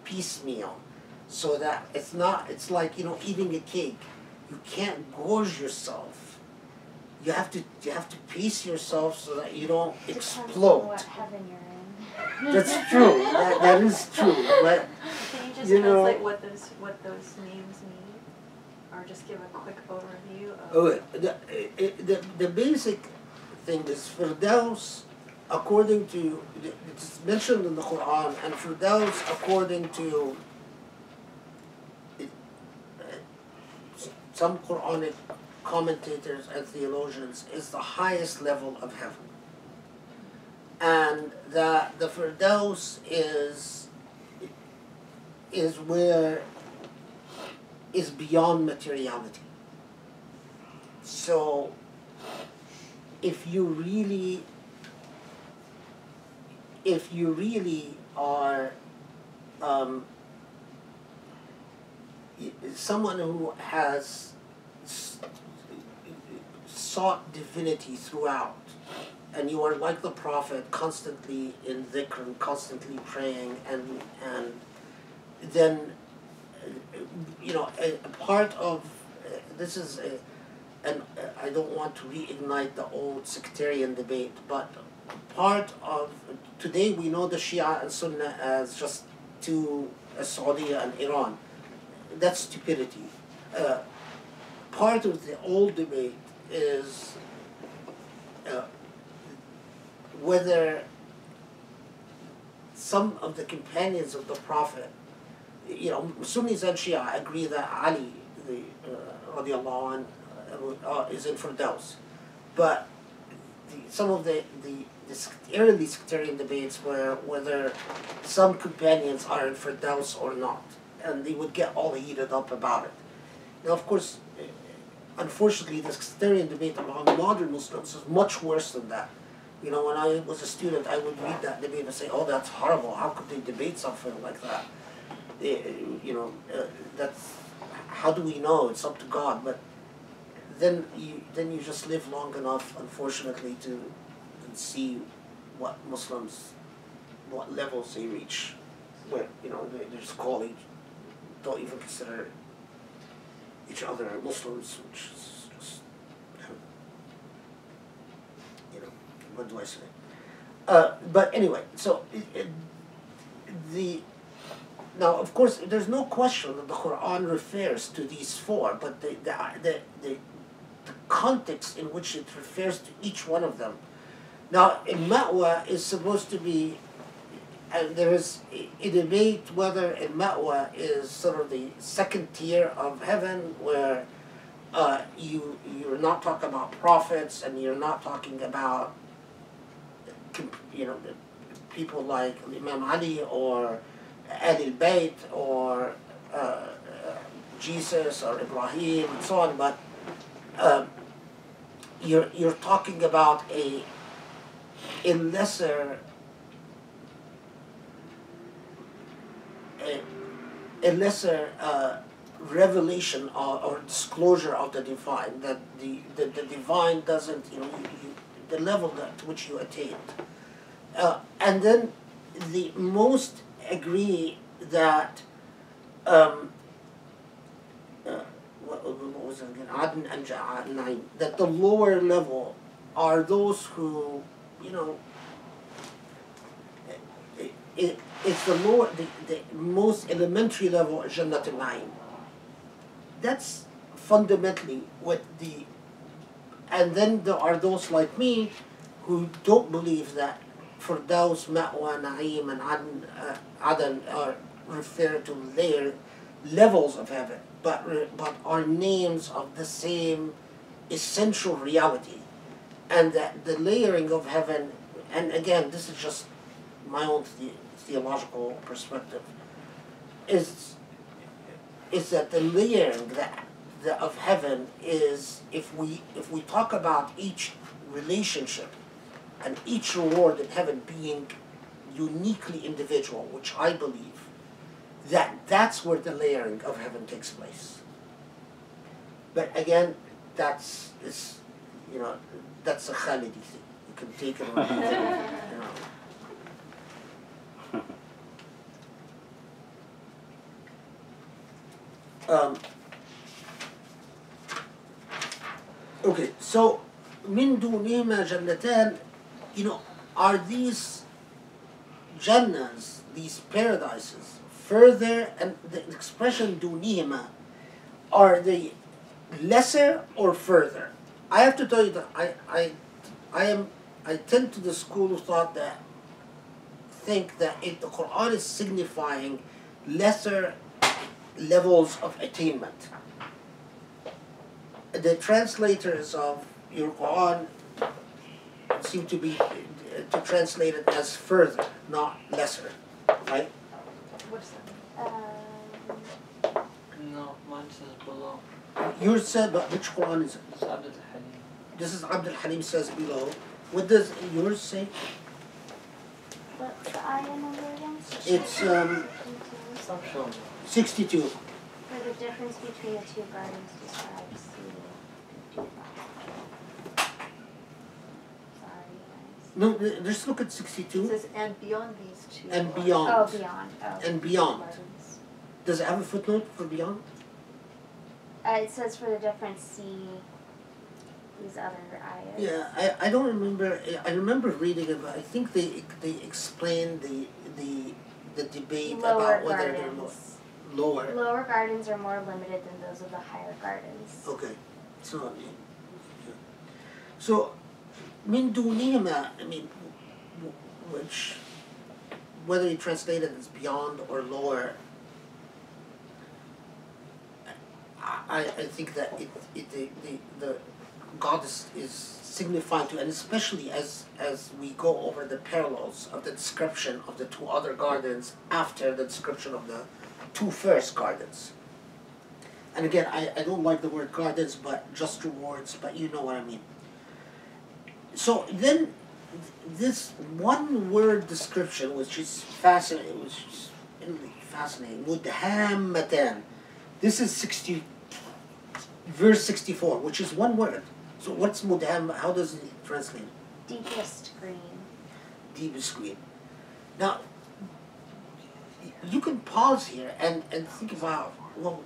[SPEAKER 2] piecemeal, so that it's like eating a cake. You can't gorge yourself. You have to pace yourself so that you don't explode.
[SPEAKER 4] What heaven you're in.
[SPEAKER 2] That's true. That is true. But
[SPEAKER 5] Can you just translate what those names mean? Or just give a quick overview of...
[SPEAKER 2] the basic thing is Firdaus, according to, it's mentioned in the Quran, and Firdaus, according to some Quranic commentators and theologians, is the highest level of heaven. And that the Firdaus is beyond materiality. So if you really are someone who has sought divinity throughout, and you are like the Prophet, constantly in dhikr and constantly praying, and then you know, a part of this is, and I don't want to reignite the old sectarian debate, but part of today we know the Shia and Sunnah as just two, Saudi and Iran. That's stupidity. Part of the old debate is whether some of the companions of the Prophet, you know, Sunnis and Shia agree that Ali, the radiallahu anhu, is in Firdaus. But some of the early sectarian debates were whether some companions are in Firdaus or not. And they would get all heated up about it. Now, of course, unfortunately, the sectarian debate among modern Muslims is much worse than that. You know, when I was a student, I would read that debate and say, oh, that's horrible. How could they debate something like that? You know, that's, how do we know? It's up to God. But then you just live long enough, unfortunately, to see what Muslims, what levels they reach, where, you know, they're just calling, don't even consider each other Muslims, which is just, you know, what do I say? But anyway, so now of course there's no question that the Quran refers to these four, but the context in which it refers to each one of them. Now, Ma'wa is supposed to be, and there is a debate whether Ma'wa is sort of the second tier of heaven, where you're not talking about prophets and you're not talking about, you know, people like Imam Ali or Ahlul Bayt or Jesus or Ibrahim and so on, but you're talking about a lesser revelation or disclosure of the divine, that the divine doesn't, you know, the level to which you attained. And then the most agree that what was it again? Adn and Naim, that the lower level are those who, you know, it's the lower, the most elementary level of Jannat al-Naim. That's fundamentally what and then there are those like me who don't believe that Firdaus, Ma'wa, Naim, and Adan are referred to their levels of heaven, but are names of the same essential reality. And that the layering of heaven, and again, this is just my own theological perspective, is that the layering of heaven is, if we talk about each relationship and each reward in heaven being uniquely individual, which I believe, that's where the layering of heaven takes place. But again, that's a Khalidi thing. You can take it or leave it, you know. Okay, so min dunihima jannatan, you know, are these jannahs, these paradises, further, and the expression dunihima, are they lesser or further? I have to tell you that I tend to the school of thought that think that the Quran is signifying lesser levels of attainment. The translators of your Quran seem to be to translate it as further, not lesser, right?
[SPEAKER 5] What's that?
[SPEAKER 3] No, mine says below.
[SPEAKER 2] Yours said, but which Quran is it?
[SPEAKER 3] It's Abdul Halim.
[SPEAKER 2] This is Abdul Halim says below. What does yours say?
[SPEAKER 4] What's the ayah number again?
[SPEAKER 2] It's
[SPEAKER 3] Stop showing me.
[SPEAKER 2] 62.
[SPEAKER 4] For the difference between the two gardens describes the 55. Sorry, guys.
[SPEAKER 2] No, just look at
[SPEAKER 5] It
[SPEAKER 2] 62
[SPEAKER 5] says, and beyond these two.
[SPEAKER 2] and
[SPEAKER 4] Oh,
[SPEAKER 2] beyond.
[SPEAKER 4] beyond. Oh.
[SPEAKER 2] And beyond.
[SPEAKER 5] Gardens.
[SPEAKER 2] Does it have a footnote for beyond?
[SPEAKER 4] It says for the different these other ayahs.
[SPEAKER 2] Yeah, I don't remember. I remember reading it, but I think they explained the debate
[SPEAKER 4] Lower
[SPEAKER 2] about whether
[SPEAKER 4] gardens.
[SPEAKER 2] they're lower.
[SPEAKER 4] Lower gardens are more limited than those of the higher gardens.
[SPEAKER 2] Okay, so yeah. So min dunihima, I mean, which whether you translate it as beyond or lower, I think that the goddess is signified to, and especially as we go over the parallels of the description of the two other gardens after the description of the two first gardens. And again, I don't like the word gardens, but just rewards, but you know what I mean. So then, this one word description, which is fascinating, mudhammatan. This is verse 64, which is one word. So what's mudham? How does it translate?
[SPEAKER 4] Deepest green.
[SPEAKER 2] Deepest green. Now, you can pause here and think about, well,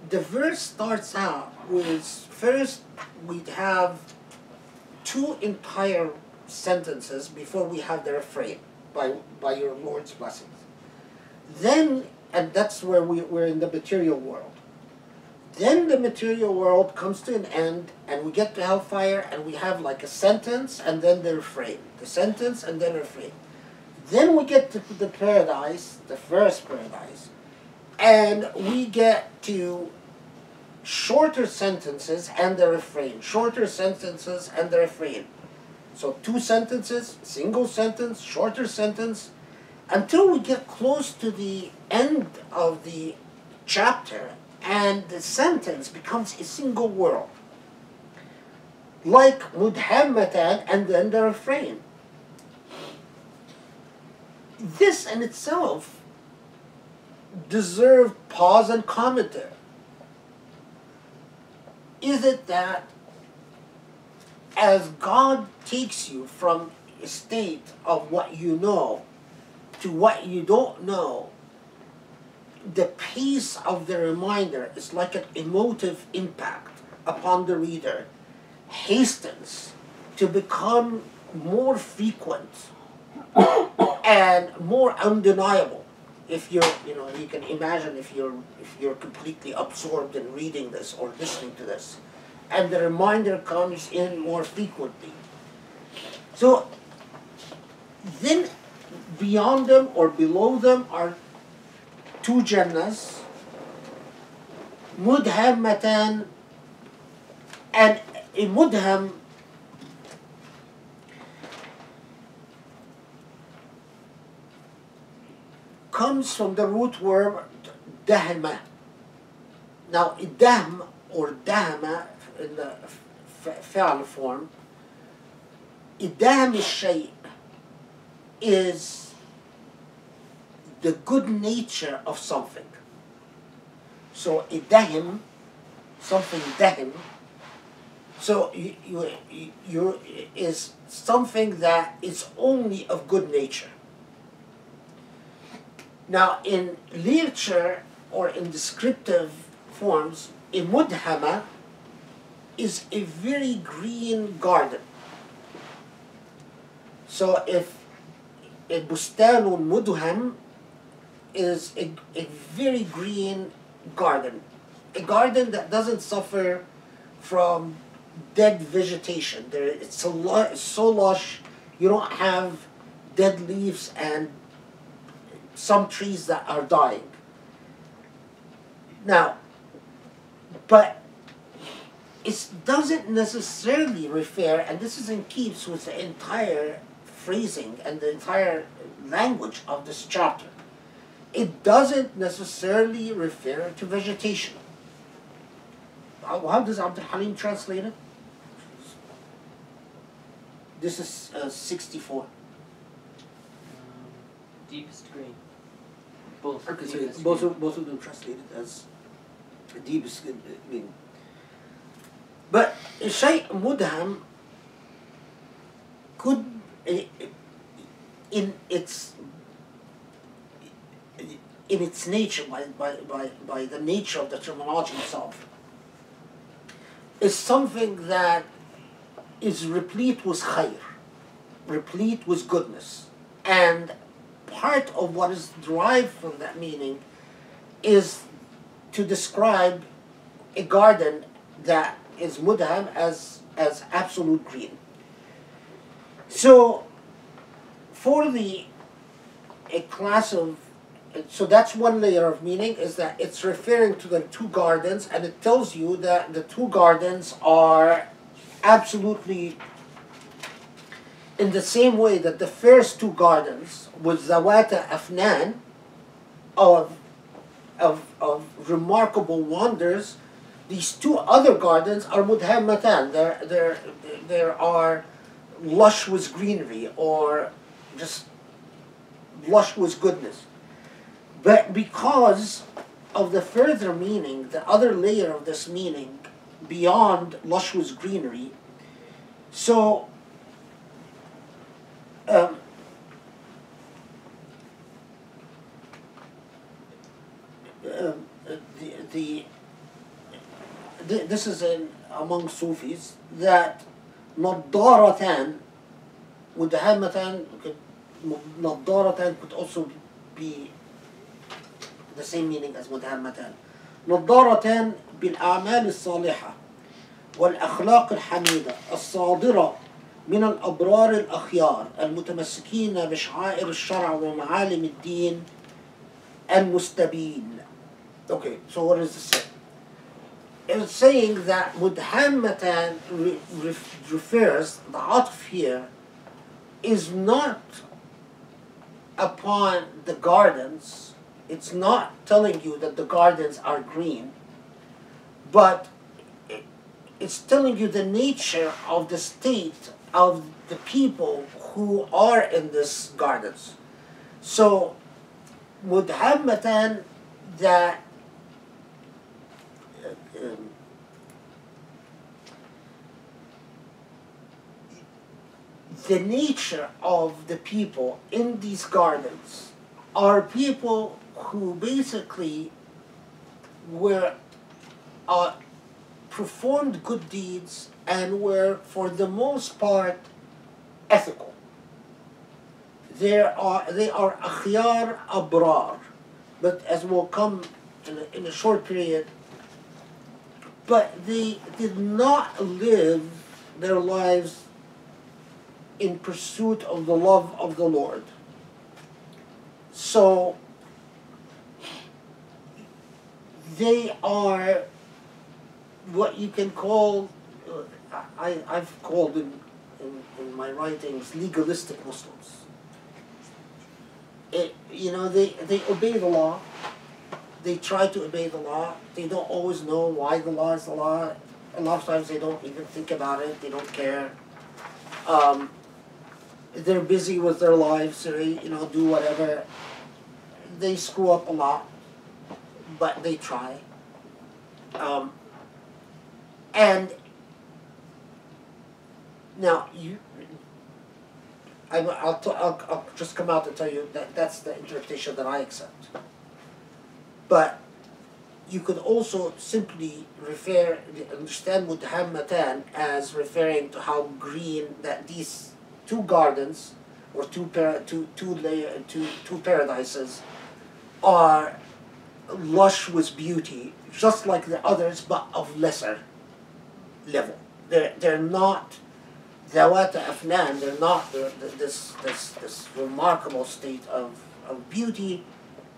[SPEAKER 2] the verse starts out with, first we'd have two entire sentences before we have the refrain, by your Lord's blessings. Then, and that's where we're in the material world. Then the material world comes to an end, and we get to hellfire, and we have like a sentence, and then the refrain. The sentence, and then refrain. Then we get to the paradise, the first paradise, and we get to shorter sentences and the refrain. Shorter sentences and the refrain. So two sentences, single sentence, shorter sentence, until we get close to the end of the chapter, and the sentence becomes a single word, like mudhammatan, and then the refrain. This in itself deserves pause and commentary. Is it that as God takes you from a state of what you know to what you don't know, the pace of the reminder is like an emotive impact upon the reader, hastens to become more frequent and more undeniable. If you're, you can imagine if you're completely absorbed in reading this or listening to this, and the reminder comes in more frequently. So then beyond them or below them are two Jannahs, mudhammatan, and a mudham comes from the root word dahma. Now, dahm or dahma in the fi'al form, idam al-shay' is the good nature of something. So idahim, something dahim, so you is something that is only of good nature. Now, in literature or in descriptive forms, a mudhama is a very green garden. So if a bustanul mudham is a very green garden, a garden that doesn't suffer from dead vegetation. It's so lush, you don't have dead leaves and some trees that are dying. Now, but it doesn't necessarily refer, and this is in keeps with the entire phrasing and the entire language of this chapter, it doesn't necessarily refer to vegetation. How does Abdul Halim translate it? This is 64.
[SPEAKER 3] Deepest green. Both.
[SPEAKER 2] Okay, so
[SPEAKER 3] deepest
[SPEAKER 2] both
[SPEAKER 3] green.
[SPEAKER 2] of them translated as deepest green. But shay mudham could, in its in its nature, by the nature of the terminology itself, is something that is replete with khayr, replete with goodness. And part of what is derived from that meaning is to describe a garden that is mudham as absolute green. So for a class of, so that's one layer of meaning, is that it's referring to the two gardens, and it tells you that the two gardens are absolutely in the same way that the first two gardens with zawata afnan of remarkable wonders, these two other gardens are mudhammatan. There are lush with greenery, or just lush with goodness. But because of the further meaning, the other layer of this meaning, beyond lush with greenery, so this is among Sufis, that naddaratan, mudhammatan, naddaratan could also be the same meaning as مدهمتان. نظارتان بالأعمال الصالحة والأخلاق الحميدة الصادرة من الأبرار الأخيار المتمسكين بشعائر الشرع ومعالم الدين المستبين. Okay, so what does this say? It's saying that مدهمتان refers, the atf here, is not upon the gardens. It's not telling you that the gardens are green, but it's telling you the nature of the state of the people who are in these gardens. So, mudhammatan, that the nature of the people in these gardens are people who basically were performed good deeds and were, for the most part, ethical. They are akhyar abrar, but as will come in a short period, but they did not live their lives in pursuit of the love of the Lord. So they are what you can call, I've called in my writings, legalistic Muslims. They obey the law. They try to obey the law. They don't always know why the law is the law. A lot of times they don't even think about it. They don't care. They're busy with their lives. So they, do whatever. They screw up a lot, but they try. And now I'll just come out and tell you that that's the interpretation that I accept. But you could also simply understand mudhammatan as referring to how green that these two gardens or two paradises are lush with beauty, just like the others, but of lesser level. They're not zawata afnan. They're not this remarkable state of beauty,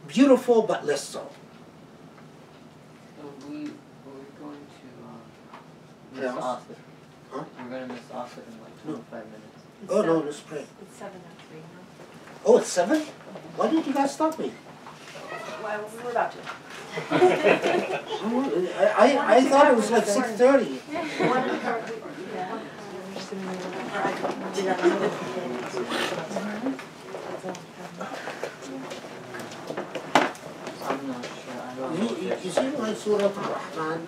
[SPEAKER 2] beautiful but less so.
[SPEAKER 3] We're going to miss Asr.
[SPEAKER 2] Huh?
[SPEAKER 3] We're going to miss Asr in like 25 minutes.
[SPEAKER 2] Oh no, let's pray.
[SPEAKER 5] It's 7:03 now.
[SPEAKER 2] Oh, it's 7? Why didn't you guys stop me?
[SPEAKER 5] Well, we're about to.
[SPEAKER 2] I thought it was like 6:30.
[SPEAKER 3] I'm not sure. I don't know.
[SPEAKER 2] You see like Surah al Rahman,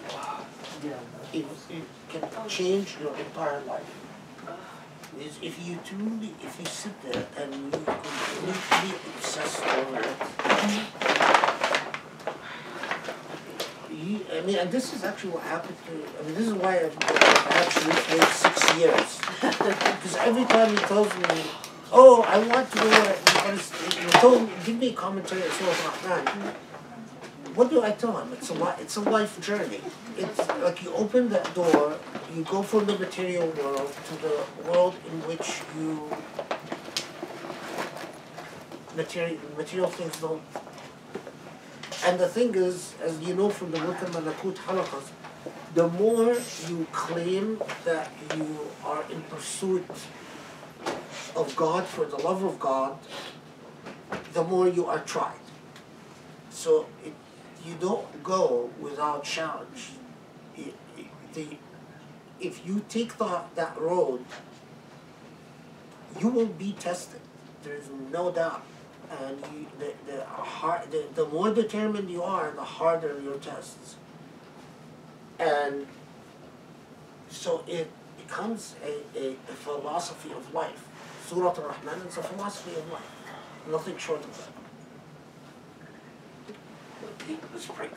[SPEAKER 3] Yeah.
[SPEAKER 2] it can change your entire life. If you sit there and you completely obsess over it, mean, and this is actually what happened to, I mean, this is why I've actually wait 6 years. Because every time he tells me, oh, I want to know he told me, give me a commentary on Surah al Rahman. What do I tell him? It's a life journey. It's like you open that door, you go from the material world to the world in which material things don't. And the thing is, as you know from the Malakut Halaqas, the more you claim that you are in pursuit of God for the love of God, the more you are tried. So you don't go without challenge. If you take that road, you will be tested. There's no doubt. And the more determined you are, the harder your tests. And so it becomes a philosophy of life. Surah al Rahman is a philosophy of life. Nothing short of that. Let's pray.